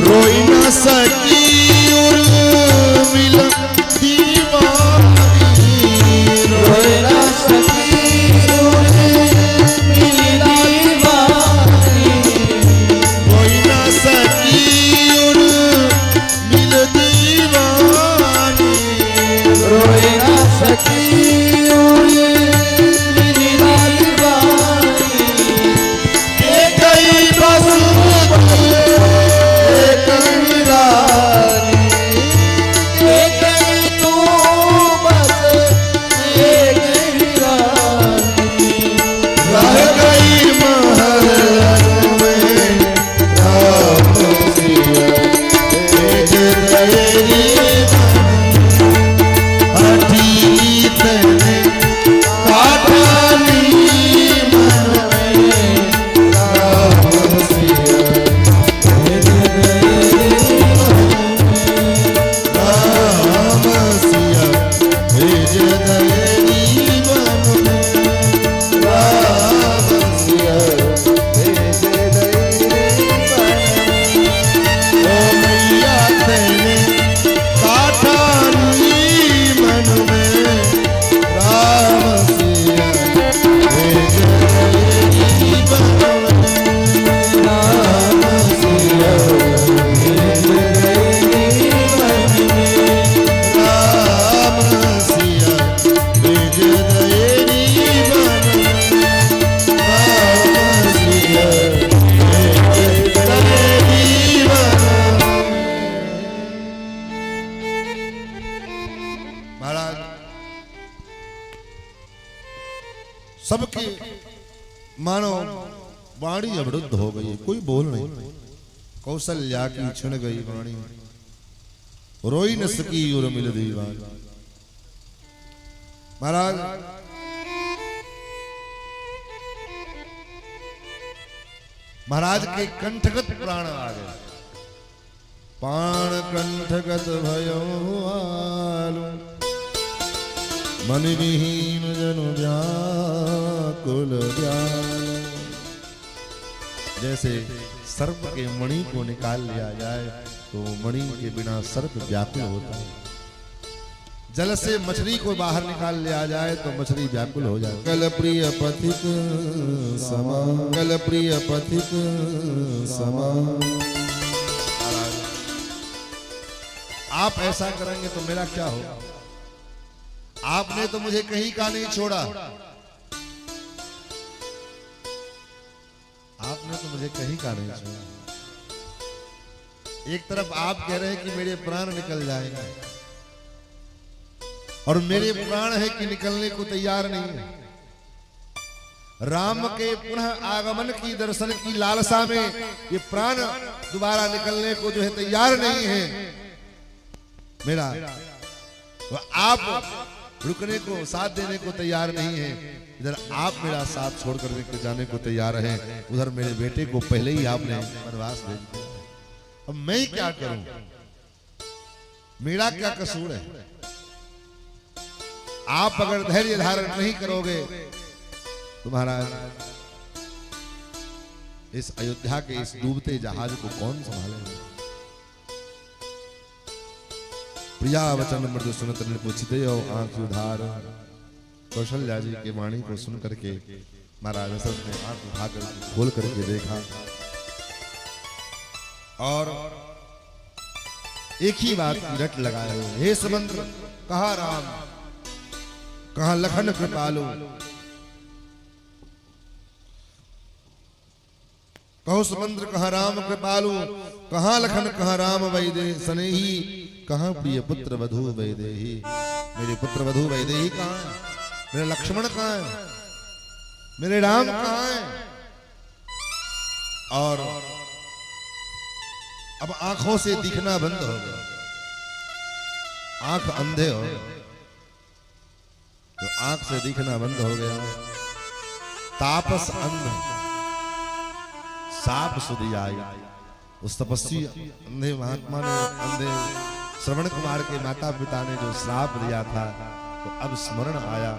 रोई न सकी उर्मिला दीवानी रोई न सकी उर्मिला दीवानी रोई न सकी उर्मिला दीवानी रोई न सकी उर्मिला दीवानी एक ही बस एक ही रानी एक ही तू बस एक ही रानी रह गई महल में राम सिया तेज तेरी हठी तने काठानी मन में राम सिया तेज तेरी राम सिया तेज तेरी मन में राम सिया तेज तेरी ओ मैया तेरे काठानी मन में राम सिया तेज तेरी मन में राम सिया तेज तेरी मन में राम सिया तेज तेरी मन में राम सिया तेज तेरी मन महाराज सबकी मानो वाणी अवरुद्ध हो गई, कोई बोल नहीं। कौशल्या की छिन गई वाणी, रोई न सकी उर्मिल दीवानी। महाराज महाराज के कंठगत प्राण आ गए, पाण कंठगत भयो आलू, मन विहीन जनु व्याकुल व्याल। जैसे सर्प के मणि को निकाल लिया जाए तो मणि के बिना सर्प व्याकुल होता है। जल से मछली को बाहर निकाल लिया जाए तो मछली व्याकुल हो जाए। कल प्रिय पथिक समा, कल प्रिय पथिक समा। आप ऐसा करेंगे तो मेरा क्या होगा? आपने तो मुझे कहीं का नहीं छोड़ा, आपने तो मुझे कहीं का नहीं छोड़ा। एक तरफ आप कह रहे हैं कि मेरे प्राण निकल जाएंगे और मेरे प्राण है कि निकलने को तैयार नहीं है। राम के पुनः आगमन की दर्शन की लालसा में ये प्राण दोबारा निकलने को जो है तैयार नहीं है मेरा। तो आप रुकने को, साथ देने को तैयार नहीं है। इधर आप मेरा साथ छोड़ कर जाने को तैयार हैं, उधर मेरे बेटे को पहले ही आपने वनवास भेज दिया। अब मैं क्या करूं? मेरा क्या कसूर है? आप अगर धैर्य धारण नहीं करोगे तो महाराज इस अयोध्या के इस डूबते जहाज को कौन संभालेगा? प्रिया वचन मृदु सुनत पूछते और आंख उधार। कौशल्या जी के वाणी को सुन करके महाराज दशरथ ने आंख उठाकर खोल करके देखा और एक ही बात की रट लगाए हुए, हे सुमंत्र कहा राम, कहा लखन कृपालु, कहो सुमंत्र कहा राम कृपालु, कहा लखन कहा राम वैदेही सनेही, कहा प्रिय पुत्र वधु वैदेही। मेरे पुत्र वधु वैदेही कहाँ है? मेरे लक्ष्मण कहाँ है? मेरे राम कहाँ है? और अब आंखों से दिखना बंद हो गया, आंख अंधे हो गए, तो आंख से दिखना बंद हो गया। तापस अंध साप सुधी आई। उस तपस्वी अंधे महात्मा ने, अंधे श्रवण कुमार के माता पिता ने जो श्राप दिया था तो अब स्मरण आया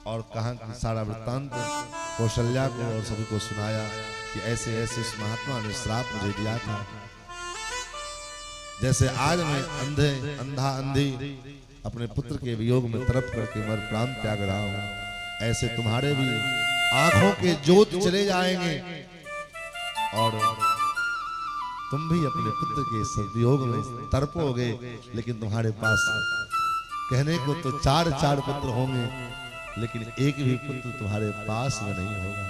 और कहा कि सारा वृत्तांत कौशल्या को और सभी को सुनाया कि ऐसे ऐसे इस महात्मा ने श्राप मुझे दिया था। जैसे आज मैं अंधे अंधा अंधी अपने पुत्र के वियोग में तड़प करके मर प्राण त्याग रहा हूं, ऐसे तुम्हारे भी आंखों के जोत चले जाएंगे और तुम भी अपने पुत्र के वियोग में तड़पोगे। लेकिन तुम्हारे पास कहने को तो चार चार पुत्र होंगे, लेकिन एक भी पुत्र तुम्हारे पास में नहीं होगा।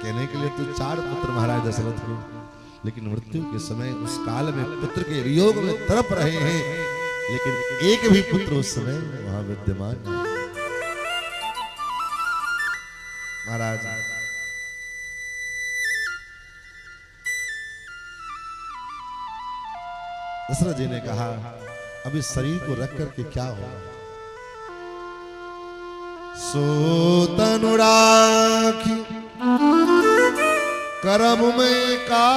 कहने के लिए तो चार पुत्र महाराज दशरथ के, लेकिन मृत्यु के समय उस काल में पुत्र के वियोग में तड़प रहे हैं, लेकिन एक भी पुत्र उस समय वहां विद्यमान नहीं। महाराज दशरथ जी ने कहा, अब इस शरीर को रख करके क्या होगा? सो तनु राखी करम में का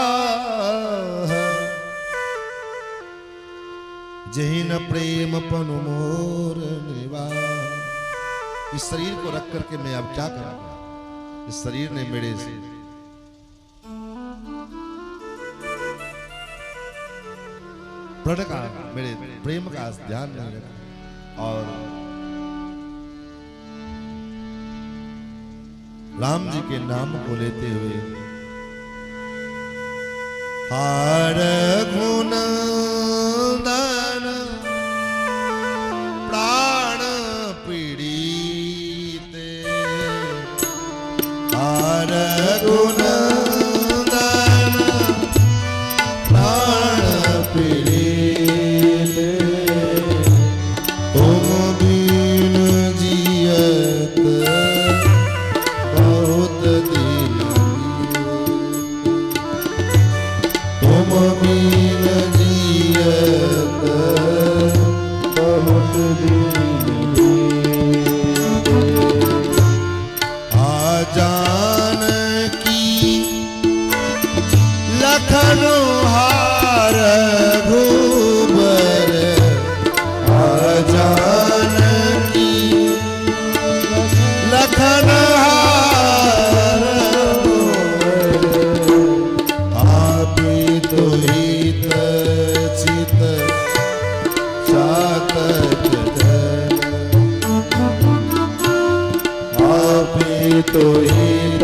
जही न प्रेम पनु मोर निवास। इस शरीर को रख करके मैं अब क्या करूंगा? इस शरीर ने मेरे से प्रण का, मेरे प्रेम का ध्यान नहीं रखा। और राम जी के नाम को लेते हुए हार गुण दान प्राण पीड़ित, हार गुण दान प्राण पीड़ित, तुम बिन जियत बहुत दिन, तुम बिन जियत बहुत दिन, आ जानकी लखन हार घूबर, आ जानकी लखन हार घूबर, आपी तो हित चित चातक जन, आपी तो हित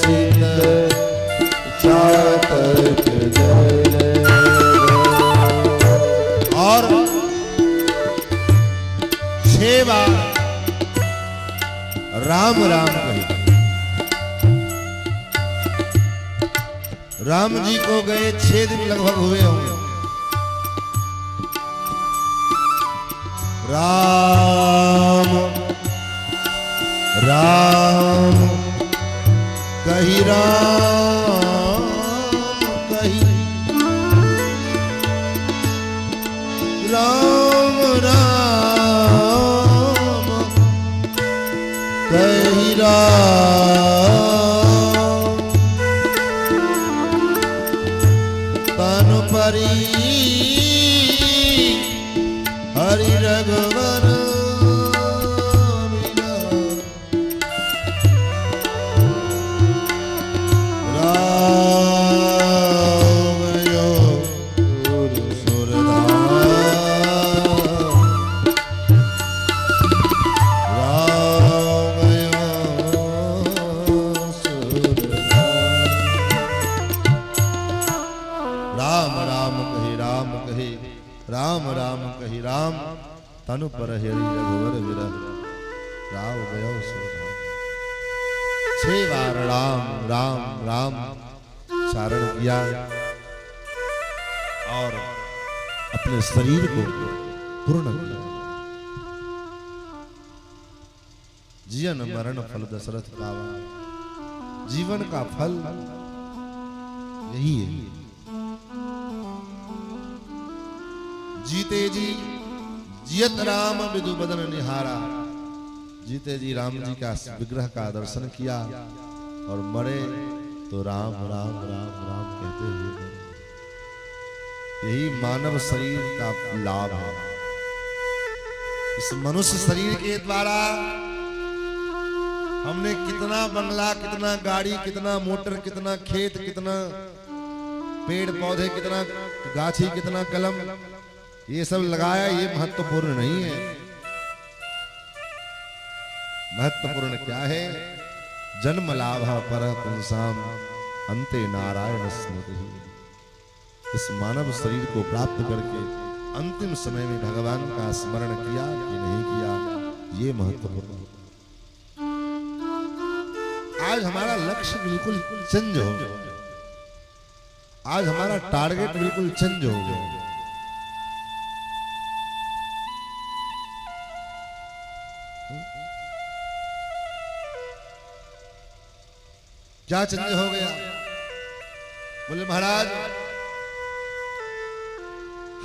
चित चातक जन। और 6 बार राम राम कही। राम जी को गए 6 दिन लगभग हुए होंगे। राम राम कही, राम कही, राम राम कही, राम तनु परी हरि रघुवर तनु पर हरि रघुवर विरह राव गयो सुधाम। 6 बार राम राम राम चारण किया और अपने शरीर को पूर्ण किया। जीवन मरण फल दशरथ पावा। जीवन का फल यही है। जीते जी जियत राम विदु बदन निहारा। जीते जी राम जी का विग्रह का दर्शन किया और मरे तो राम राम राम राम कहते हुए मरे। यही मानव शरीर का लाभ है। इस मनुष्य शरीर के द्वारा हमने कितना बंगला, कितना गाड़ी, कितना मोटर, कितना खेत, कितना पेड़ पौधे, कितना गाछी, कितना कलम, ये सब लगाया, ये महत्वपूर्ण नहीं है। महत्वपूर्ण क्या है? जन्म लाभ पर पुंसाम अंते नारायण स्मृति। इस मानव शरीर को प्राप्त करके अंतिम समय में भगवान का स्मरण किया कि नहीं किया, ये महत्वपूर्ण। आज हमारा लक्ष्य बिल्कुल चेंज हो गया, आज हमारा टारगेट बिल्कुल चेंज हो गया। क्या चेंज हो गया? बोले महाराज,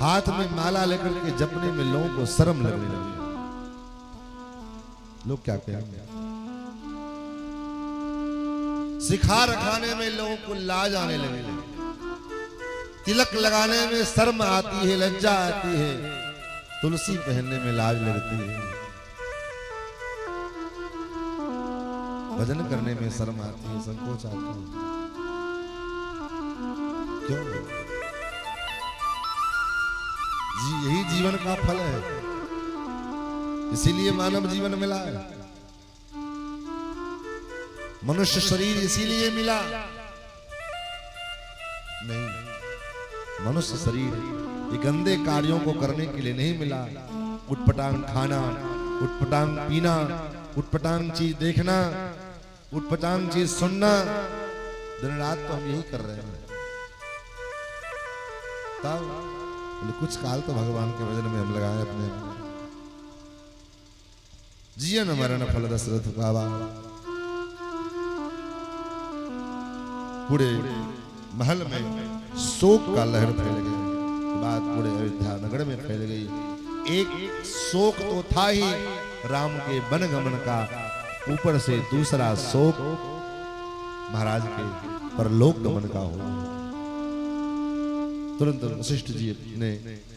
हाथ में माला लेकर के जपने में लोगों को शर्म लगने लगी। लोग क्या कहेंगे? सिखा रखाने में लोगों को लाज आने लगे, तिलक लगाने में शर्म आती है, लज्जा आती है, तुलसी पहनने में लाज लगती है, भजन करने में शर्म आती है, संकोच आती है। क्यों? यही जीवन का फल है, इसीलिए मानव जीवन मिला है, मनुष्य शरीर इसीलिए मिला नहीं। मनुष्य शरीर ये गंदे कार्यों को करने के लिए नहीं मिला। उटपटांग खाना, उटपटांग पीना, उटपटांग चीज देखना, उटपटांग चीज सुनना, दिन रात तो हम यही कर रहे हैं। तब कुछ काल तो भगवान के भजन में हम लगाए अपने। जीवन मरण फल दशरथ बाबा, पूरे महल में शोक का लहर फैल गई, बात पूरे अयोध्या नगर में फैल गई। एक शोक तो था ही राम के वनगमन का, ऊपर से दूसरा शोक महाराज के परलोक गमन का हो। तुरंत वशिष्ठ जी ने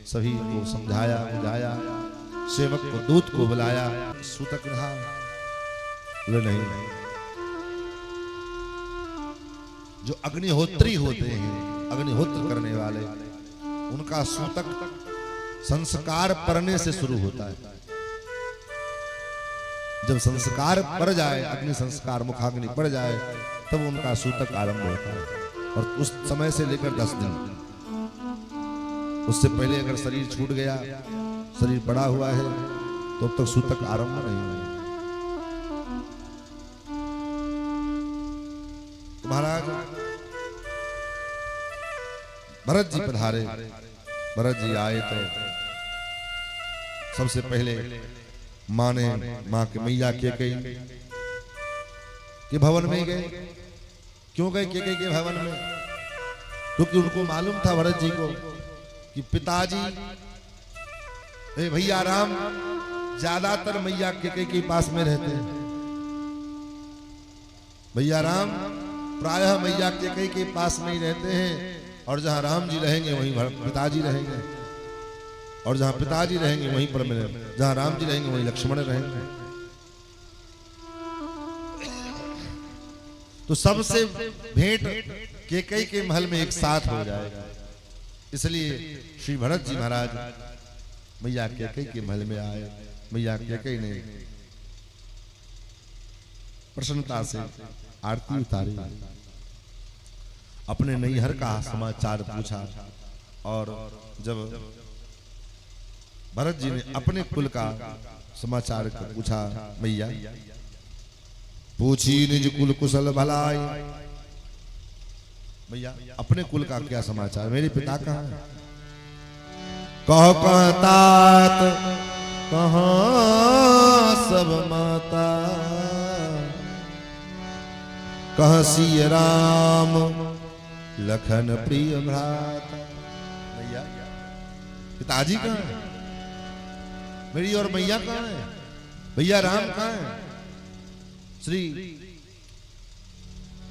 सभी को समझाया, बुझाया, सेवक को, दूत को बुलाया। सूतक रहा, बोले नहीं, जो अग्निहोत्री होते हैं, अग्निहोत्र करने वाले, उनका सूतक संस्कार पड़ने से शुरू होता है। जब संस्कार पड़ जाए, अग्नि संस्कार, मुखाग्नि पड़ जाए, तब उनका सूतक आरंभ होता है। और उस समय से लेकर 10 दिन, उससे पहले अगर शरीर छूट गया, शरीर पड़ा हुआ है, तो अब तक सूतक आरंभ नहीं हुआ। तो महाराज भरत जी पधारे। भरत जी आए तो सबसे पहले माँ ने, माँ के मैया केकई के भवन में गए। क्यों गए केकई के भवन में? क्योंकि उनको मालूम था भरत जी को कि पिताजी भैया राम ज्यादातर मैया केकई के पास में रहते हैं। भैया राम प्रायः मैया केकई के पास में ही रहते हैं, और जहां राम जी रहेंगे वहीं पिताजी रहेंगे, और जहां पिताजी रहेंगे वहीं पर मिले, जहां राम जी रहेंगे वहीं लक्ष्मण रहेंगे। तो सबसे भेंट केकई के महल में एक साथ हो जाएगा। इसलिए श्री भरत जी महाराज मैया केकई के महल में आए। मैया केकई ने प्रसन्नता से आरती उतारी, अपने नैहर का समाचार पूछा। और जब भरत जी ने अपने कुल का समाचार पूछा, मैया पूछी निज कुल कुशल भलाई। भैया अपने कुल का क्या समाचार, मेरे पिता कहाँ है? कहो कहतात कहाँ सब माता, कह सिय राम लखन प्रिय भ्राता। भैया पिताजी कहाँ है? मेरी और मैया कहाँ है? भैया राम कहाँ है? श्री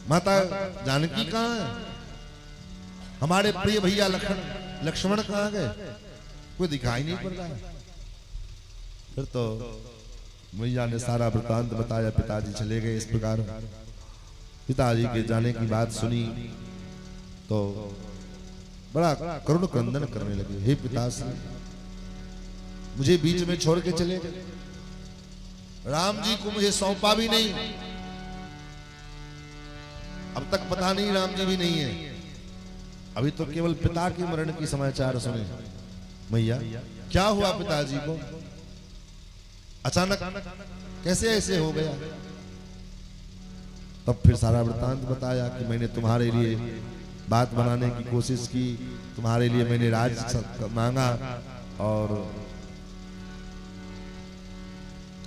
माता जानकी कहाँ है? हमारे प्रिय भैया लक्ष्मण कहाँ गए? कोई दिखाई नहीं पड़ रहा है। फिर तो मैया ने सारा वृतांत बताया। पिताजी चले गए। इस प्रकार पिताजी के जाने की बात सुनी तो बड़ा करुण क्रंदन करने लगे। हे पिताश्री, मुझे बीच में छोड़ के चले गए। राम जी को मुझे सौंपा भी नहीं। अब तक पता नहीं राम जी भी नहीं है। अभी तो केवल पिता के मरण की समाचार सुने। मैया, क्या हुआ पिताजी को? अचानक कैसे ऐसे हो गया? तब फिर सारा वृतांत बताया कि मैंने तुम्हारे लिए बात बनाने की कोशिश की, तुम्हारे लिए मैंने राज्य मांगा और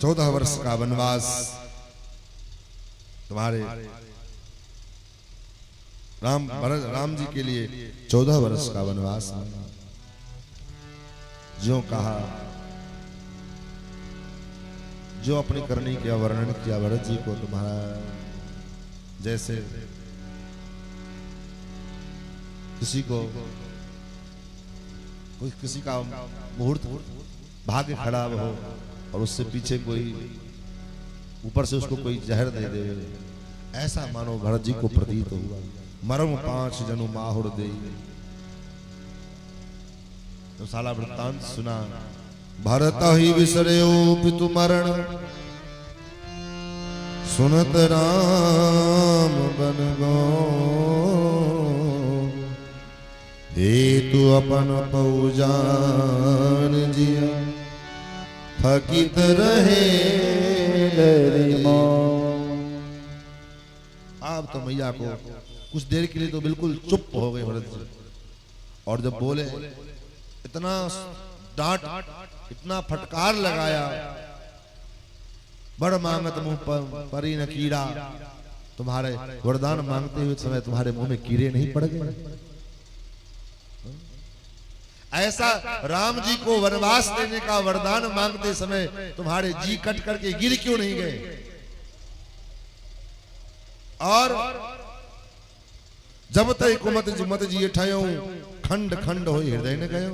14 वर्ष का वनवास तुम्हारे राम जी के लिए 14 वर्ष का वनवास मांगा। जो कहा, जो अपनी करनी का वर्णन किया भरत जी को, तुम्हारा जैसे किसी को कोई किसी का मुहूर्त भाग्य खराब हो और उससे पीछे कोई ऊपर से उसको कोई जहर दे दे, ऐसा मानो भरत जी को प्रतीत हुआ। मरम 5 जनु माहुर दे। तो साला वृत्तांत सुना। भरत ही विसर्यो पितु मरण, सुनत राम बन गो। हेतु अपन पौजान जिया, थकित रहे आप तो मैया को कुछ देर के लिए तो बिल्कुल चुप हो गए भरत जी। और जब बोले, इतना डांट, इतना फटकार लगाया, बड़ मांगत मुंह पर परी न कीड़ा। तुम्हारे वरदान मांगते हुए समय तुम्हारे मुंह में कीड़े नहीं पड़ गए? ऐसा राम जी को वनवास देने का वरदान मांगते समय तुम्हारे जी कट करके गिर क्यों नहीं गए? और जब तक कुमत मत जी ठयो, खंड खंड हो हृदय न गयो।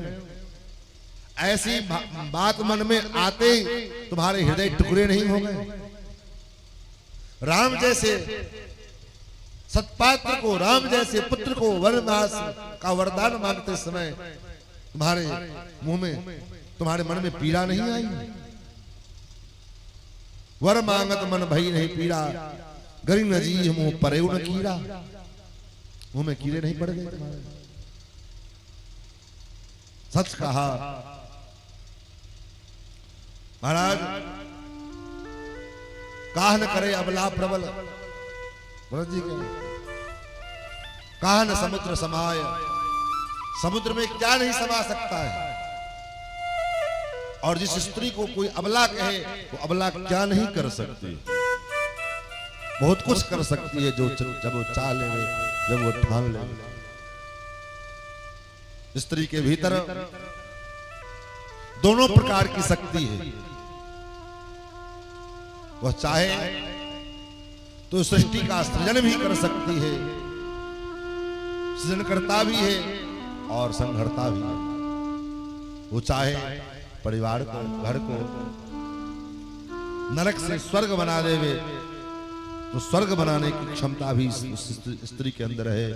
ऐसी बात मन में आते तुम्हारे हृदय टुकड़े नहीं हो गए? राम जैसे सत्पात्र को, राम जैसे पुत्र को वनवास का वरदान मांगते समय तुम्हारे मुंह में, तुम्हारे मन में पीड़ा नहीं आई? वर मांगत मन भई नहीं पीड़ा, गरी न जी मुंह परे न कीड़ा। मुंह में कीड़े नहीं पड़ गए तुम्हारे? सच कहा महाराज। काह न करे अबला प्रबल, भरत जी के काह न समुद्र समाय। समुद्र में क्या नहीं समा सकता है? और जिस स्त्री को कोई अबला कहे, वो अबला क्या नहीं कर सकती? बहुत कुछ कर सकती है जो जब वो चाह ले, जब वो ठान ले। स्त्री के भीतर दोनों प्रकार की शक्ति है। वह चाहे तो सृष्टि का सृजन भी कर सकती है, सृजनकर्ता भी है और संहर्ता भी है। वो चाहे परिवार को, घर को नरक से स्वर्ग बना देवे, तो स्वर्ग बनाने की क्षमता भी उस स्त्री के अंदर है।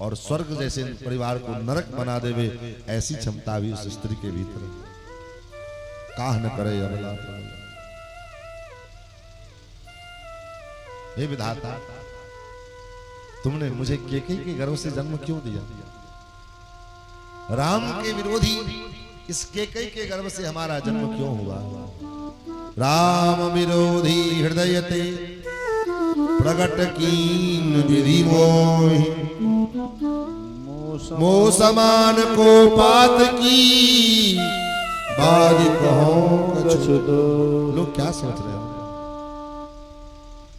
और स्वर्ग जैसे परिवार को नरक बना देवे, ऐसी क्षमता भी उस स्त्री के भीतर है। काह न करे अबला प्रबल। हे विधाता, तुमने मुझे केकई के गर्भ से जन्म क्यों दिया? राम के विरोधी इस केकई के गर्भ से हमारा जन्म क्यों हुआ? राम विरोधी हृदय ते प्रगट कीन विधि मोहि, मोह समान को पात की बाज कहो कछु दो। लोग क्या सोच रहे हैं?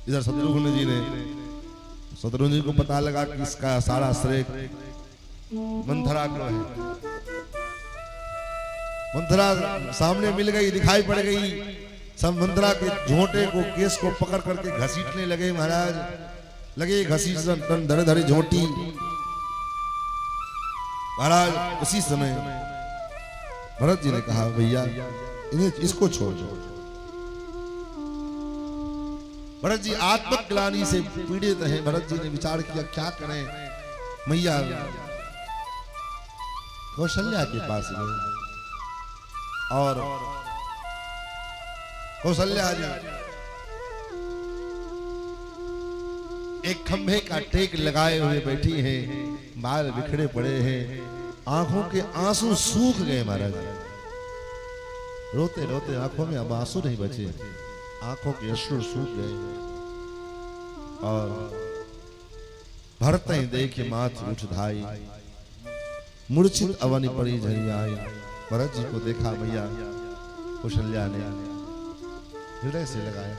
इधर शत्रुघ्न जी ने, शत्रुघ्न जी को पता लगा कि इसका सारा श्रेय मंथरा को है। मंथरा सामने मिल गई, दिखाई पड़ गई। सब मंथरा के झोंटे को, केस को पकड़ करके घसीटने लगे। महाराज लगे घसीटन, धरे धरे झोंटी। महाराज उसी समय भरत जी ने कहा, भैया इन्हें, इसको छोड़ दो। भरत जी आत्मग्लानि से पीड़ित हैं। भरत जी ने विचार किया क्या करें। मैया कौशल्या के पास गए और कौशल्या जी एक खंभे का टेक लगाए हुए बैठी हैं, बाल बिखरे पड़े हैं, आंखों के आंसू सूख गए महाराज। रोते रोते आंखों में अब आंसू नहीं बचे, आंखों के अश्रु सूख गए। और भरत ही देखे माथ उठ धाई, मूर्छित अवनि पड़ी झरी आई। भरत जी को देखा मैया कौशल्या ने हृदय से लगाया,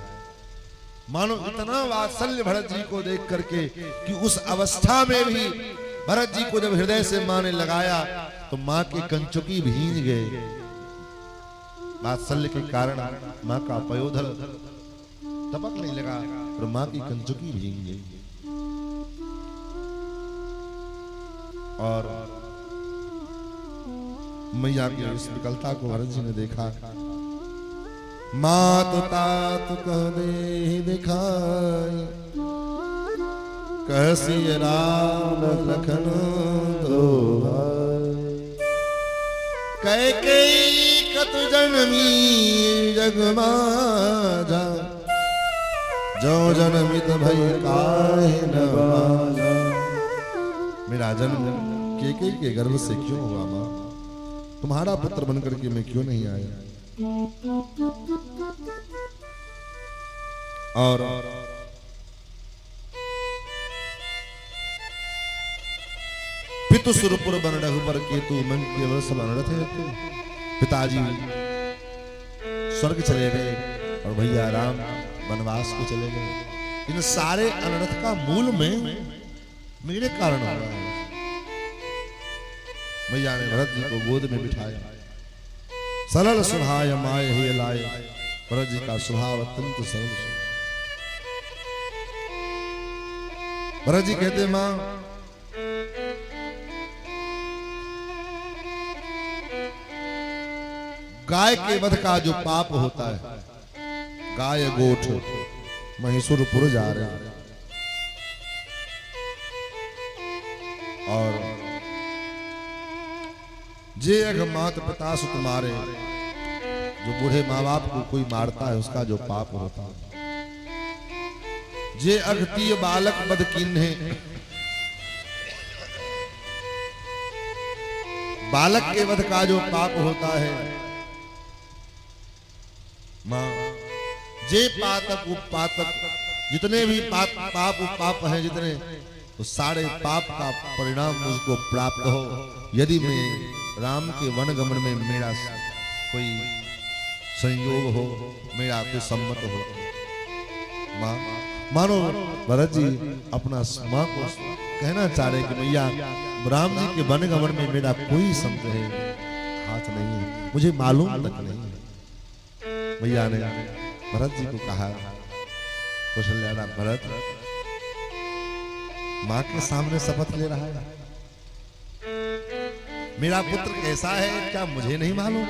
मानो इतना वात्सल्य भरत जी को देख करके कि उस अवस्था में भी भरत जी को जब हृदय से मां ने लगाया तो मां के कंचुकी भींज गए। वात्सल्य के कारण मां का पयोधर टपक नहीं लगा और मां की कंचुकी भींज गई। और मैया की इस विकलता को भरत जी ने देखा। मात तात कह दे दिखाई, कहसी राम लखन दो भाई। कैकेयी कतु जन्मी जग माजा, जो जन्मित भई काहे न बाजा। मेरा जन्म कैकेयी के गर्भ से क्यों हुआ मां? तुम्हारा पुत्र बनकर के मैं क्यों नहीं आया? और पितु सुरपुर बन रघुबर केतु मन केवल समरण थे। पिताजी स्वर्ग चले गए और भैया राम वनवास को चले गए। इन सारे अनर्थ का मूल में मेरे कारण हो रहा है। भैया ने भरत जी को गोद में बिठाया, सरल स्वभाव माय ही लाए। भरत जी का स्वभाव अत्यंत सरल। भरत जी कहते मां गाय के वध का जो पाप होता है, गाय गोठ महिषुरपुर जा रहे हैं और जे अघ मात पिता सुत मारे, जो बूढ़े माँ बाप को कोई मारता है उसका जो पाप होता है। जे अघतीय बालक बद किन्हे, बालक के वध का जो पाप होता है। मां जे पातक उपातक, जितने भी पाप उपाप हैं जितने, तो सारे पाप का परिणाम मुझको प्राप्त हो, यदि मैं राम के वन गमन में मेरा कोई संयोग हो, मेरा कोई सम्मत हो। मां मानो भरत जी अपना मां को कहना चाह रहे कि मैया राम जी के वन गमन में मेरा कोई संत है हाथ नहीं है, मुझे मालूम तक नहीं है। मैया ने भरत जी को कहा, कौशल्या ने भरत मां के सामने शपथ ले रहा है, मेरा पुत्र कैसा है क्या मुझे नहीं मालूम?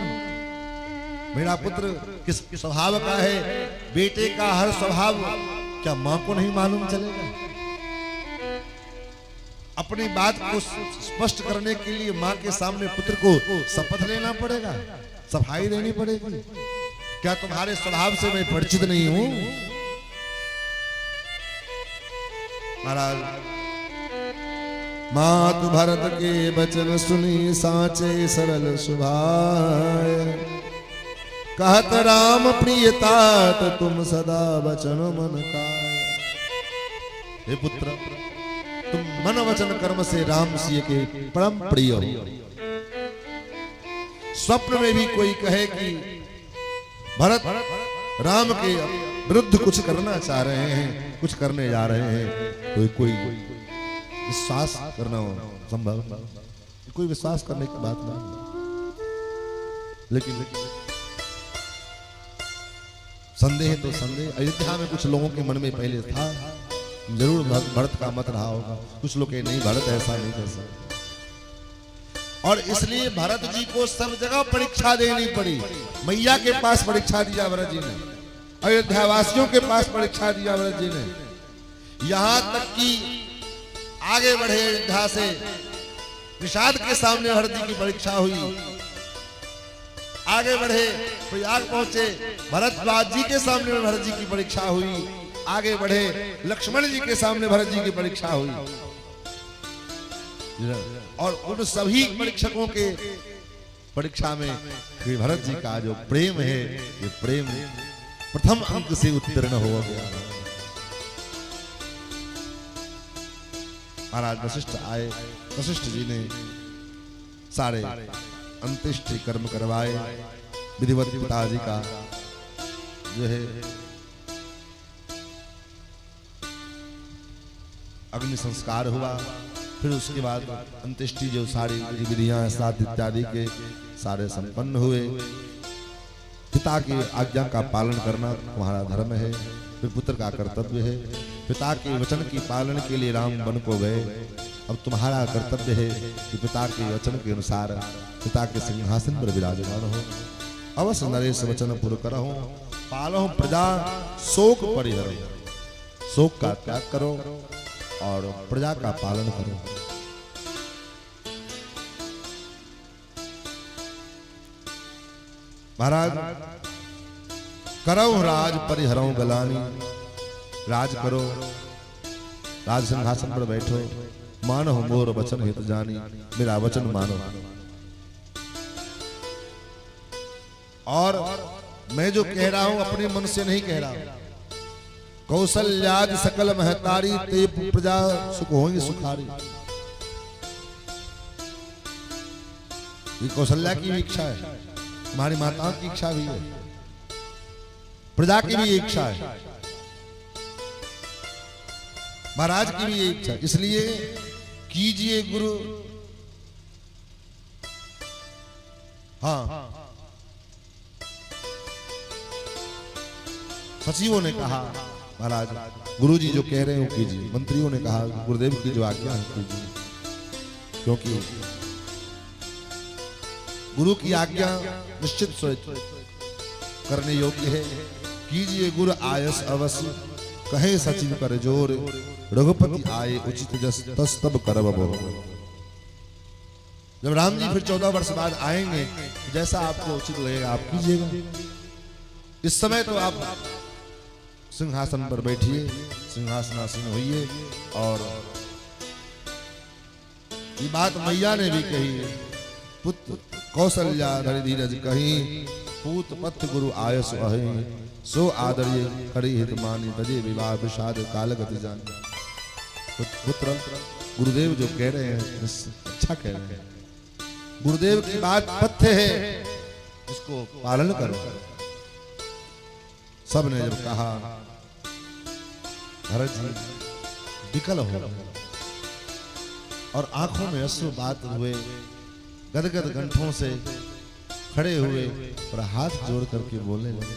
मेरा पुत्र किस स्वभाव का है? बेटे का हर स्वभाव क्या मां को नहीं मालूम चलेगा? अपनी बात को स्पष्ट करने के लिए मां के सामने पुत्र को शपथ लेना पड़ेगा, सफाई देनी पड़ेगी। क्या तुम्हारे स्वभाव से मैं परिचित नहीं हूं? महाराज मात भरत के वचन सुनी साचे सरल सुभाय, कहत राम प्रिय तात तुम सदा वचन मन काय। हे पुत्र, तुम मन वचन कर्म से राम सिय के परम प्रिय हो। स्वप्न में भी कोई कहे कि भरत राम के विरुद्ध कुछ करना चाह रहे हैं, कुछ करने जा रहे हैं, तो कोई विश्वास करना संभव नहीं, कोई विश्वास करने की बात नहीं। लेकिन संदेह तो संदेह अयोध्या में कुछ लोगों के मन में पहले था, जरूर भरत का मत रहा होगा। कुछ लोग कहे नहीं भरत ऐसा नहीं कर सकता, और इसलिए भरत जी को सब जगह परीक्षा देनी पड़ी। मैया के पास परीक्षा दिया भरत जी ने, अयोध्यावासियों के पास परीक्षा दिया व्रत जी ने, यहां तक कि आगे बढ़े अयोध्या से निषाद के सामने भरत जी की परीक्षा हुई। आगे बढ़े प्रयाग पहुंचे, भरद्वाज जी के सामने भरत जी की परीक्षा हुई। आगे बढ़े लक्ष्मण जी के सामने भरत जी की परीक्षा हुई। और उन सभी परीक्षकों के परीक्षा में श्री भरत जी का जो प्रेम है, ये प्रेम प्रथम अंक से उत्तीर्ण हो गया। महाराज वशिष्ठ आए, वशिष्ठ जी ने सारे अंत्येष्टि कर्म करवाए। विधिवत पिताजी का जो है अग्नि संस्कार हुआ। फिर उसके बाद अंत्येष्टि जो सारी विधियां श्राद्ध इत्यादि के सारे संपन्न हुए। पिता की आज्ञा का पालन करना तुम्हारा धर्म है, फिर पुत्र का कर्तव्य है। पिता के वचन की पालन के लिए राम वन को गए। अब तुम्हारा कर्तव्य है कि पिता के वचन के अनुसार पिता के सिंहासन पर विराजमान हो। अवश्य नरेश वचन पुर करहु, पालहु प्रजा शोक परिहरहु। शोक का त्याग करो और प्रजा का पालन करो। महाराज करौ राज परिहरौ गलानी, राज करो, राज सिंहासन पर बैठो, मानो मोर वचन हित जानी, मेरा वचन मानो। और मैं जो कह रहा हूं अपने मन से नहीं कह रहा हूं। कौशल्यादि सकल महतारी, ते प्रजा सुख होंगी सुखारी। ये कौशल्या की भी इच्छा है, तुम्हारी माताओं की इच्छा भी है, प्रजा की भी इच्छा है, महाराज की भी इच्छा। इसलिए कीजिए गुरु। हाँ, सचिवों ने कहा महाराज गुरुजी जो कह रहे हो कीजिए। मंत्रियों ने कहा गुरुदेव की जो आज्ञा है कीजिए, क्योंकि गुरु की आज्ञा निश्चित करने योग्य है। कीजिए गुरु आयस अवश्य, कहे सचिव कर जोर, रघुपति आए उचित जस तस तब करब बोल। जब राम जी फिर 14 वर्ष बाद आएंगे, जैसा आपको उचित लगेगा आप कीजिएगा। इस समय तो आप सिंहासन पर बैठिए, सिंहासनासीन होइए। और ये बात मैया ने भी कही है, पुत्र कौशल्या धरि धीरज कही, पूत पथ गुरु आयस अहि, सो आदर्य करी हित मानी, बजे विवाह विषाद काल गति जानी। पुत्र गुरुदेव जो कह रहे हैं अच्छा कह रहे हैं, गुरुदेव की बात पथ्य है, इसको पालन करो। सब ने जब कहा, भरत जी विकल हो और आंखों में अश्रुपात हुए, गदगद कंठों से खड़े हुए और हाथ जोड़ करके बोलने लगे,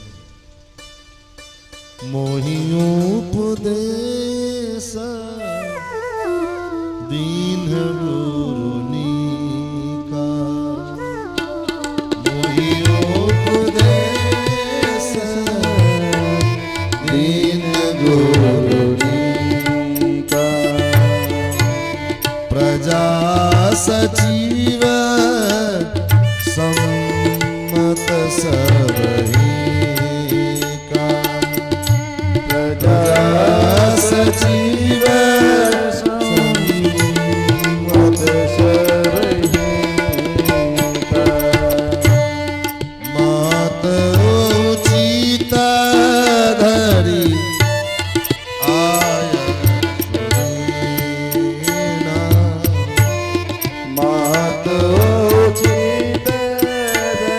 मोहियो उपदेश दीन गुरुनी का, मोहियो उपदेश दीन गुरुनी का, प्रजा सचिव सम्मत सबही का, प्रजा सचिव सम्मत सबही का, मात उचित धरि आय सुनेना, मात उचित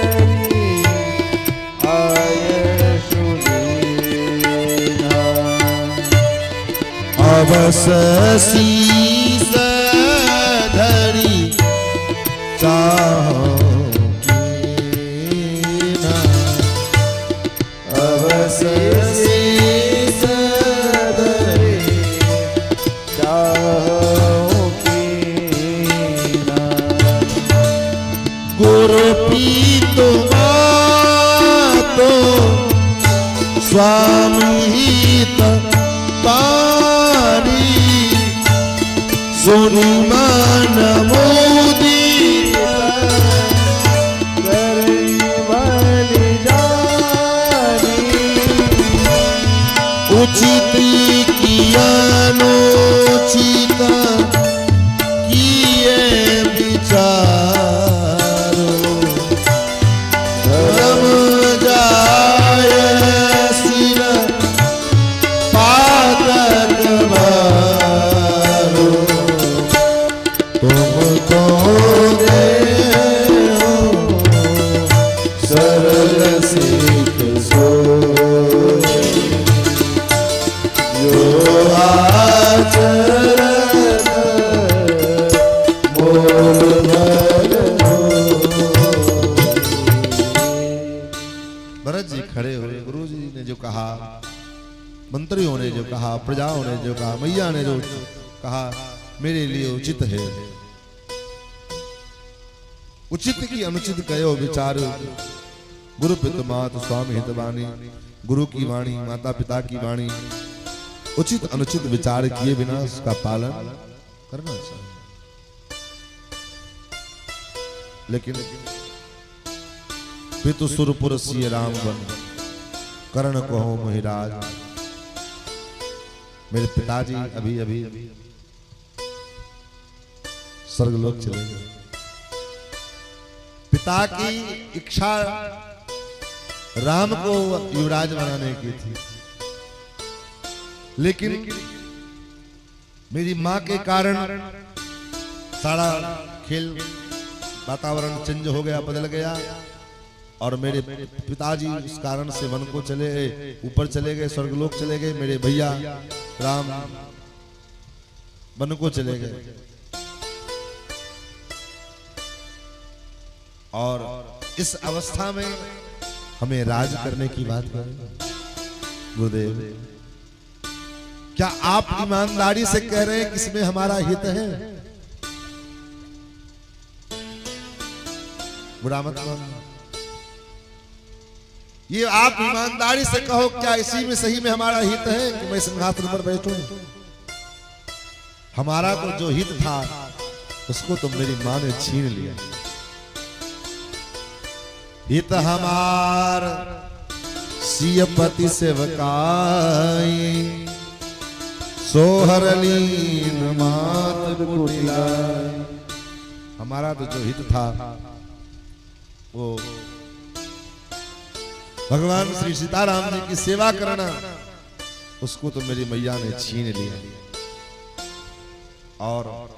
धरि आय सुनेना, अवस शीस धरि चाहो कीना, अवस शीस धरि चाहो कीना, गुरु पीतु मातो स्वामी हित पारी सुनि मन मोदित उचित कियानुचित किए विचारो धर्म जाय सिर पादक मारो तुम तो देहो सरल सिख सोई जो आचरण मोल भर हो। भरत जी खड़े हुए। गुरु जी ने जो कहा, मंत्रियों ने जो कहा, प्रजाओं ने जो कहा, मैया ने जो कहा, मेरे लिए उचित है। उचित की अनुचित कहो विचार गुरु पितु मात स्वामी हितवाणी। गुरु की वाणी, माता पिता की वाणी, उचित अनुचित विचार किए बिना उसका पालन करना चाहिए। लेकिन पितु सुरपुर सिय राम बन कर्ण कहो महिराज। मेरे पिताजी अभी अभी स्वर्गलोक चले गए। पिता की इच्छा राम को युवराज बनाने की थी, लेकिन मेरी मां के कारण सारा खेल वातावरण चेंज हो गया, बदल गया। और मेरे पिताजी इस कारण से वन को चले गए, ऊपर चले गए, स्वर्गलोक चले गए। मेरे भैया राम वन को चले गए। और इस अवस्था में हमें राज करने की बात करें। गुरुदेव, क्या आप ईमानदारी से कह रहे हैं कि इसमें हमारा हित है? बुरा मत मानो। ये आप ईमानदारी से कहो, क्या इसी में सही में हमारा हित है कि मैं सिंहासन पर बैठूं? हमारा तो जो हित था उसको तो मेरी मां ने छीन लिया। हित हमार सियपति सेवकाई सोहरलीन मात कुटिलाई। हमारा तो जो हित था वो भगवान श्री सीताराम जी की सेवा करना, उसको तो मेरी मैया ने छीन लिया। और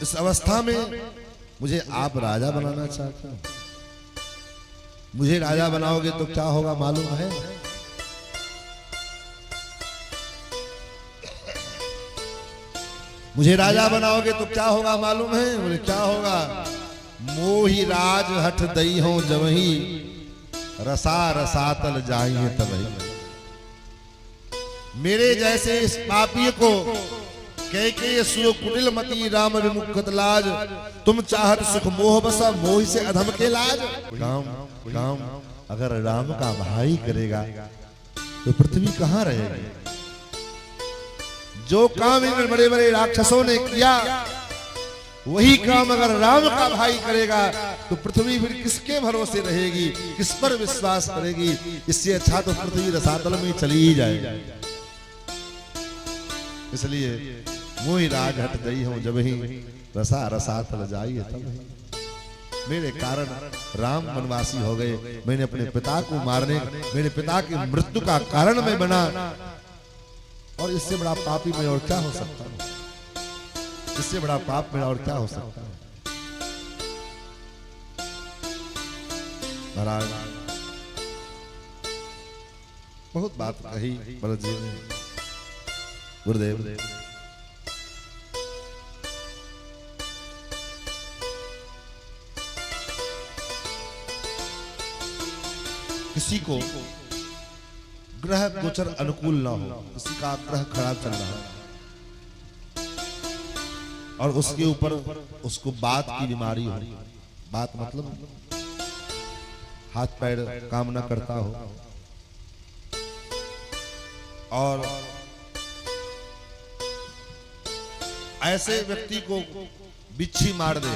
इस अवस्था में मुझे आप राजा बनाना चाहते हो। मुझे राजा बनाओगे तो क्या होगा मालूम है? मुझे राजा बनाओगे तो क्या होगा मालूम है? मुझे क्या होगा? मोही राज हठ दई हो जवही रसा रसातल जाइए तबही। मेरे जैसे इस पापी को कह सुर कुटिल मती राम विमुखत लाज। तुम चाहत सुख मोह बसा मोह से अधम के लाज। काम काम अगर राम का भाई करेगा तो पृथ्वी कहां रहेगी? जो काम इन बड़े बड़े राक्षसों ने किया वही काम अगर राम का भाई करेगा तो पृथ्वी फिर किसके भरोसे रहेगी? किस पर विश्वास करेगी? इससे अच्छा तो पृथ्वी रसातल में चली ही जाएगी। इसलिए मोहि राज हट गई हूं जब ही रसा रसातल जाइए तब। मेरे कारण राम वनवासी हो गए। मैंने अपने पिता को मारने, मेरे पिता की मृत्यु का कारण मैं बना। और इससे बड़ा पापी मैं और क्या हो सकता हूं? इससे बड़ा पाप मेरा और क्या हो सकता है? महाराज बहुत बात कही भरत जी ने। गुरुदेव किसी को ग्रह गोचर अनुकूल ना हो, किसी का ग्रह खराब चल रहा है और उसके ऊपर उसको बात की बीमारी हो। बात मतलब हाथ पैर काम न करता हो और ऐसे व्यक्ति को बिच्छी मार दे,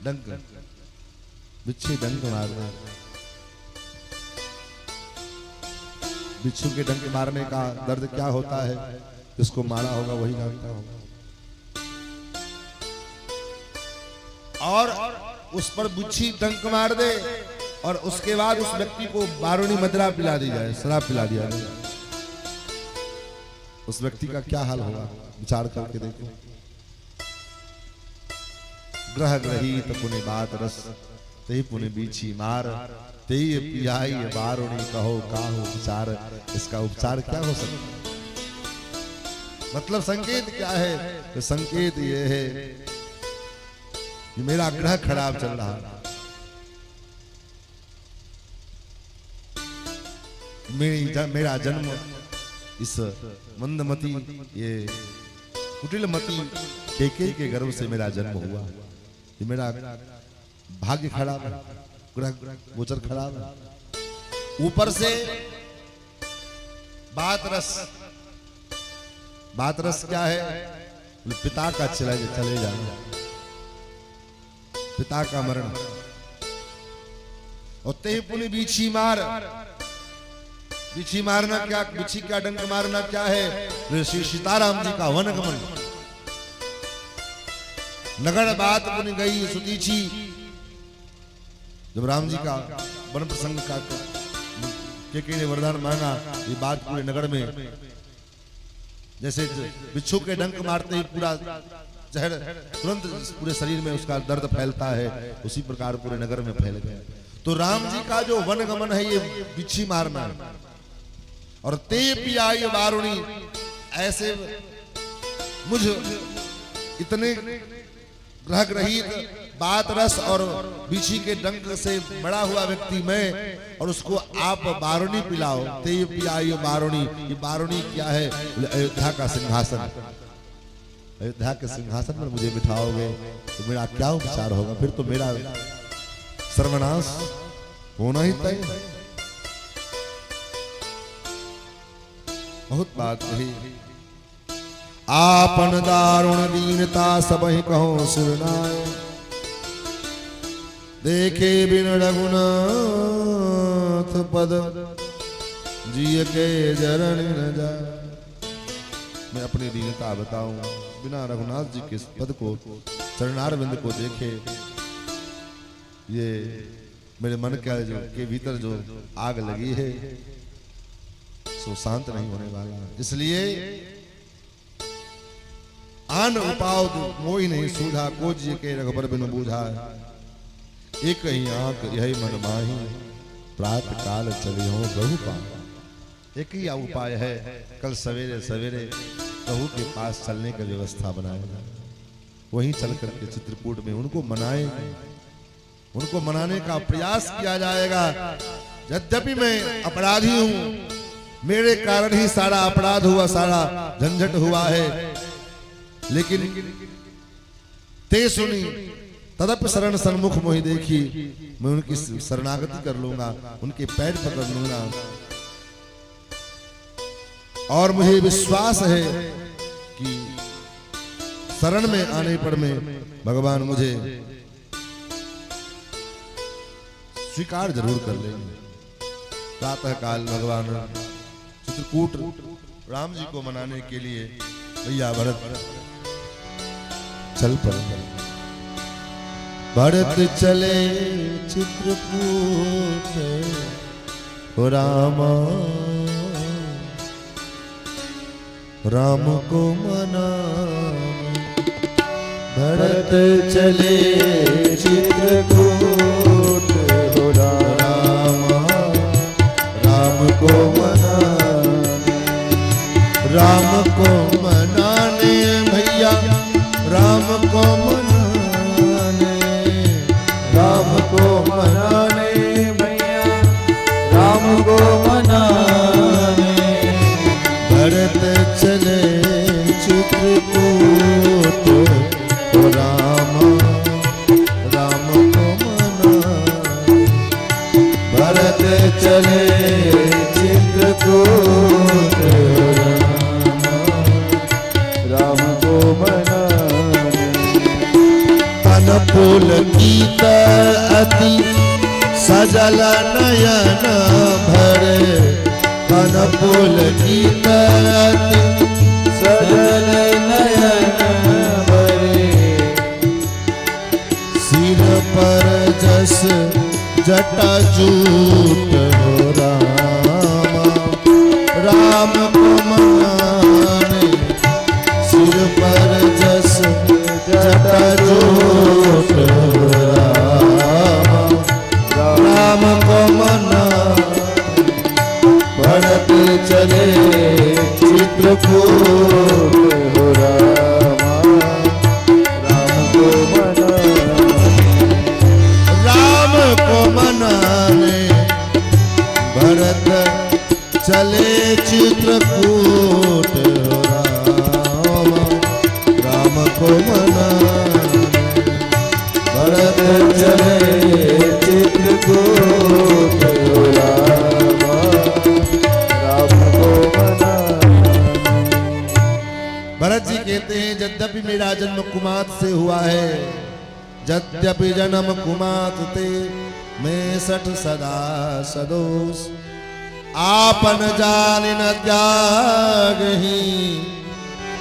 डंक, बिच्छी डंक मार दे। बिच्छू के डंक मारने का दर्द क्या होता है, जिसको मारा होगा वही जानता होगा। और उस पर बिच्छी डंक मार दे और उसके बाद उस व्यक्ति को बारूणी मदिरा पिला दी जाए, शराब पिला दिया जाए, उस व्यक्ति का क्या हाल होगा, विचार करके देखो। ग्रह ग्रहित पुनि बात रस, ते पुनि बीछी मार, ते पियाई बारूणी कहो काहू विचार। इसका उपचार क्या हो सकता, मतलब संकेत क्या है? तो संकेत ये है कि मेरा ग्रह खराब चल रहा है, मेरा जन्म इस मंदमती, ये कुटिलमती केके के गर्भ से मेरा जन्म हुआ। ये मेरा भाग्य खराब है, ग्रह गोचर खराब है। ऊपर से बात रस, बात रस क्या है? पिता का चले जाना, पिता का मरण। और ते पुनि बीछी मार, बिच्छी मारना क्या, बिच्छी का डंक मारना क्या है? श्री सीताराम जी का वनगमन। नगर बात पुनि गई सुतीची, जब राम जी का वन प्रसंग का केके ने वरदान मांगा, ये बात पूरे नगर में, जैसे बिच्छू के डंक मारते ही पूरा जहर तुरंत पूरे शरीर में उसका दर्द फैलता है, उसी प्रकार पूरे नगर में फैल गया। तो राम जी का जो वनगमन है ये बिच्छी मारना है। और ते पियाई बारूणी, ऐसे मुझ इतने ग्रह ग्रहित बात रस और बिच्छी के डंक से बड़ा हुआ व्यक्ति मैं, और उसको आप बारूणी पिलाओ। ते पियाई बारूणी, ये बारूणी क्या है? अयोध्या का सिंहासन, अयोध्या के सिंहासन पर मुझे बिठाओगे तो मेरा क्या उपचार होगा? फिर तो मेरा सर्वनाश होना ही तय है। बहुत बात कही। आपन दारुण दीनता सबहि कहो सुनाए, देखे बिन रघुनाथ पद, जिय के जरण न जाए। मैं अपनी दीनता बताऊं, बिना रघुनाथ जी के पद को, चरणारविंद को देखे ये मेरे मन के भीतर जो आग लगी है सो शांत नहीं होने वाला। इसलिए आन उपाव मोई नहीं सूझा, को जी के रघुबर बिन बूझा। एक ही आंख यही मन माही, प्रात काल चले हो बहु पाए। एक ही उपाय है, कल सवेरे सवेरे प्रभु के पास चलने की व्यवस्था बनाएगा, वहीं चल करके चित्रकूट में उनको मनाएंगे, उनको मनाने का प्रयास किया जाएगा। यद्यपि मैं अपराधी हूं, मेरे कारण ही सारा अपराध हुआ, सारा झंझट हुआ है, लेकिन ते सुनी तदप शरण सन्मुख मोहि देखी, मैं उनकी शरणागति कर लूंगा, उनके पैर पकड़ लूंगा। और मुझे विश्वास है कि शरण में आने पर में भगवान मुझे स्वीकार जरूर कर लेंगे। प्रातः काल भगवान चित्रकूट राम जी को मनाने के लिए भैया भरत चल पड़े। भरत चले चित्रकूट हो रामा, राम को मना। भरत चले चित्रकूट हो रामा, राम को मनाने, राम को मनाने भैया, राम को मनाने, राम को मनाने भैया, राम को मनाने। भरत चले चित्रकूट हो रामा, राम को मनाने। चले चित्रकूट राम को मनाने। अनुकूल गीत अति सजल नयन भरे, अनुकूल गीत अति सजल नयन भरे। सिर पर जस जटा जूट हो रामा, राम को मनाने। सिर पर जस जटा जूट हो रामा, राम को मनाने। भरत चले चित्रकूट हो रामा, राम को मनाने। राम को मनाने भरत चले चित्रकूट हो रामा, राम को मनाने। भरत चले चित्रकूट हो रामा, राम को मनाने। भरत जी कहते हैं यद्यपि मेरा जन्म कुमात से हुआ है, यद्यपि जन्म कुमात ते मैं सठ सदा सदोष। आपन जान न त्यागहि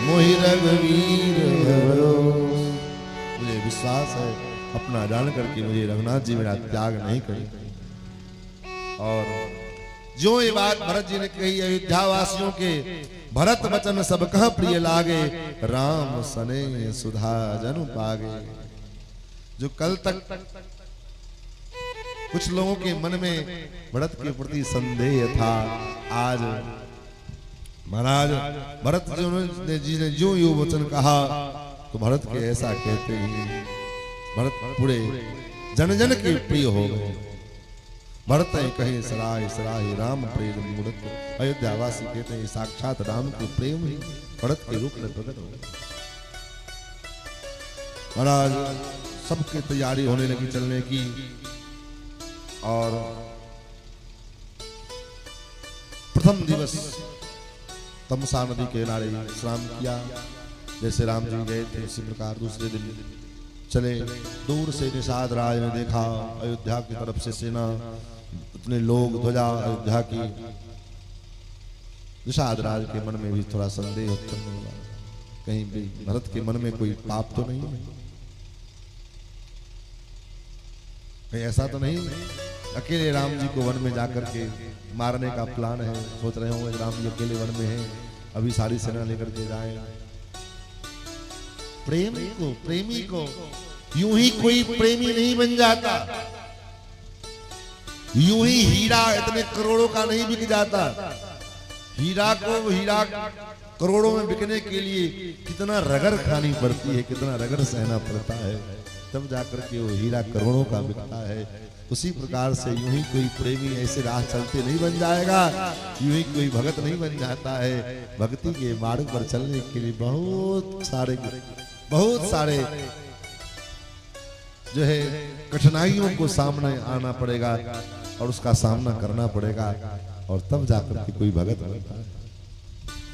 मोहि रघुवीर भरोस। मुझे विश्वास है अपना जान करके मुझे रघुनाथ जी मेरा त्याग नहीं करेंगे। और जो ये बात भरत जी ने कही अयोध्या वासियों के भरत वचन सब कह प्रिय लागे, राम सने सुधा जनु पागे। जो कल तक कुछ लोगों के मन में भरत के प्रति संदेह था, आज महाराज भरत जी ने जो यो वचन कहा तो भरत के ऐसा कहते ही भरत पूरे जन जन के प्रिय हो गए। भरत कहे सराय सराय राम प्रेम मूर्त। अयोध्या वासी कहते हैं साक्षात राम के प्रेम ही भरत के रूप में प्रकट हो गए। महाराज सबकी तैयारी होने लगी चलने की, और प्रथम दिवस तमसा नदी के किनारे स्नान किया। जैसे राम जी गए थे उसी प्रकार दूसरे दिन चले। दूर से निषाद राज ने देखा अयोध्या की तरफ से सेना, इतने लोग, ध्वजा अयोध्या की। निषाद राज के मन में भी थोड़ा संदेह उत्पन्न हुआ, कहीं भी भरत के मन में कोई पाप तो नहीं है, कहीं ऐसा तो नहीं अकेले राम जी को वन में जाकर के मारने का प्लान है। सोच रहे होंगे राम जी अकेले वन में हैं, अभी सारी सेना लेकर के जाए। प्रेमी को यूं ही कोई प्रेमी नहीं बन जाता, यूं ही हीरा इतने करोड़ों का नहीं बिक जाता। हीरा करोड़ों में बिकने के लिए कितना रगड़ खानी पड़ती है, कितना रगड़ सहना पड़ता है, तब जाकर के वो हीरा करोड़ों का बिकता है। उसी प्रकार से यूं ही कोई प्रेमी ऐसे राह चलते नहीं बन जाएगा, यूं ही कोई भगत नहीं बन जाता है। भक्ति के मार्ग पर चलने के लिए बहुत सारे जो है कठिनाइयों को सामने आना पड़ेगा और उसका सामना करना पड़ेगा, और तब जाकर के कोई भगत बनता है।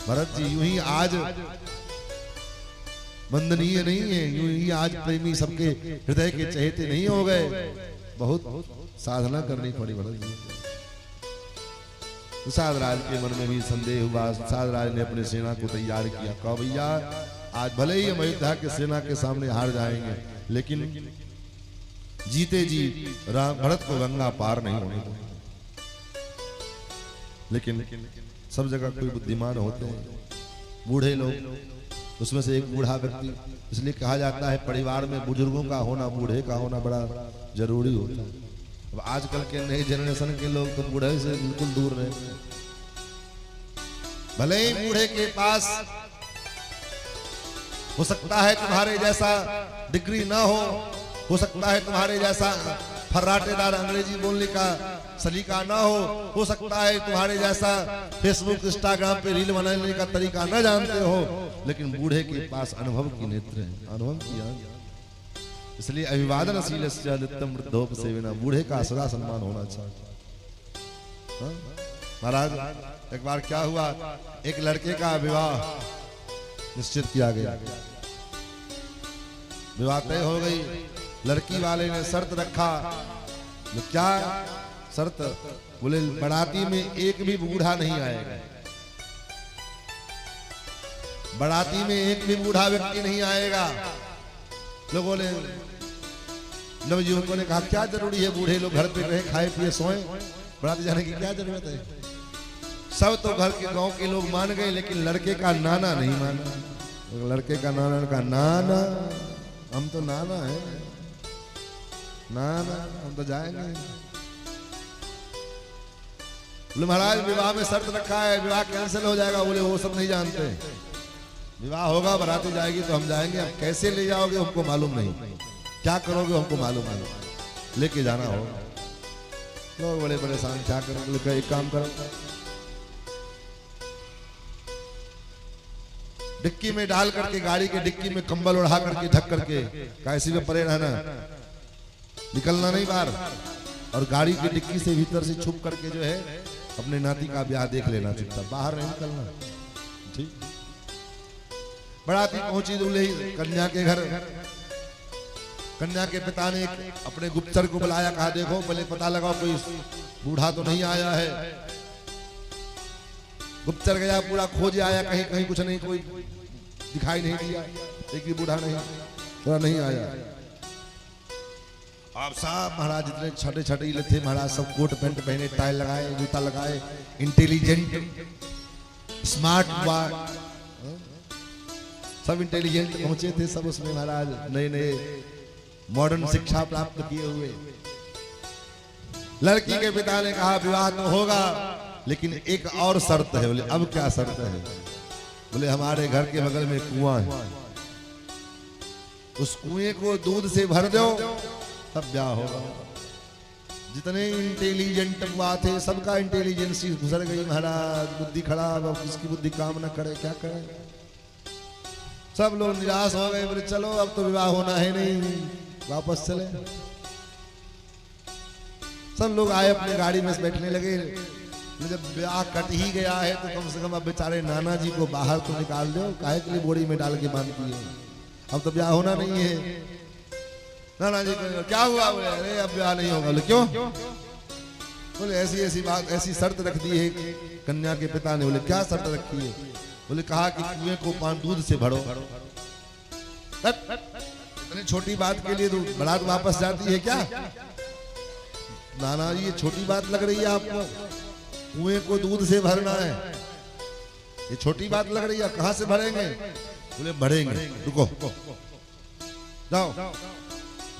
भरत जी यूं ही आज वंदनीय नहीं है, यूं ही आज प्रेमी सबके हृदय के चहेते नहीं हो गए। बहुत साधना करनी पड़ी भरत जी। निषाद राज के मन में भी संदेह हुआ। निषाद राज ने अपने सेना को तैयार किया, कहा भैया आज भले ही हम अयोध्या के सेना के सामने हार जाएंगे, लेकिन जीते जी भरत को गंगा पार नहीं होने देंगे। लेकिन सब जगह कोई बुद्धिमान होते हैं, बूढ़े लोग, उसमें से एक बूढ़ा व्यक्ति, इसलिए कहा जाता है परिवार में बुजुर्गों का होना, बूढ़े का होना बड़ा जरूरी होता है। अब आजकल के नए जनरेशन के लोग तो बूढ़े से बिल्कुल दूर रहे। भले ही बूढ़े के पास हो सकता है तुम्हारे जैसा डिग्री ना हो सकता है तुम्हारे जैसा फर्राटेदार अंग्रेजी बोलने का सलीका ना हो सकता है तुम्हारे जैसा फेसबुक इंस्टाग्राम पे रील बनाने का तरीका ना जानते हो, लेकिन बूढ़े के पास अनुभव की नेत्र है, अनुभव की आंख। इसलिए अभिवादनशील नित्यम वृद्धोपसेविना, बूढ़े का सदा सम्मान होना चाहिए। हाँ? महाराज एक बार क्या हुआ, एक लड़के का विवाह निश्चित किया गया, विवाह तय हो गई। लड़की वाले ने शर्त रखा, क्या शर्त? बोले बाराती में एक भी बूढ़ा नहीं आएगा, बाराती में एक भी बूढ़ा व्यक्ति नहीं आएगा। लोगों ने, नवयुवकों ने कहा क्या जरूरी है, बूढ़े लोग घर पे रहे, खाए पिए सोए, बाराती जाने की क्या जरूरत है? सब तो घर के गांव के लोग मान गए, लेकिन लड़के का नाना नहीं माना। लड़के का नाना, हम तो नाना है, नाना हम तो जाएंगे। बोले महाराज विवाह में शर्त रखा है, विवाह कैंसिल हो जाएगा। बोले वो सब नहीं जानते, विवाह होगा बाराती जाएगी तो हम जाएंगे, अब कैसे ले जाओगे हमको मालूम नहीं, क्या करोगे हमको मालूम नहीं, लेके जाना होगा। लोग बड़े परेशान, क्या करोगे? एक काम करो, डिक्की में डाल करके, गाड़ी के डिक्की में कंबल उड़ा करके ढक करके, कैसी में परे रहना, निकलना नहीं बाहर, और गाड़ी की डिक्की से भीतर से छुप करके जो है अपने नाती का ब्याह देख लेना, चुपचाप बाहर नहीं निकलना। ठीक। बाराती पहुंची दूल्हे कन्या के घर, कन्या के पिता ने अपने गुप्तचर को बुलाया, कहा देखो पहले पता लगाओ कोई बूढ़ा तो नहीं आया है। गुप्तचर गया, पूरा खोज आया, कहीं कहीं कुछ नहीं, कोई दिखाई नहीं दिया, एक भी बूढ़ा नहीं, थोड़ा नहीं आया। आप साहब महाराज जितने छोटे छोटे थे महाराज, सब कोट पैंट पहने, टाई लगाए, जूता लगाए, इंटेलिजेंट स्मार्ट बॉय, सब इंटेलिजेंट पहुंचे थे सब उसमें महाराज, नए नए मॉडर्न शिक्षा प्राप्त किए हुए। लड़की के पिता ने कहा विवाह तो होगा, लेकिन एक और शर्त है। बोले अब क्या शर्त है? बोले हमारे घर के बगल में कुआं है, उस कुएं को दूध से भर दो तब ब्याह होगा। जितने इंटेलिजेंट हुआ थे सबका इंटेलिजेंस गुजर गई महाराज, बुद्धि खराब, अब किसकी बुद्धि काम ना करे, क्या करे? सब लोग निराश हो गए, बोले चलो अब तो विवाह होना है नहीं, वापस चले। सब लोग आए, अपनी गाड़ी में बैठने लगे। जब ब्याह कट ही गया है तो कम से कम अब बेचारे नाना जी को बाहर तो निकाल दो, काहे के लिए बोरी में डाल के बांध दिए, अब तो ब्याह होना नहीं है। नाना जी को क्या हुआ? बोले अरे अब ब्याह नहीं होगा। बोले क्यों? बोले ऐसी ऐसी बात, ऐसी शर्त रख दी है कन्या के पिता ने। बोले क्या शर्त रखी है? बोले कहा कि कुएं को पानी दूध से भरो। इतनी छोटी बात के लिए तो बारात वापस जाती है क्या? नाना जी ये छोटी बात लग रही है आपको, कुएं को दूध से भरना है, ये छोटी बात लग रही है, कहां से भरेंगे? बोले भरेंगे, रुको, जाओ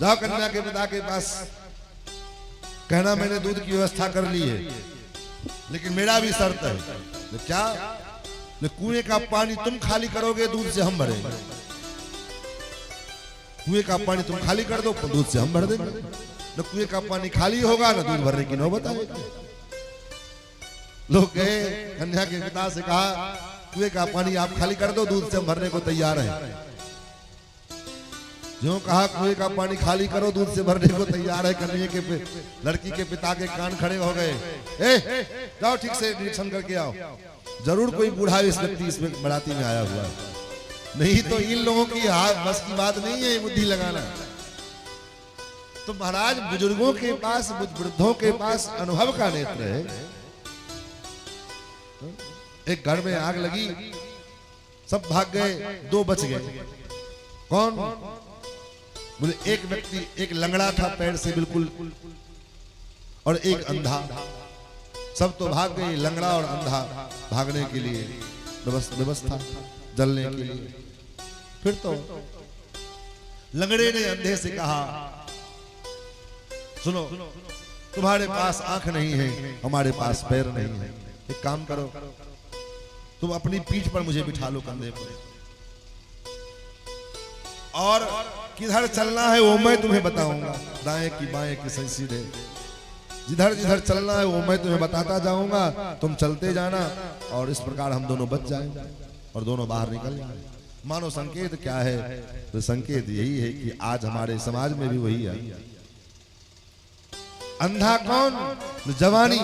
जाओ कन्या के पिता के पास, कहना मैंने दूध की व्यवस्था कर ली है, लेकिन मेरा भी शर्त है। तो क्या? कुएं का पानी तुम खाली करोगे, दूध से हम भरेंगे। कुएं का पानी तुम खाली कर दो, दूध से हम भर देंगे। न कुएं का पानी खाली होगा न दूध भरने की नौबत आएगी। लोग गए, कन्या के पिता से कहा कुएं का पानी आप खाली कर दो, दूध से हम भरने को तैयार हैं। जो कहा कुएं का पानी खाली करो, दूध से भरने को तैयार है, कन्या के लड़की के पिता के कान खड़े हो गए। जाओ ठीक से निरीक्षण करके आओ, जरूर कोई बूढ़ा इस व्यक्ति इसमें बाराती में आया हुआ है, नहीं तो इन लोगों की हाथ बस की बात नहीं है बुद्धि लगाना। तो महाराज बुजुर्गों के पास, वृद्धों के पास अनुभव का नेत्र है। एक घर में आग लगी, सब भाग गए, दो बच गए। कौन? बोले एक व्यक्ति, एक लंगड़ा था पैर से बिल्कुल, और एक अंधा। सब तो भाग गए, लंगड़ा और अंधा भागने के लिए व्यवस्था जलने के लिए। फिर तो लंगड़े ने अंधे से कहा सुनो, तुम्हारे पास आंख नहीं है, हमारे पास पैर नहीं है, एक काम करो तुम अपनी पीठ पर मुझे बिठा लो, कंधे पर, और किधर चलना है वो मैं तुम्हें बताऊंगा, दाएं की बाएं की सही सीधे, जिधर जिधर चलना है वो मैं तुम्हें बताता जाऊंगा, तुम चलते जाना, और इस प्रकार हम दोनों बच जाएंगे और दोनों बाहर निकल जाएंगे। मानो संकेत क्या है? तो संकेत यही है कि आज हमारे समाज में भी वही है। अंधा कौन? जवानी,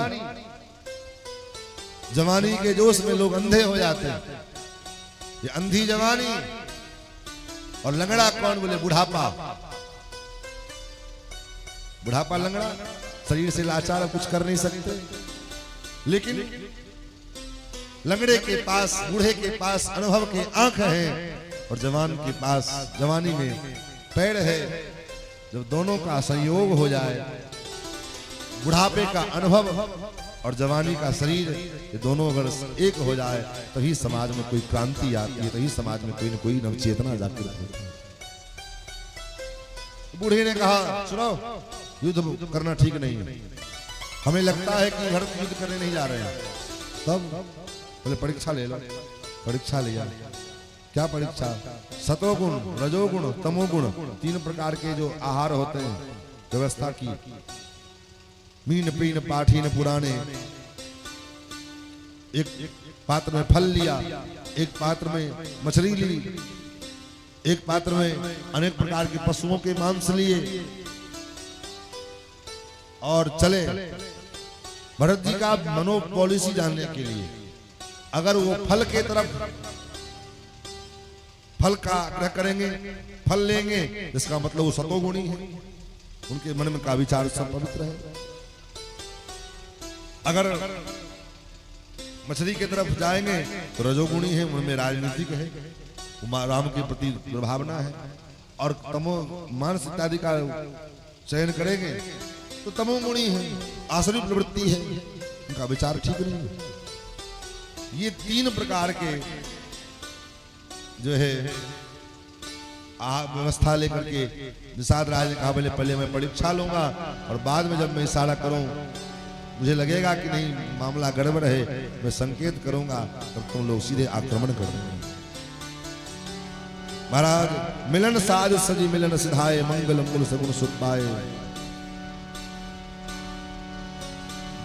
जवानी के जोश में लोग अंधे हो जाते हैं। ये अंधी जवानी। और लंगड़ा कौन? बोले बुढ़ापा। बुढ़ापा लंगड़ा, शरीर से लाचार, कुछ कर नहीं सकते। लेकिन लंगड़े के पास, बूढ़े के पास अनुभव के आंख है और जवान के पास जवानी में पैर है। जब दोनों का संयोग हो जाए, बुढ़ापे का अनुभव और जवानी का शरीर, ये दोनों अगर एक हो जाए, तभी समाज में कोई क्रांति आती है, तभी समाज में कोई न कोई नवचेतना जागृत होती है। बूढ़े ने कहा, सुनो, युद्ध करना ठीक नहीं है, हमें लगता है कि भरत युद्ध करने नहीं जा रहे हैं। तब बोले परीक्षा ले लो। परीक्षा लिया। क्या परीक्षा? सतोगुण, रजोगुण, तमोगुण, 3 प्रकार के जो आहार होते हैं व्यवस्था की। मीन पीन पाठीन पुराने। एक पात्र में फल लिया, एक पात्र में मछली ली, एक पात्र में अनेक प्रकार के पशुओं के मांस लिए और चले भरत जी का मनोपॉलिसी जानने के लिए। अगर वो फल के तरफ, फल का आग्रह करेंगे, फल लेंगे, इसका मतलब वो सतोगुणी है, उनके मन में का विचार सब पवित्र है। अगर मछली की तरफ जाएंगे तो रजोगुणी है, उनमें राजनीतिक है, राम के प्रति दुर्भावना है। और तमो मानस इत्यादि का चयन करेंगे तो तमोगुणी है, आसुरी प्रवृत्ति है, उनका विचार ठीक नहीं है। ये 3 प्रकार के जो है व्यवस्था लेकर के निषाद राज ने कहा, बोले पहले मैं परीक्षा लूंगा और बाद में जब मैं इशारा करूं, मुझे लगेगा कि नहीं मामला गड़बड़ है, मैं संकेत करूंगा, तब तुम लोग सीधे आक्रमण कर देंगे। महाराज, मिलन साज सजी मिलन सिधाए, मंगल मूल सगुन सुख पाए।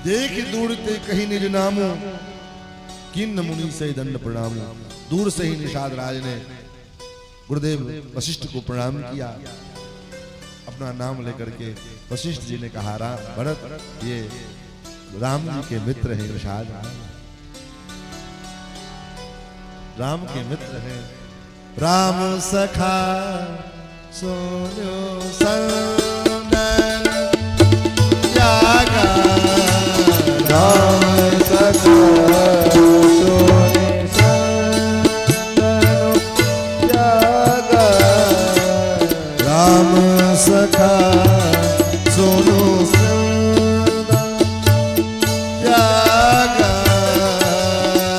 देख दूर ते कहीं निज नामो, किन्न मुनि से दंड प्रणाम। दूर से ही निषाद राज ने गुरुदेव वशिष्ठ को प्रणाम किया। अपना नाम लेकर के वशिष्ठ जी ने कहा, भरत, ये राम जी के मित्र हैं निषाद, राम के मित्र हैं। राम सखा सोनो संदन जागा, राम सखा सोने संदन जागा, राम सखा सोनो संदन जागा,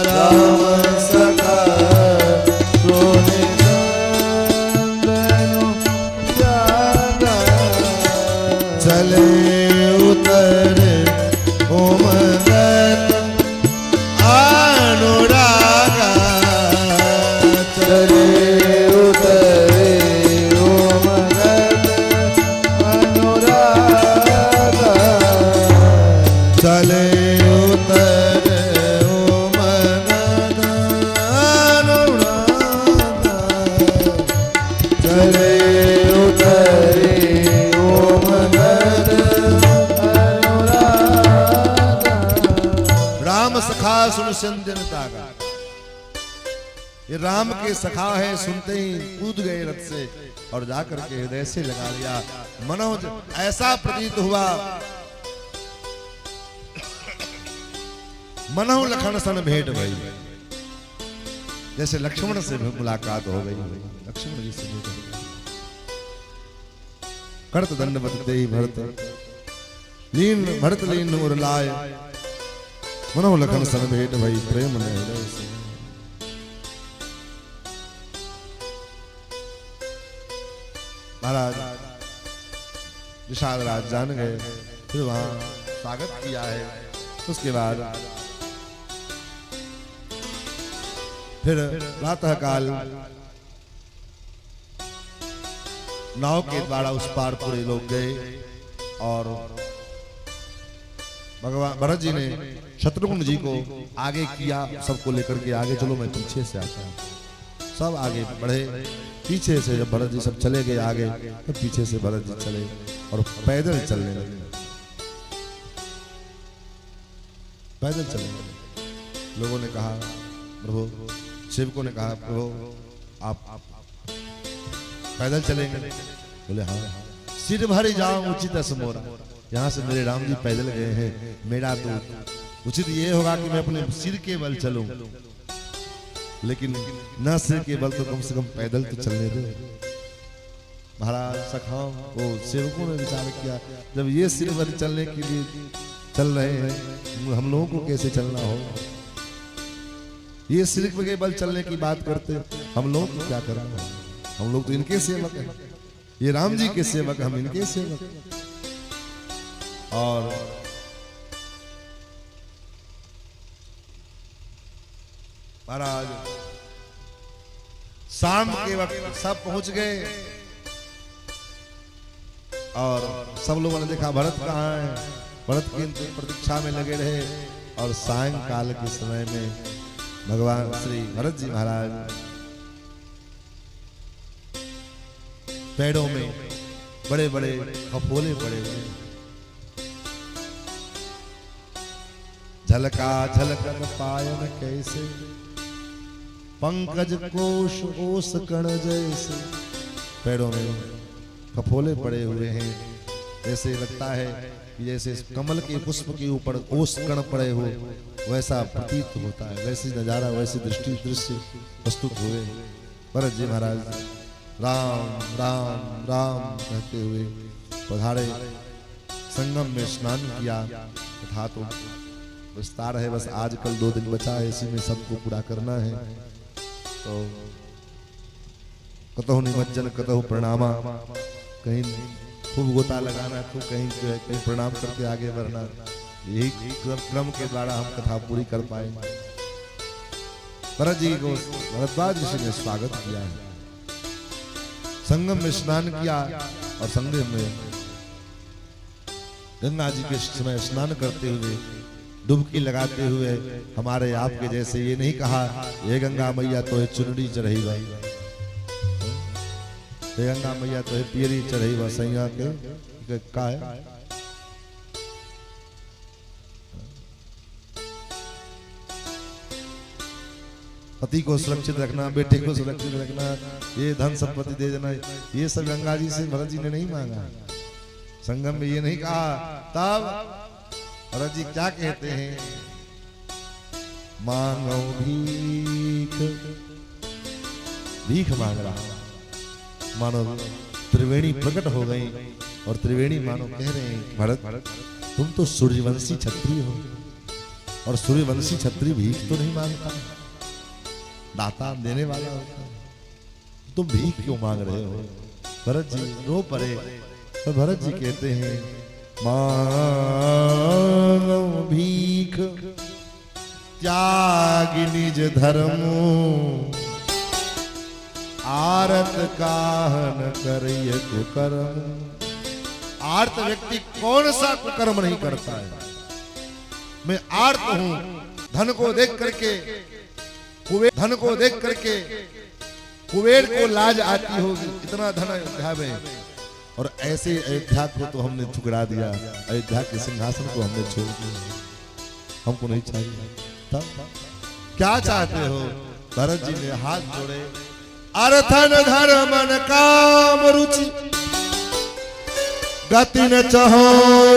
राम सखा सोने संदन जागा। चले उतरे ओमगत अनुरागा, चले उतरे ओमगत अनुरागा, चले उतरे ओमगत अनुरागा, चले उतरे ओमगत अनुरागा। राम सखा सुन संजनता का। ये राम के सखा है, सुनते ही कूद गए रथ से और जाकर के हृदय से लगा लिया। मनोज ऐसा प्रतीत हुआ, मनोह लखन सन भेंट भई, जैसे लक्ष्मण से मुलाकात हो गई। लक्ष्मण जी से भेंट हो गई। करत दंडवत देहि भरत, लीन भरत लीन उर लाय, मनोह लखन सन भेंट भई, प्रेम न हृदय से। महाराज निषाद राज जान गए, फिर वहां स्वागत किया है। उसके बाद फिर प्रातः काल नाव के द्वारा उस पार पूरे लोग गए और भगवान भरत जी ने शत्रुघ्न जी को आगे किया, सबको लेकर के आगे चलो, मैं पीछे से आता हूं। सब आगे बढ़े, पीछे से जब भरत जी सब चले गए आगे, तो पीछे से भरत जी चले और पैदल चलने लगे, पैदल चलने लगे। लोगों ने कहा प्रभु, सेवकों ने कहा प्रभु आप पैदल चलेंगे? बोले हाँ। सिर भरी जाऊं उचित असमोरा, यहाँ से मेरे राम जी पैदल गए हैं, मेरा तो उचित ये होगा कि मैं अपने सिर के बल चलूं, लेकिन न सिर के बल तो कम से कम पैदल तो चलने दो। महाराज सखाओ वो सेवकों ने विचार किया, जब ये सिर बल चलने के लिए चल रहे हैं, हम लोगों को कैसे चलना हो? ये सिर के बल चलने की बात करते, हम लोग को क्या करना है? हम लोग तो इनके सेवक हैं, ये राम जी के सेवक, हम इनके सेवक हैं। और महाराज शाम के वक्त सब पहुंच गए और सब लोगों ने देखा भरत कहाँ है। भरत की प्रतीक्षा में लगे रहे और सायंकाल के समय में भगवान श्री भरत जी महाराज पेड़ों में बड़े बड़े खपोले पड़े हुए, झलका झलकन पायन कैसे, पंकज कोश ओस कण जैसे। पेड़ों में खपोले पड़े हुए हैं, ऐसे लगता है कि जैसे कमल के पुष्प के ऊपर ओस कण पड़े हो, वैसा प्रतीत होता है, वैसी नजारा, वैसी दृश्य प्रस्तुत हुए। भरत जी महाराज राम राम राम कहते हुए पधारे, संगम में स्नान किया तथा तो विस्तार है, बस आज कल 2 दिन बचा है, इसी में सबको पूरा करना है। तो कतहु निमज्जन कतहु प्रणामा, कहीं खूब गोता लगाना, खूब कहीं जो है कहीं प्रणाम करके आगे बढ़ना, यही क्रम के द्वारा हम कथा पूरी कर पाएंगे। भरत जी को भरद्वाज ऋषि ने स्वागत किया है, संगम में स्नान किया और संगम में गंगा जी के समय स्नान करते हुए डुबकी लगाते हुए हमारे आपके जैसे ये नहीं कहा ये गंगा मैया तो है चुनरी चढ़ी भाई, ये गंगा मैया तो है पियरी चढ़ी बा सैया के का है। पति को सुरक्षित रखना, बेटे को सुरक्षित रखना, ये धन संपत्ति दे देना, ये सब गंगा जी से भरत जी ने नहीं मांगा, संगम में ये नहीं कहा। तब भरत जी क्या कहते हैं, मांगो भीख, भीख मांग रहा। मानो त्रिवेणी प्रकट हो गई और त्रिवेणी मानो कह रहे हैं भरत तुम तो सूर्यवंशी क्षत्रिय हो, और सूर्यवंशी क्षत्रिय भीख तो नहीं मांगता, दाता देने वाला होता है, तुम भीख क्यों मांग रहे हो? भरत जी रो पड़े। तो भरत जी कहते हैं मांगो भीख त्याग निज धर्म, आरत काहन करिय कुकर्म। आर्त व्यक्ति कौन सा कुकर्म नहीं करता है? मैं आर्त हूं, धन को देख करके कुबेर को लाज आती होगी, इतना धन अयोध्या में, और ऐसे अयोध्या को तो हमने ठुकरा दिया, अयोध्या के सिंहासन को हमने छोड़ दिया, हमको नहीं चाहिए। तब क्या चाहते हो? भरत जी ने हाथ जोड़े, अर्थन धर्मन काम रुचि गति न चहो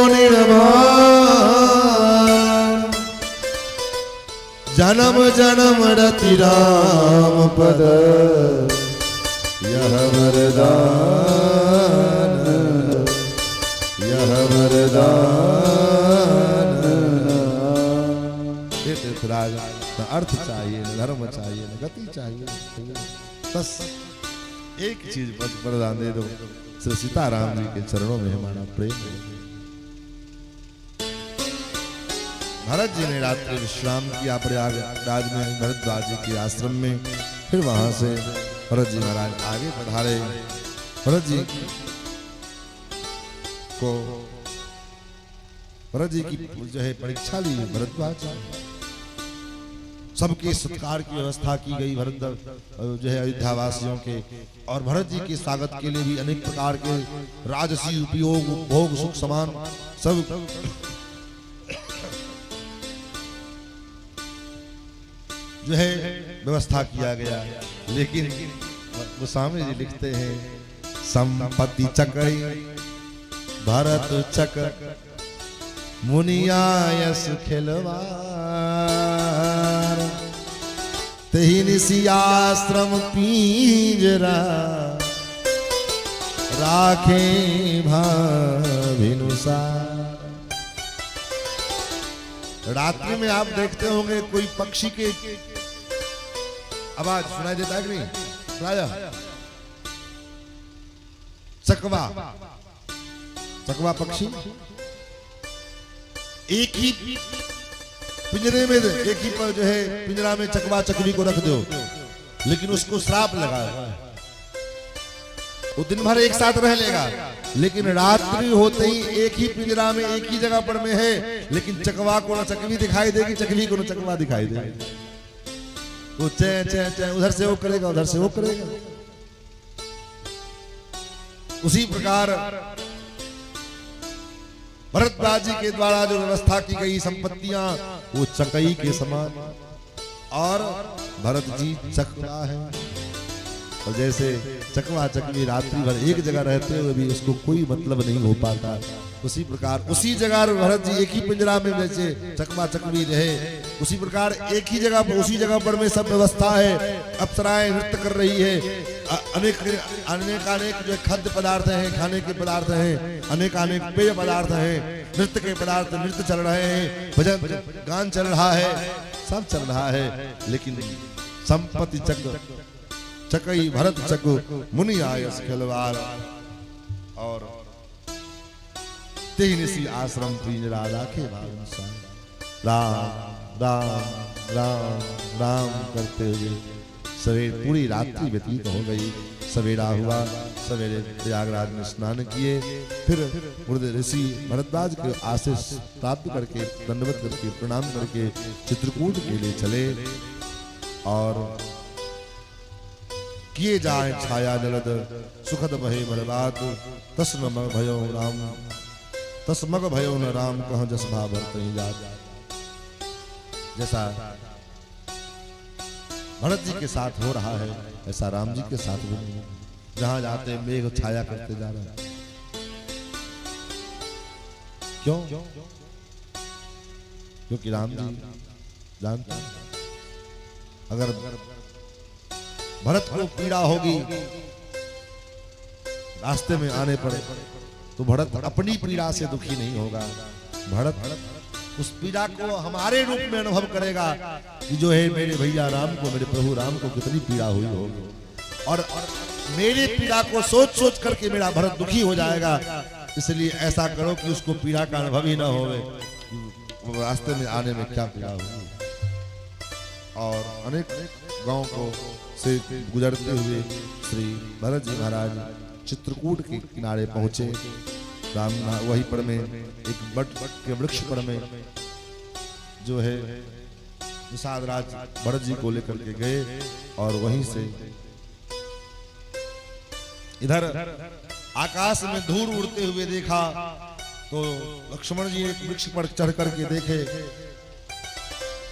निर्माण, जन्म जन्म रति राम पद यह वरदान, यह वरदान। तीर्थराज न अर्थ चाहिए, न धर्म चाहिए, न गति चाहिए, बस एक चीज वरदान दे दो, श्री सीताराम जी के चरणों में हमारा प्रेम है। भरत जी ने रात्रि विश्राम किया प्रयागराज में भरद्वाज जी के आश्रम में। फिर वहां से भरत जी महाराज आगे पधारे। भरत जी को भरत जी की जो है परीक्षा ली भरद्वाज, सबके सत्कार की व्यवस्था की गई भरद्वाज जो है अयोध्या वासियों के, और भरत जी के स्वागत के लिए भी अनेक प्रकार के राजसी उपयोग भोग सुख समान सब जो है व्यवस्था किया गया। लेकिन गोस्वामी जी लिखते हैं संपत्ति चकई भरत चक मुनियायस खिलवार तही निसी आश्रम पींजरा राखे भाविनुसार। रात्रि में आप देखते होंगे कोई पक्षी के आवाज सुनाई देता है कि नहीं? सुनाया चकवा, चकवा पक्षी एक ही पिंजरे में, एक ही पर जो है पिंजरा में चकवा चकवी को रख दो, लेकिन उसको श्राप लगा वो दिन भर एक साथ रह लेगा, लेकिन रात्रि होते ही एक ही पिंजरा में एक ही जगह पर में है, लेकिन चकवा को न चकवी दिखाई देगी, चकवी को न चकवा दिखाई देगी। वो चे चे चे उधर से वो करेगा, उधर से वो करेगा। उसी प्रकार भरद्वाज जी के द्वारा जो व्यवस्था की गई संपत्तियां वो चकई के समान, और भरत जी चकवा है। और जैसे चकवा चकवी रात्रि भर एक जगह रहते हुए भी उसको कोई मतलब नहीं हो पाता, उसी प्रकार उसी जगह भरत जी एक ही पिंजरा में जैसे चकवा चकवी रहे, उसी प्रकार एक ही जगह पर उसी जगह पर में सब व्यवस्था है। अप्सराएं नृत्य कर रही है, अनेक अनेक जो खाद्य पदार्थ हैं, खाने के पदार्थ हैं, अनेक पेय पदार्थ हैं, नृत्य के पदार्थ नृत्य चल रहे हैं, भजन गान चल रहा है, सब चल रहा है। लेकिन संपत्ति चकई भरत चकु मुनि आयस खिलवार और तेहि निसी आश्रम पिंजरा राखे भाविनुसार। राम राम राम राम करते हुए सवेरे पूरी रात्रि व्यतीत हो गई। सवेरा हुआ, सवेरे प्रयागराज में स्नान किए, फिर ऋषि भरद्वाज के आशीष प्राप्त करके दंडवत करके प्रणाम करके चित्रकूट के लिए चले। और किए जाए छाया जलद सुखद बहे बलबात तस्मग भयो राम, तस्मग भयो न राम कह जस भाव कहीं जात। जैसा भरत जी के साथ हो रहा है ऐसा राम जी के साथ भी नहीं। जहां जाते मेघ छाया करते जा रहे हैं। क्यों? क्योंकि राम जी जानते हैं अगर भरत को पीड़ा होगी रास्ते में आने पर, तो भरत अपनी पीड़ा से दुखी नहीं होगा। भरत उस पीड़ा को हमारे रूप में अनुभव करेगा कि जो है मेरे भैया राम को, मेरे प्रभु राम को कितनी पीड़ा हुई होगी, और मेरी पीड़ा को सोच सोच करके मेरा भरत दुखी हो जाएगा। इसलिए ऐसा करो कि उसको पीड़ा का अनुभव ही ना होवे, रास्ते में आने में क्या पीड़ा होगी। और अनेक गांव को से गुजरते हुए श्री भरत जी महाराज चित्रकूट के किनारे पहुंचे। राम वहीं पर में एक बट के वृक्ष पर में जो है निषाद राज भरत जी को लेकर के गए, और वहीं से इधर आकाश में धूल उड़ते हुए देखा तो लक्ष्मण जी एक वृक्ष पर चढ़ करके देखे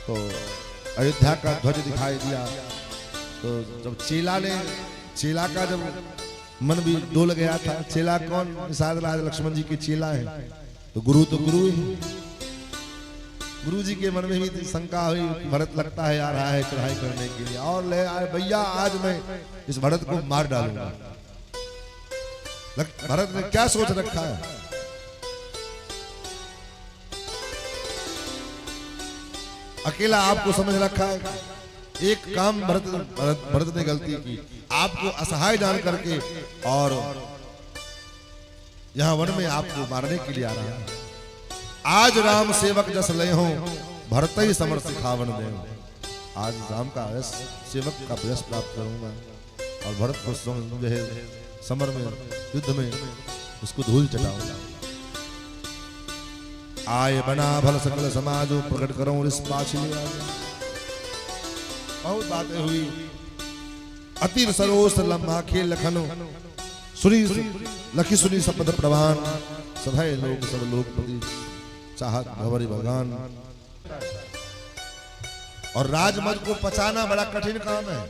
तो अयोध्या का ध्वज दिखाई दिया। तो जब चेला का जब मन भी डोल गया था, चेला कौन? निषाद राज लक्ष्मण जी के चेला है, तो गुरु ही। गुरु जी के मन में भी शंका हुई, भरत लगता है आ रहा है चढ़ाई करने के लिए, और ले आए भैया आज मैं इस भरत को मार डालूंगा। भरत ने क्या सोच रखा है? अकेला आपको समझ रखा है। एक काम भरत ने गलती की, आपको असहाय जान करके और यहां वन में आपको मारने के लिए आ रहा है। आज राम सेवक जस ले हो भरत ही समर सिखावन दे। आज राम का सेवक का यश प्राप्त करूंगा, और भरत को जो है समर में युद्ध में उसको धूल चटाऊंगा। आय बना भल सकल समाजो प्रकट करो इस पाछली। बहुत बातें हुई। अतिर सरोस लम्हा खेल लखनो सुनी लखी सुनी सपद प्रवान सभय लोग सब लोग पति चाहत भवरी भगवान। और राजमद को पचाना बड़ा कठिन काम है।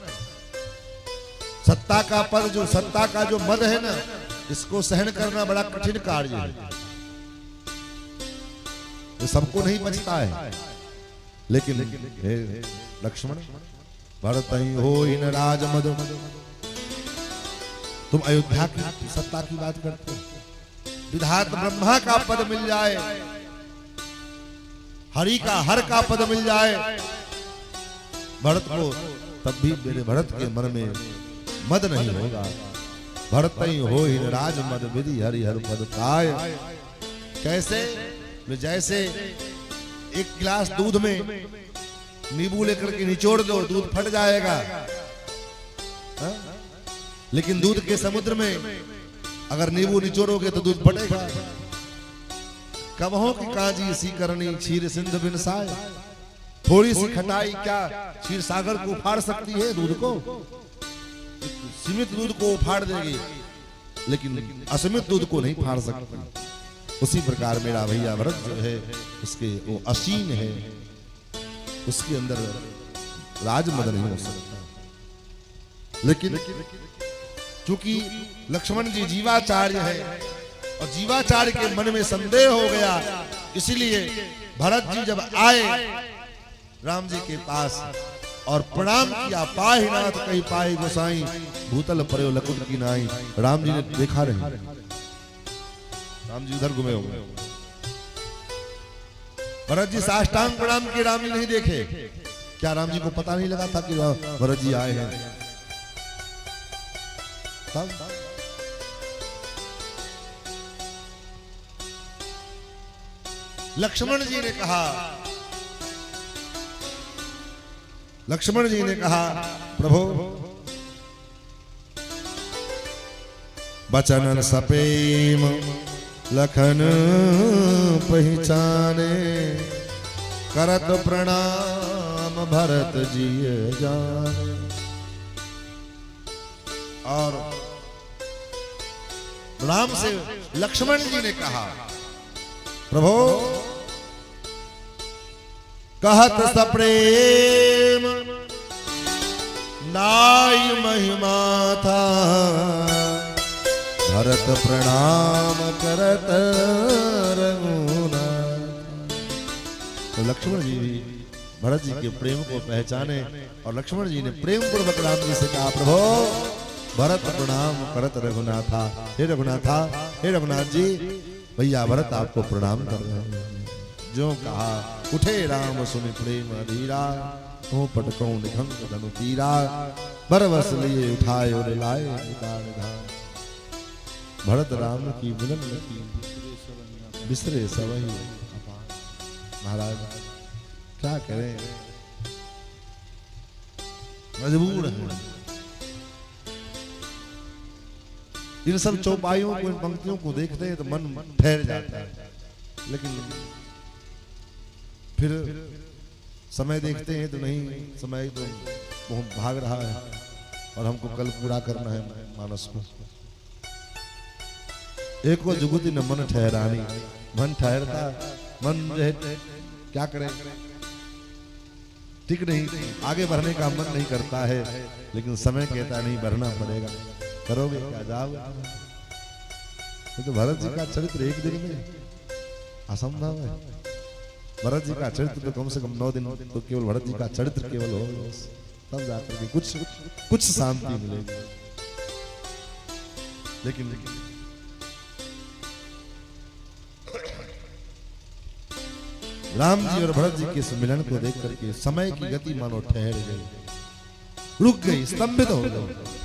सत्ता का पद जो सत्ता का जो मद है ना, इसको सहन करना बड़ा कठिन कार्य है। ये सबको नहीं पचता है। लेकिन हे लक्ष्मण, भरत ही हो इन राजमद, तुम अयोध्या की सत्ता की बात करते हो। विधात ब्रह्मा का पद मिल जाए, हरि का हर का पद मिल जाए भरत को, तब भी मेरे भरत के मन में मद नहीं होगा। भरत ही हो इन राजमद, विधि हरि हर पद पाए। कैसे? जैसे एक गिलास दूध में नींबू लेकर के निचोड़ दो, दूध फट जाएगा। हा? लेकिन दूध के समुद्र में अगर नींबू निचोड़ोगे तो दूध फटेगा। कबहों की काजी सी करनी, क्षीर सिंध बिन साय। थोड़ी सी खटाई क्या क्षीर सागर को उफाड़ सकती है दूध को? सीमित दूध को उफाड़ देगी, लेकिन असीमित दूध को नहीं फाड़ सकती। उसी प्रकार मेरा भैया भरत जो है, उसके वो असीम है, उसके अंदर राजमद नहीं हो सकता। लेकिन चूंकि लक्ष्मण जी जीवाचार्य है और जीवाचार्य के मन में संदेह हो गया, इसीलिए भरत जी जब आए राम जी के पास और प्रणाम किया, पाहि नाथ कही पाहि गोसाई, भूतल पर्यो लकुट की नाई। राम जी ने देखा नहीं, राम जी उधर घूमे होंगे। भरत जी साष्टांग प्रणाम किए, राम जी नहीं देखे। क्या राम जी को पता नहीं लगा था कि भरत जी आए हैं? तब लक्ष्मण जी ने कहा, लक्ष्मण जी ने कहा, प्रभु बचन सपेम लखन पहचाने, करत प्रणाम भरत जी जाने। और राम से लक्ष्मण जी ने कहा, प्रभु कहत सप्रेम नाई महिमा था, भरत प्रणाम करत रघुनाथ। तो लक्ष्मण जी भी भरत जी के प्रेम को पहचाने और लक्ष्मण जी ने प्रेम पूर्वक राम जी से कहा, प्रभु भरत प्रणाम करत रघुनाथा। हे रघुनाथा, हे रघुनाथ जी, भैया भरत आपको प्रणाम कर रहे हैं। जो कहा उठे राम सुनि प्रेम धीरा, हो पटकौ निघंत धनु तीरा, बरबस लिए उठाए और लाए निदान धाम। भरत राम की मिलन की बिसरे सवही। महाराज क्या करें, मजबूर हैं। इन सब चौपाइयों को, इन पंक्तियों को देखते हैं तो मन ठहर जाता है, लेकिन फिर समय देखते हैं तो नहीं, समय तो बहुत भाग रहा है और हमको कल पूरा करना है मानस को। एक को जुगुती न मन ठहरानी, मन ठहरता, मन जो है क्या करे, ठीक नहीं, आगे बढ़ने का मन नहीं करता है, लेकिन समय कहता नहीं बढ़ना पड़ेगा। करोगे क्या, जाओगे? तो भरत जी का चरित्र एक दिन में असंभव है। भरत जी का चरित्र तो कम से कम 9 दिन तो केवल भरत जी का चरित्र केवल हो, तब जाकर के कुछ शांति मिलेगी। लेकिन राम जी और भरत जी के इस मिलन को देख करके समय की गति मानो ठहर गई, रुक गई, स्तंभित हो गई।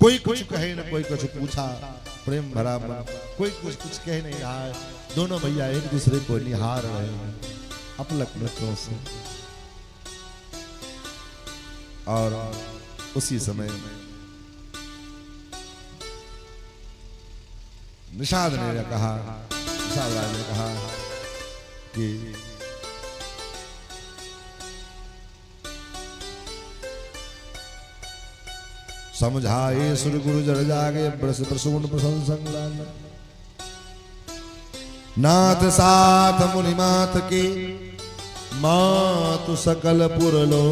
कोई कुछ कहे न कोई कुछ पूछा, प्रेम भरा मन, कोई कुछ कह नहीं रहा है। दोनों भैया एक दूसरे को निहार रहे हैं अपलक नेत्रों से। और उसी समय निषाद ने कहा, निषाद राय ने कहा कि समझाए सुर गुरु जड़ जागे, ब्रस प्रसून प्रशंसन लाल। नाथ साथ मुनि मात के मातु सकल पुरलो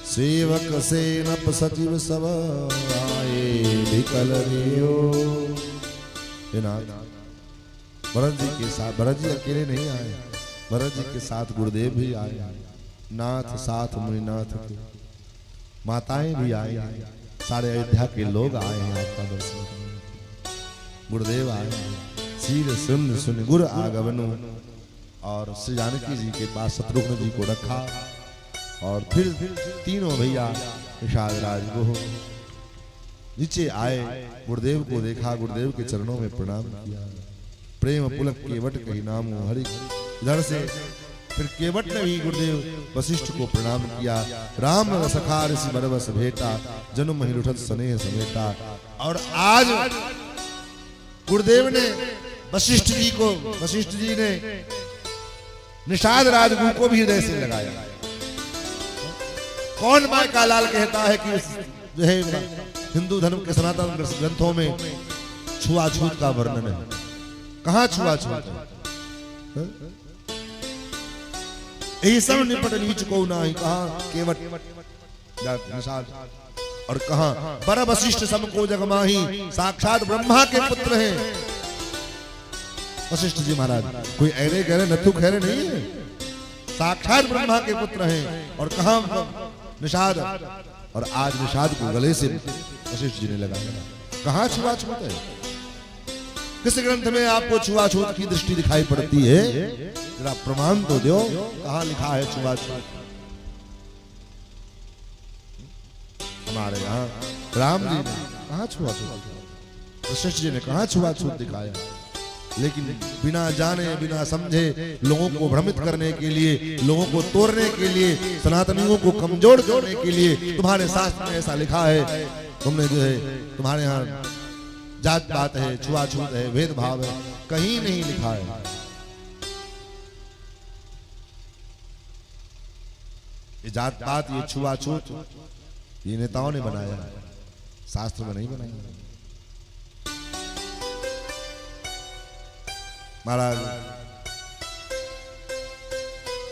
सेवक सेनप सचिव सब आए विकल रियो। भरत जी के साथ, भरत जी अकेले नहीं आए, भरत जी के साथ गुरुदेव भी आए, नाथ साथ मुनिनाथ के माताएं भी आई, सारे अयोध्या के लोग आए हैं आपका दर्शन करने। गुरुदेव आए, सीर सुन सुन गुर आगमनु, और श्री जानकी जी के पास शत्रुघ्न जी को रखा, और फिर तीनों भैया निषाद राज को नीचे आए, गुरुदेव को देखा, गुरुदेव के चरणों में प्रणाम किया। प्रेम पुलक केवट कही नाम हरि, इधर से फिर केवट ने भी गुरुदेव वशिष्ठ को प्रणाम किया। राम सखा ऋषि बरबस भेटा, जन्म ही उठत स्नेह समेटा। और आज गुरुदेव ने वशिष्ठ जी ने निषाद राजगुरु को भी हृदय से लगाया। कौन माय का लाल कहता है कि जो है हिंदू धर्म के सनातन ग्रंथों में छुआछूत का वर्णन है? कहां छुआछूत है? यही सब निपट नीच को नाही, कहा केवट निषाद, और कहा बर वशिष्ठ सम को जगमाही, साक्षात ब्रह्मा के पुत्र हैं वशिष्ठ जी महाराज। कोई ऐरे गहरे नथु खैरे नहीं है, साक्षात ब्रह्मा के पुत्र हैं। और कहा निषाद, और आज निषाद को गले से वशिष्ठ जी ने लगाया। कहां छुआछूत है? किस ग्रंथ में आपको छुआछूत की दृष्टि दिखाई पड़ती है? जरा प्रमाण तो दो, कहां लिखा है छुआछूत? हमारे यहाँ राम जी ने कहां छुआछूत, वशिष्ठ जी ने कहां छुआछूत दिखाया? लेकिन बिना जाने बिना समझे लोगों को भ्रमित करने के लिए, लोगों को तोड़ने के लिए, सनातनियों को कमजोर करने के लिए तुम्हारे शास्त्र में ऐसा लिखा है। तुमने जो है तुम्हारे यहाँ जात पात है, छुआछूत है, भेदभाव है, कहीं नहीं लिखा है। ये जात पात, ये छुआछूत, ये नेताओं ने बनाया, शास्त्र में नहीं बनाया। महाराज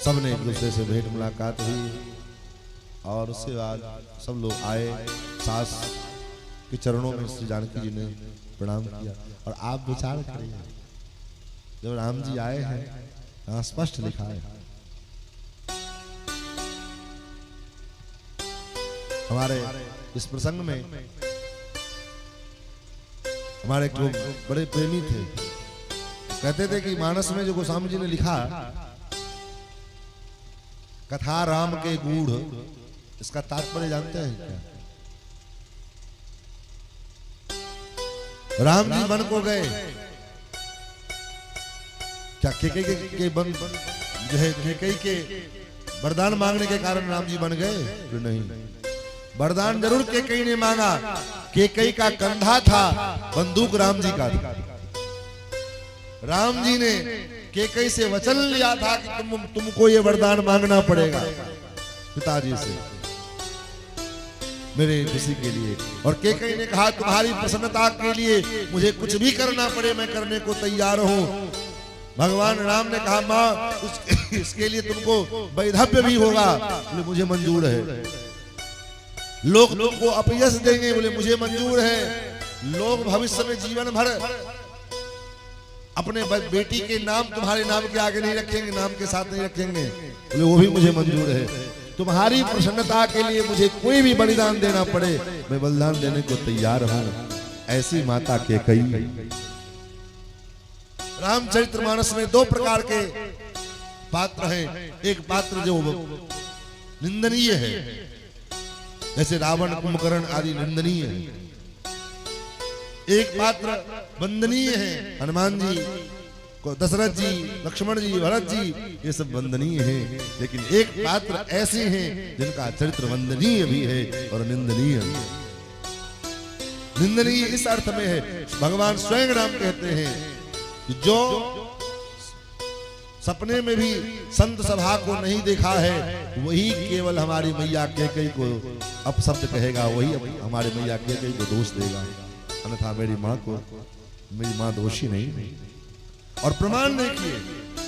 सबने एक दूसरे से भेंट मुलाकात हुई, और उसके बाद सब लोग आए, सास के चरणों में श्री जानकी जी ने प्रणाम किया। और आप विचार करिए, जब राम जी आए हैं, यहाँ स्पष्ट लिखा है। हमारे इस प्रसंग में हमारे एक लोग बड़े प्रेमी थे, कहते थे कि मानस में जो गोस्वामी जी ने लिखा कथा राम के गूढ़, इसका तात्पर्य जानते हैं क्या? राम जी वन को गए, क्या केकई के वन जो है केकई के वरदान मांगने के कारण राम जी बन गए? नहीं, वरदान जरूर केकई ने मांगा, केकई का कंधा था, बंदूक राम जी का था। राम जी ने केकई से वचन लिया था कि तुमको ये वरदान मांगना पड़ेगा पिताजी से मेरे खुशी के लिए। और केकई ने कहा तुम्हारी प्रसन्नता के लिए मुझे कुछ भी करना पड़े मैं करने को तैयार हूं। भगवान राम ने कहा मां इसके लिए तुमको वैधव्य भी होगा, बोले मुझे मंजूर है। लोग तुमको अपयश देंगे, बोले मुझे मंजूर है। लोग भविष्य में जीवन भर अपने बेटी के नाम तुम्हारे नाम के आगे नहीं रखेंगे, नाम के साथ नहीं रखेंगे, बोले वो भी मुझे मंजूर है। तुम्हारी प्रसन्नता के लिए मुझे कोई भी बलिदान देना पड़े मैं बलिदान देने को तैयार हूं। ऐसी माता केकई। रामचरितमानस में दो प्रकार के पात्र हैं। एक पात्र जो निंदनीय है, जैसे रावण कुंभकर्ण आदि निंदनीय है। एक पात्र वंदनीय है, हनुमान जी को, दशरथ जी, लक्ष्मण जी, भरत जी, ये सब वंदनीय हैं। लेकिन एक पात्र ऐसे हैं जिनका चरित्र वंदनीय भी है और निंदनीय भी है। निंदनीय इस अर्थ में है, भगवान स्वयं राम कहते हैं कि जो सपने में भी संत सभा को नहीं देखा है वही केवल हमारी मैया केकई को अपशब्द कहेगा, वही हमारे मैया केकई को दोष देगा, अन्यथा मेरी माँ दोषी नहीं। और प्रमाण देखिए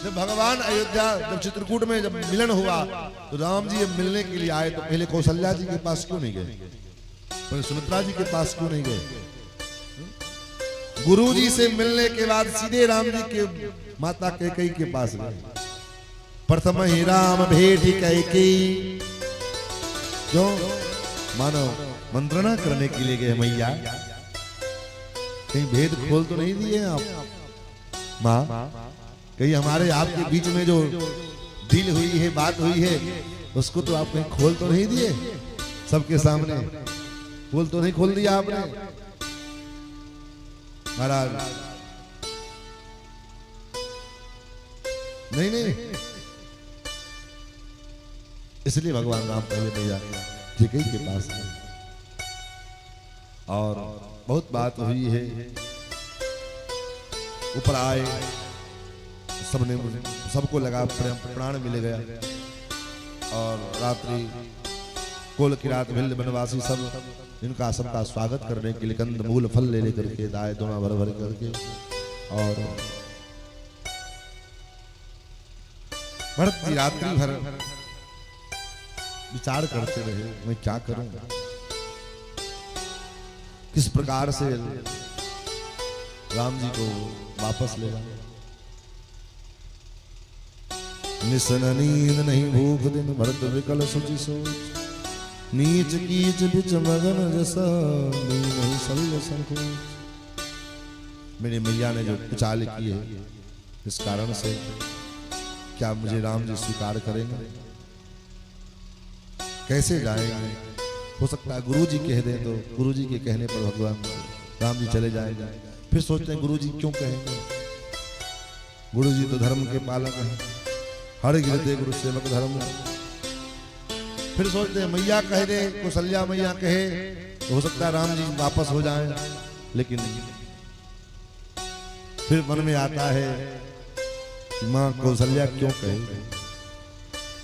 जब भगवान अयोध्या जब चित्रकूट में जब मिलन हुआ तो राम जी जब मिलने के लिए आए तो पहले कौशल्या जी के पास क्यों नहीं गए, पहले सुमित्रा जी के पास क्यों नहीं गए? गुरु जी से मिलने के बाद सीधे राम जी के माता कैकेयी के पास गए। प्रथम ही राम भेंट कैकेयी, क्यों? मानो मंत्रणा करने के लिए गए मैया, कहीं भेद खोल तो नहीं दिए आप माँ? कहीं हमारे आपके बीच में जो डील हुई है, बात हुई है, उसको तो आप कहीं खोल तो नहीं दिए? सबके सामने खोल तो नहीं खोल दिया आपने? महाराज नहीं नहीं, इसलिए भगवान राम पहले मैया कैकेयी के पास गए और बहुत बात हुई है। ऊपर आए, सबने सबको लगा प्राण मिल गया और रात्रि कोल किरात भिल्ल बनवासी सब इनका सबका स्वागत करने के लिए कंद मूल फल ले लेकर के दाए दोना भर भर करके और भरत जी रात्रि भर विचार करते रहे, मैं क्या करूं, किस प्रकार से राम जी को वापस ले जाऊं। निसन नींद नहीं भूख दिन भरत विकल सुचि सोच, नीच कीच बिच मगन जसा नहीं सल्ल संकोच। मेरी मैया ने जो चाल की है, इस कारण से क्या मुझे राम जी स्वीकार करेंगे? कैसे जाएंगे? हो सकता है गुरु जी कह दें तो गुरु जी के कहने पर भगवान राम जी चले जाएंगे। फिर सोचते हैं गुरु जी क्यों कहेंगे, गुरु जी तो धर्म के पालक हैं, हर गिरते गुरु सेवक धर्म। फिर सोचते हैं मैया कह दे, कौशल्या मैया कहे तो हो सकता है राम जी वापस हो जाएं, लेकिन फिर मन में आता है कि माँ कौशल्या क्यों कहे?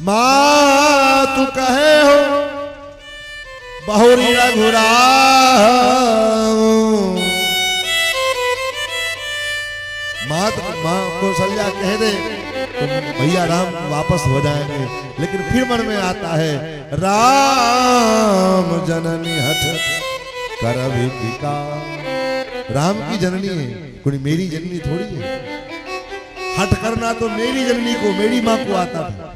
माँ तू कहे हो बहुरी रघुराम, माँ कौशल्या कह दे तो भैया राम वापस हो जाएंगे, लेकिन फिर मन में आता है राम जननी हठ कर अभिपिका। राम की जननी है, कोई मेरी जननी थोड़ी है। हट करना तो मेरी जननी को, मेरी माँ को आता था।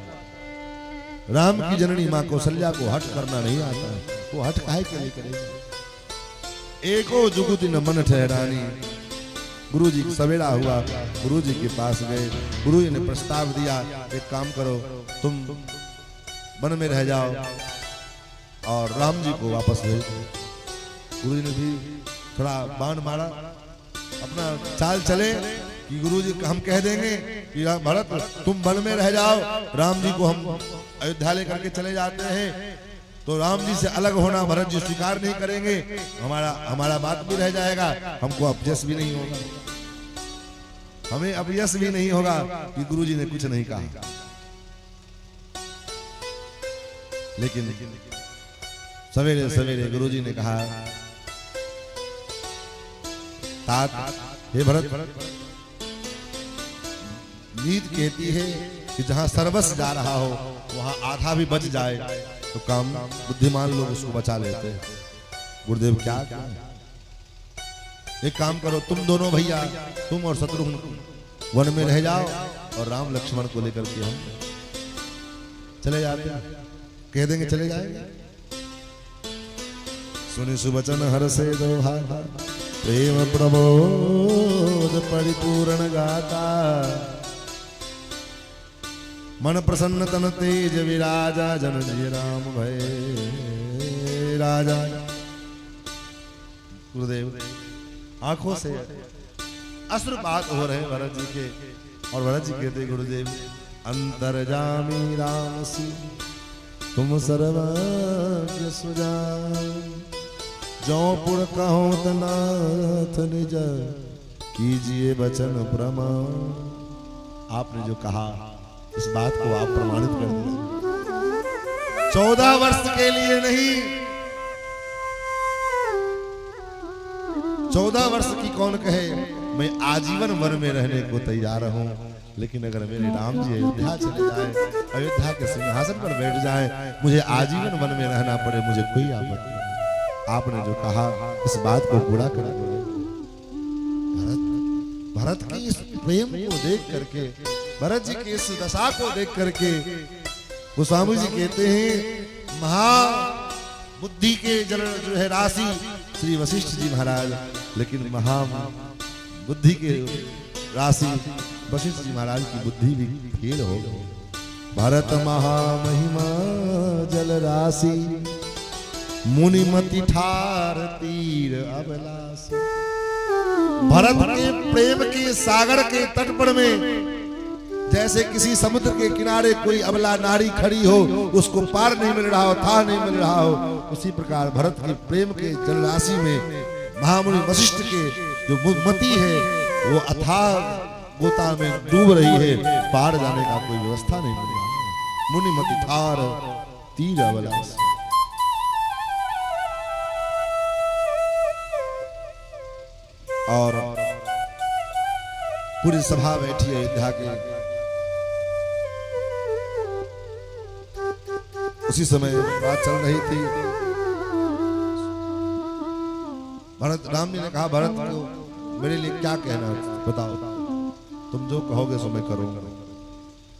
राम की जननी माँ कौशल्या को हट करना नहीं आता, वो हट काहे के लिए करेगी। एको जुगुति न मन ठहरानी। गुरु जी सवेरा हुआ, गुरु जी के पास गए, गुरु जी ने प्रस्ताव दिया, एक काम करो तुम वन में रह जाओ और राम जी को वापस भेज दो। गुरु जी ने भी थोड़ा बाण मारा, अपना चाल चले कि गुरु जी हम कह देंगे कि भरत तुम वन में रह जाओ, राम जी को हम अयोध्या लेकर के चले जाते हैं, तो राम जी से अलग होना भरत जी स्वीकार नहीं करेंगे, हमारा बात भी रह जाएगा, हमको अपयश भी नहीं होगा, हमें अपयश भी नहीं होगा कि गुरु जी ने कुछ नहीं कहा। लेकिन सवेरे सवेरे गुरु जी ने कहा, तात हे भरत, नीत कहती है कि जहां सर्वस्व जा रहा हो वहां आधा भी बच जाए तो काम बुद्धिमान लोग उसको बचा लेते हैं। गुरुदेव क्या एक काम करो, तुम दोनों भैया, तुम और शत्रुघ्न वन में रह जाओ और राम लक्ष्मण को लेकर के हम चले जाते हैं, कह देंगे चले जाएंगे। सुनि सुवचन हर से दो भागा, प्रेम प्रबोध परिपूर्ण गाता, मन प्रसन्न तन तेज विराजा, जन जी राम भय राजा। गुरुदेव आंखों से अश्रुपात हो रहे भरत जी के, और भरत जी कहते गुरुदेव अंतर्जामी राम सी तुम सर्वज्ञ सुजान, जौपुर कहो तनाथ निज कीजिए वचन प्रमाण। आपने जो कहा इस बात को आप प्रमाणित कर दिया। 14 वर्ष के लिए नहीं, 14 वर्ष की कौन कहे, मैं आजीवन वन में रहने को तैयार हूं, लेकिन अगर मेरे राम जी अयोध्या चले जाए, अयोध्या के सिंहासन पर बैठ जाए, मुझे आजीवन वन में रहना पड़े, मुझे कोई आपत्ति नहीं। आपने जो कहा इस बात को पूरा कर दो। भरत की इस प्रेम को देख करके, भरत जी की इस दशा को देख करके गोस्वामी जी कहते हैं महा बुद्धि के जल जो है राशि श्री वशिष्ठ जी महाराज, लेकिन महा बुद्धि के राशि वशिष्ठ जी महाराज की बुद्धि भी फेल हो गई। भरत महामहिमा जल राशि मुनिमति ठार तीर अबलासी। भरत के प्रेम के सागर के तट पर में जैसे किसी समुद्र के किनारे कोई अबला नारी खड़ी हो, उसको पार नहीं मिल रहा हो, था नहीं मिल रहा हो, उसी प्रकार भरत के प्रेम के जलराशि में महामुनि वशिष्ठ के जो मति है वो अथाह गोता में डूब रही है, पार जाने का कोई व्यवस्था नहीं मिल रहा। मुनि मति ठार तीर अबलासी। और पूरी सभा बैठी अयोध्या के। उसी समय बात चल रही थी। भरत राम जी ने कहा भरत को मेरे लिए क्या कहना बताओ, तुम जो कहोगे सो मैं करूंगा।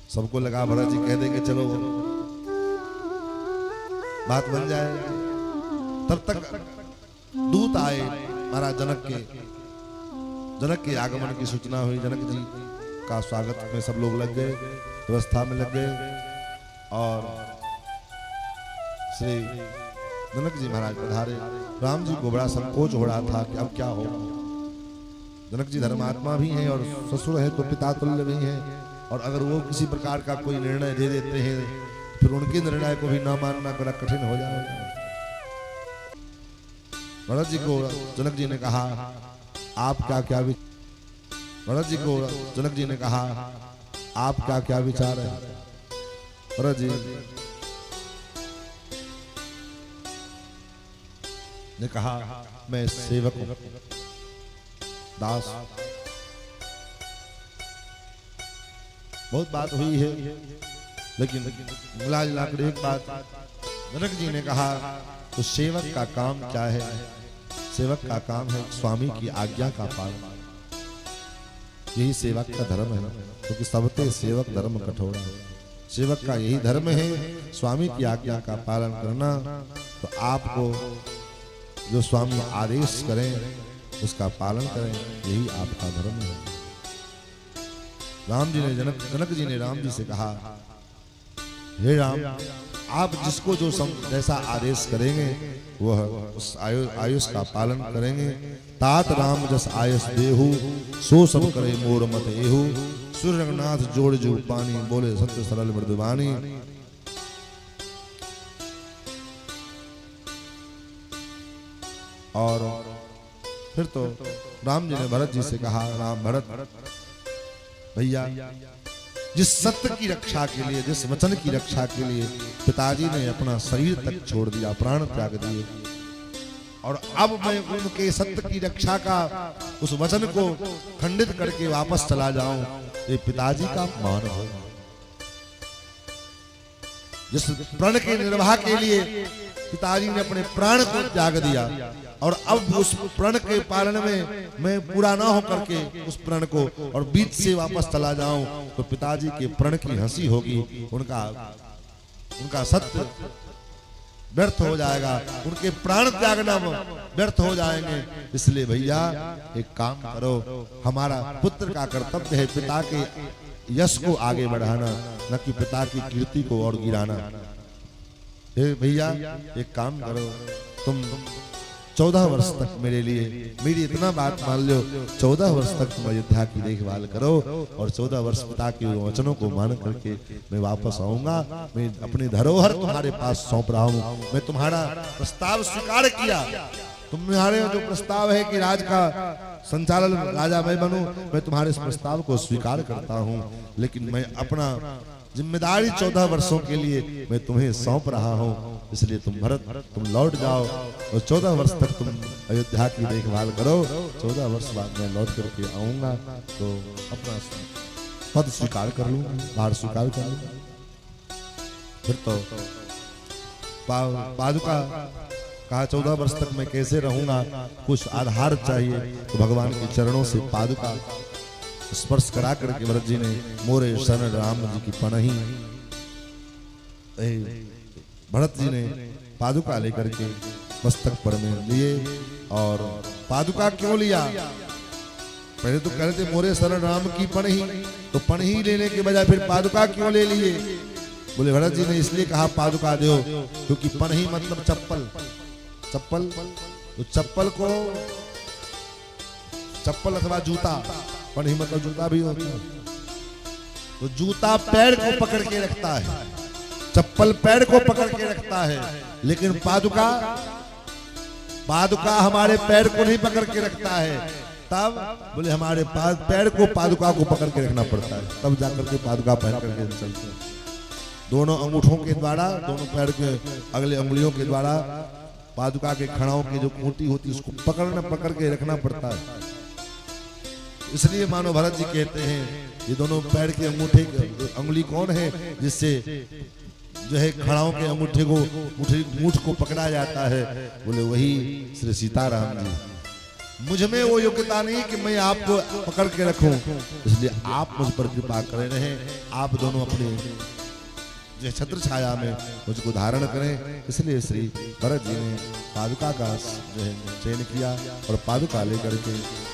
सबको लगा भरत जी कह देंगे चलो बात बन जाए। तब तक दूत आए महाराज जनक के आगमन की सूचना हुई। जनक जी का स्वागत में सब लोग लग गए, व्यवस्था में लग गए और श्री जनक जी महाराज पधारे। राम जी को बड़ा संकोच हो रहा था कि अब क्या होगा। जनक जी धर्मात्मा भी हैं और ससुर है तो पिता तुल्य भी हैं, और अगर वो किसी प्रकार का कोई निर्णय दे देते हैं फिर उनके निर्णय को भी न मानना बड़ा कठिन हो जाएगा। भरत जी को जनक जी ने कहा आप क्या भरत जी को जनक जी ने कहा आप क्या विचार है। भरत जी ने कहा मैं सेवक हूं, दास। बहुत बात हुई है, लेकिन मिला जुलाकर एक बात जनक जी ने कहा तो सेवक का काम क्या है। सेवक का काम है स्वामी की आज्ञा का पालन, यही सेवक का धर्म है, क्योंकि सबते सेवक धर्म कठोर है। सेवक का यही धर्म है स्वामी की आज्ञा का पालन करना। तो आपको जो स्वामी आदेश करें उसका पालन करें, यही आपका धर्म है। राम जी ने जनक जी ने राम जी से कहा हे राम, आप जिसको जो जैसा आदेश करेंगे वह उस आयुष का पालन करेंगे। तात राम जस आयुष देहु, सो सब करे मोर मत एहु। सूर्य रंगनाथ जोड़ जो पानी, बोले सत्य सरल मृदुवानी। और फिर तो राम जी ने भरत जी से कहा राम भरत भैया, जिस सत्य की रक्षा के लिए, जिस वचन की रक्षा के लिए पिताजी ने अपना शरीर तक छोड़ दिया, प्राण त्याग दिए, और अब मैं उनके सत्य की रक्षा का उस वचन को खंडित करके वापस चला जाऊं, ये पिताजी का अपमान हो। जिस प्रण के निर्वाह के लिए पिताजी ने अपने प्राण को त्याग दिया, और अब उस प्रण के पालन में मैं पूरा ना हो करके उस प्रण को और बीच से वापस चला जाऊं, तो पिताजी के प्रण की हंसी होगी, उनका सत्य व्यर्थ हो जाएगा, उनके प्राण त्यागना व्यर्थ हो जाएंगे। इसलिए भैया एक काम करो, हमारा पुत्र का कर्तव्य है पिता के यश को आगे बढ़ाना, न कि पिता की कीर्ति को और गिराना। भैया एक काम करो, तुम 14 वर्ष तक मेरे लिए, मेरी इतना बात मान लो, 14 वर्ष तक तुम अयोध्या की देखभाल करो, और 14 वर्ष पिता के वचनों को मान करके मैं वापस आऊंगा। मैं अपनी धरोहर तुम्हारे पास सौंप रहा हूँ। मैं तुम्हारा प्रस्ताव स्वीकार किया, तुम्हारे जो प्रस्ताव है कि राज का संचालन राजा मैं बनूं, मैं तुम्हारे इस प्रस्ताव को स्वीकार करता हूँ, लेकिन मैं अपना जिम्मेदारी 14 वर्षों के लिए मैं तुम्हें सौंप रहा हूँ। इसलिए तुम भरत तुम लौट जाओ, और 14 वर्ष तक तुम अयोध्या की देखभाल करो। 14 वर्ष बाद मैं लौट करके आऊंगा, तो अपना पद स्वीकार कर लूं, भार स्वीकार कर लूं। फिर तो पादुका कहा 14 वर्ष तक मैं कैसे रहूंगा, कुछ आधार चाहिए। तो भगवान के चरणों से पादुका स्पर्श करा करके भरत जी ने मोरे शरण राम जी की पनही, भरत जी ने पादुका लेकर के मस्तक पर में लिए। और पादुका क्यों लिया? पहले तो कह रहे थे मोरे शरण राम की पनही, तो पनही लेने के बजाय फिर पादुका क्यों ले लिए? बोले भरत जी ने इसलिए कहा पादुका दो, क्योंकि पनही मतलब चप्पल, चप्पल तो चप्पल को चप्पल अथवा जूता, पनही मतलब जूता भी होता है। तो जूता पैर को पकड़ के रखता है, चप्पल पैर को पकड़ के रखता है, लेकिन पादुका पादुका हमारे पैर को नहीं पकड़ के रखता है। तब बोले हमारे पैर को पादुका को पकड़ के रखना पड़ता है, तब जाकर के पादुका पहन करके चलते हैं। दोनों अंगूठों के द्वारा, दोनों पैर के अगले अंगुलियों के द्वारा पादुका के खड़ाओं की जो खूंटी होती है उसको पकड़ के रखना पड़ता है। इसलिए मानो भरत जी कहते हैं ये दोनों पैर के अंगूठे अंगुली कौन है जिससे जो है खड़ाओं के अंगूठे को मूठ को पकड़ा जाता है? बोले वही श्री सीताराम जी। मुझ में वो योग्यता नहीं कि मैं आपको पकड़ के रखूं, इसलिए आप मुझ पर कृपा करे रहें। आप दोनों अपने जो छत्र छाया में मुझको धारण करें। इसलिए श्री भरत जी ने पादुका का जो है चयन किया और पादुका लेकर के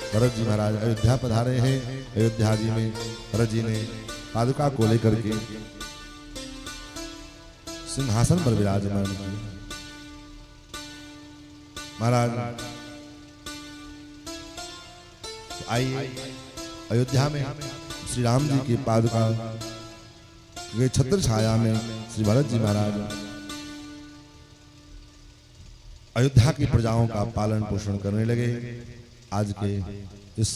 भरत जी महाराज अयोध्या पधारे हैं। अयोध्या जी में भरत जी ने पादुका को लेकर के सिंहासन पर विराजमान किया। महाराज तो आइए अयोध्या में श्री राम जी की पादुका के छत्र छाया में श्री भरत जी महाराज अयोध्या की प्रजाओं का पालन पोषण करने लगे। आज के इस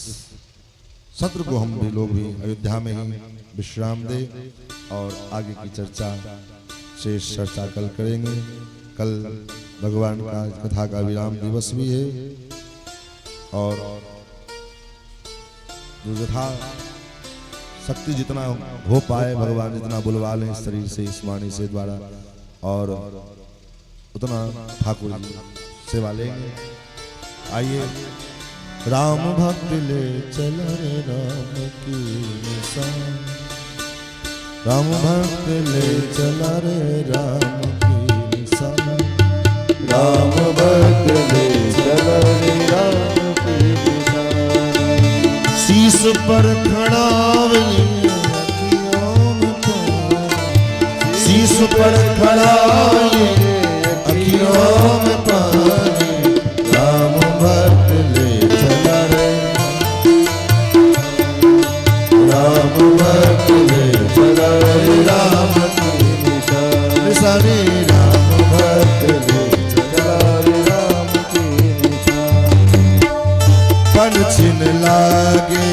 सत्र को हम भी लोग भी अयोध्या में ही विश्राम दे और आगे की चर्चा शेष चर्चा कल करेंगे। कल भगवान का कथा का विराम दिवस भी है और जो यथा शक्ति जितना हो पाए भगवान जितना बुलवा लें इस शरीर से, इस वाणी से द्वारा, और उतना ठाकुर जी सेवा लेंगे। आइए राम भक्त ले चल रे राम की निशान, राम भक्त ले चला रे राम की निशान, राम भक्त ले चला रे राम की निशान। शीश पर खड़ा शीश पर खड़ा अखियों में पानी, राम भक्त ले चला रे, राम भक्त ले चला रे राम की निशान। निशानी राम भक्त ले चला रे राम की निशान। पन छिन लागे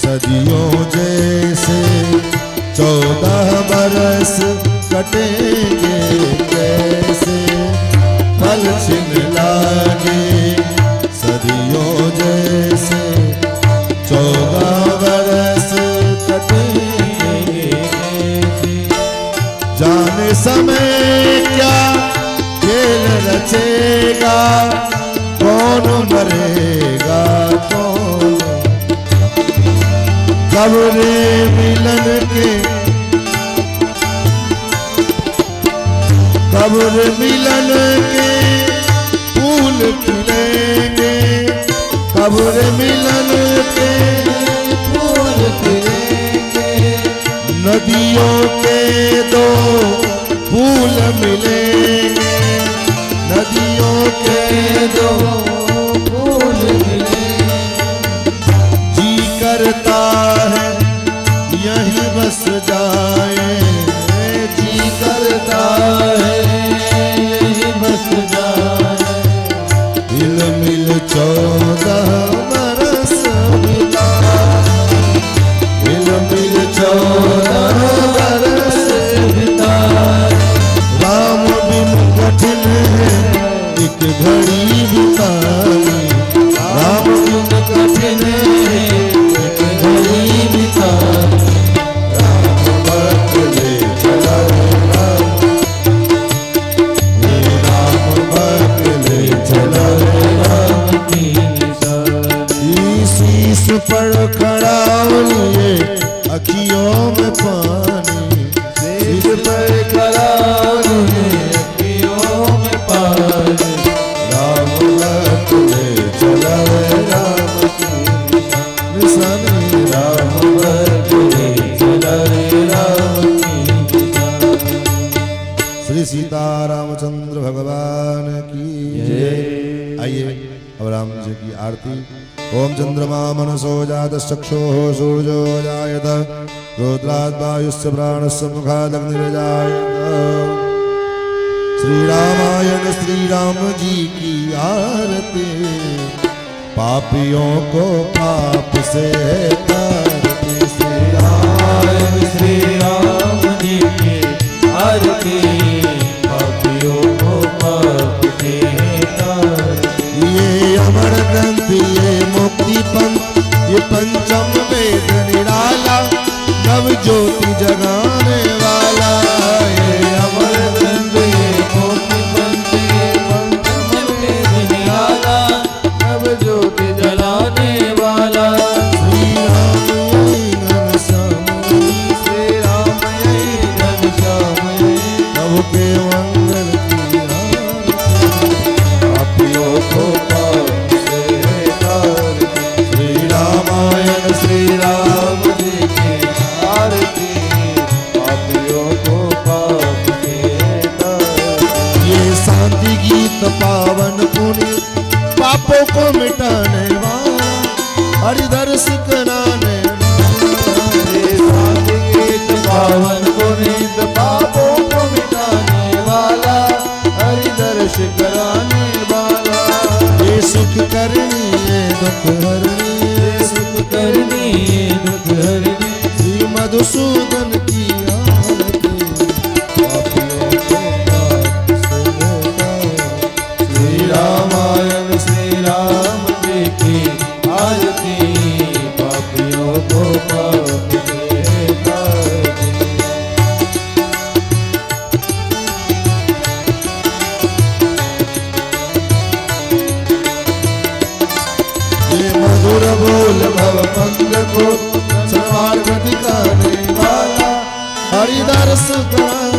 सदियों जैसे, 14 बरस कटेंगे कैसे। पल छिन लागे सदियों जैसे, 14 बरस कटेंगे कैसे। जाने समय क्या खेल रचेगा, कौन मरेगा कौन। कब्र मिलन के कब्र मिलन के फूल खिलेंगे, कब्र मिलन के फूल खिलेंगे। नदियों के 2 फूल मिलेंगे, नदियों के 2 फूल मिलेंगे। जी करता है यही बस जाए, जी करता है यही बस जाए। हिल मिल 14 बरस बिताए, हिल मिल 14 बरस बिताए। राम बिन कठिन है एक घड़ी बितानी, राम बिन कठिन है एक घड़ी बितानी। पर खड़ा लिए अखियों में पानी, शीश पर खड़ा लिए अखियों में पानी, राम भक्त ले चला रे राम की निशानी, राम भक्त ले चला रे राम की निशानी। श्री सीता रामचंद्र भगवान की जय। आइए अब राम जी की आरती। ओम चंद्रमा मनसो जात चक्षुः सूर्यो जायत, रुद्रात् वायुस्य प्राणस्य मुखात् अग्निर्जायत। श्री रामायण श्री राम जी की आरती, पापियों को पाप से तारती। श्री राम श्री राम जी की आरती, पापियों को पाप से तारती। ये अमर ग्रंथ ये मुक्ति पंथ ये पंचम वेद निराला, नव ज्योति जगाने वाला। ये अमर ग्रंथ ये मुक्ति पंथ ये पंचम वेद निराला, नव ज्योति जलाने वाला। श्री राम यही घनश्याम, श्री राम यही घनश्याम, प्रभु के मंगल की आरती, पापियों को पाप से तारती। श्री रामायण श्री राम जी की आरती, पापियों को पाप से तारती। ये शांति गीत पावन पुनि, पापों को मिटाने वाला, हरिदर्श कराने वाला। ये शांति गीत पावन पुनीत, पापों को मिटाने वाला, हरिदर्श कराने वाला। ये सुख करनी ये दुख हरनी, ये सुख करनी ये दुख हरनी। श्री मधुसूदन की आरती, पापियों को पाप से तारती। श्री रामायण श्री राम जी की आरती, पापियों को पाप से तारती। ये मधुर बोल भव पंग को संसार दिखाने वाला, हरिदर्श कराने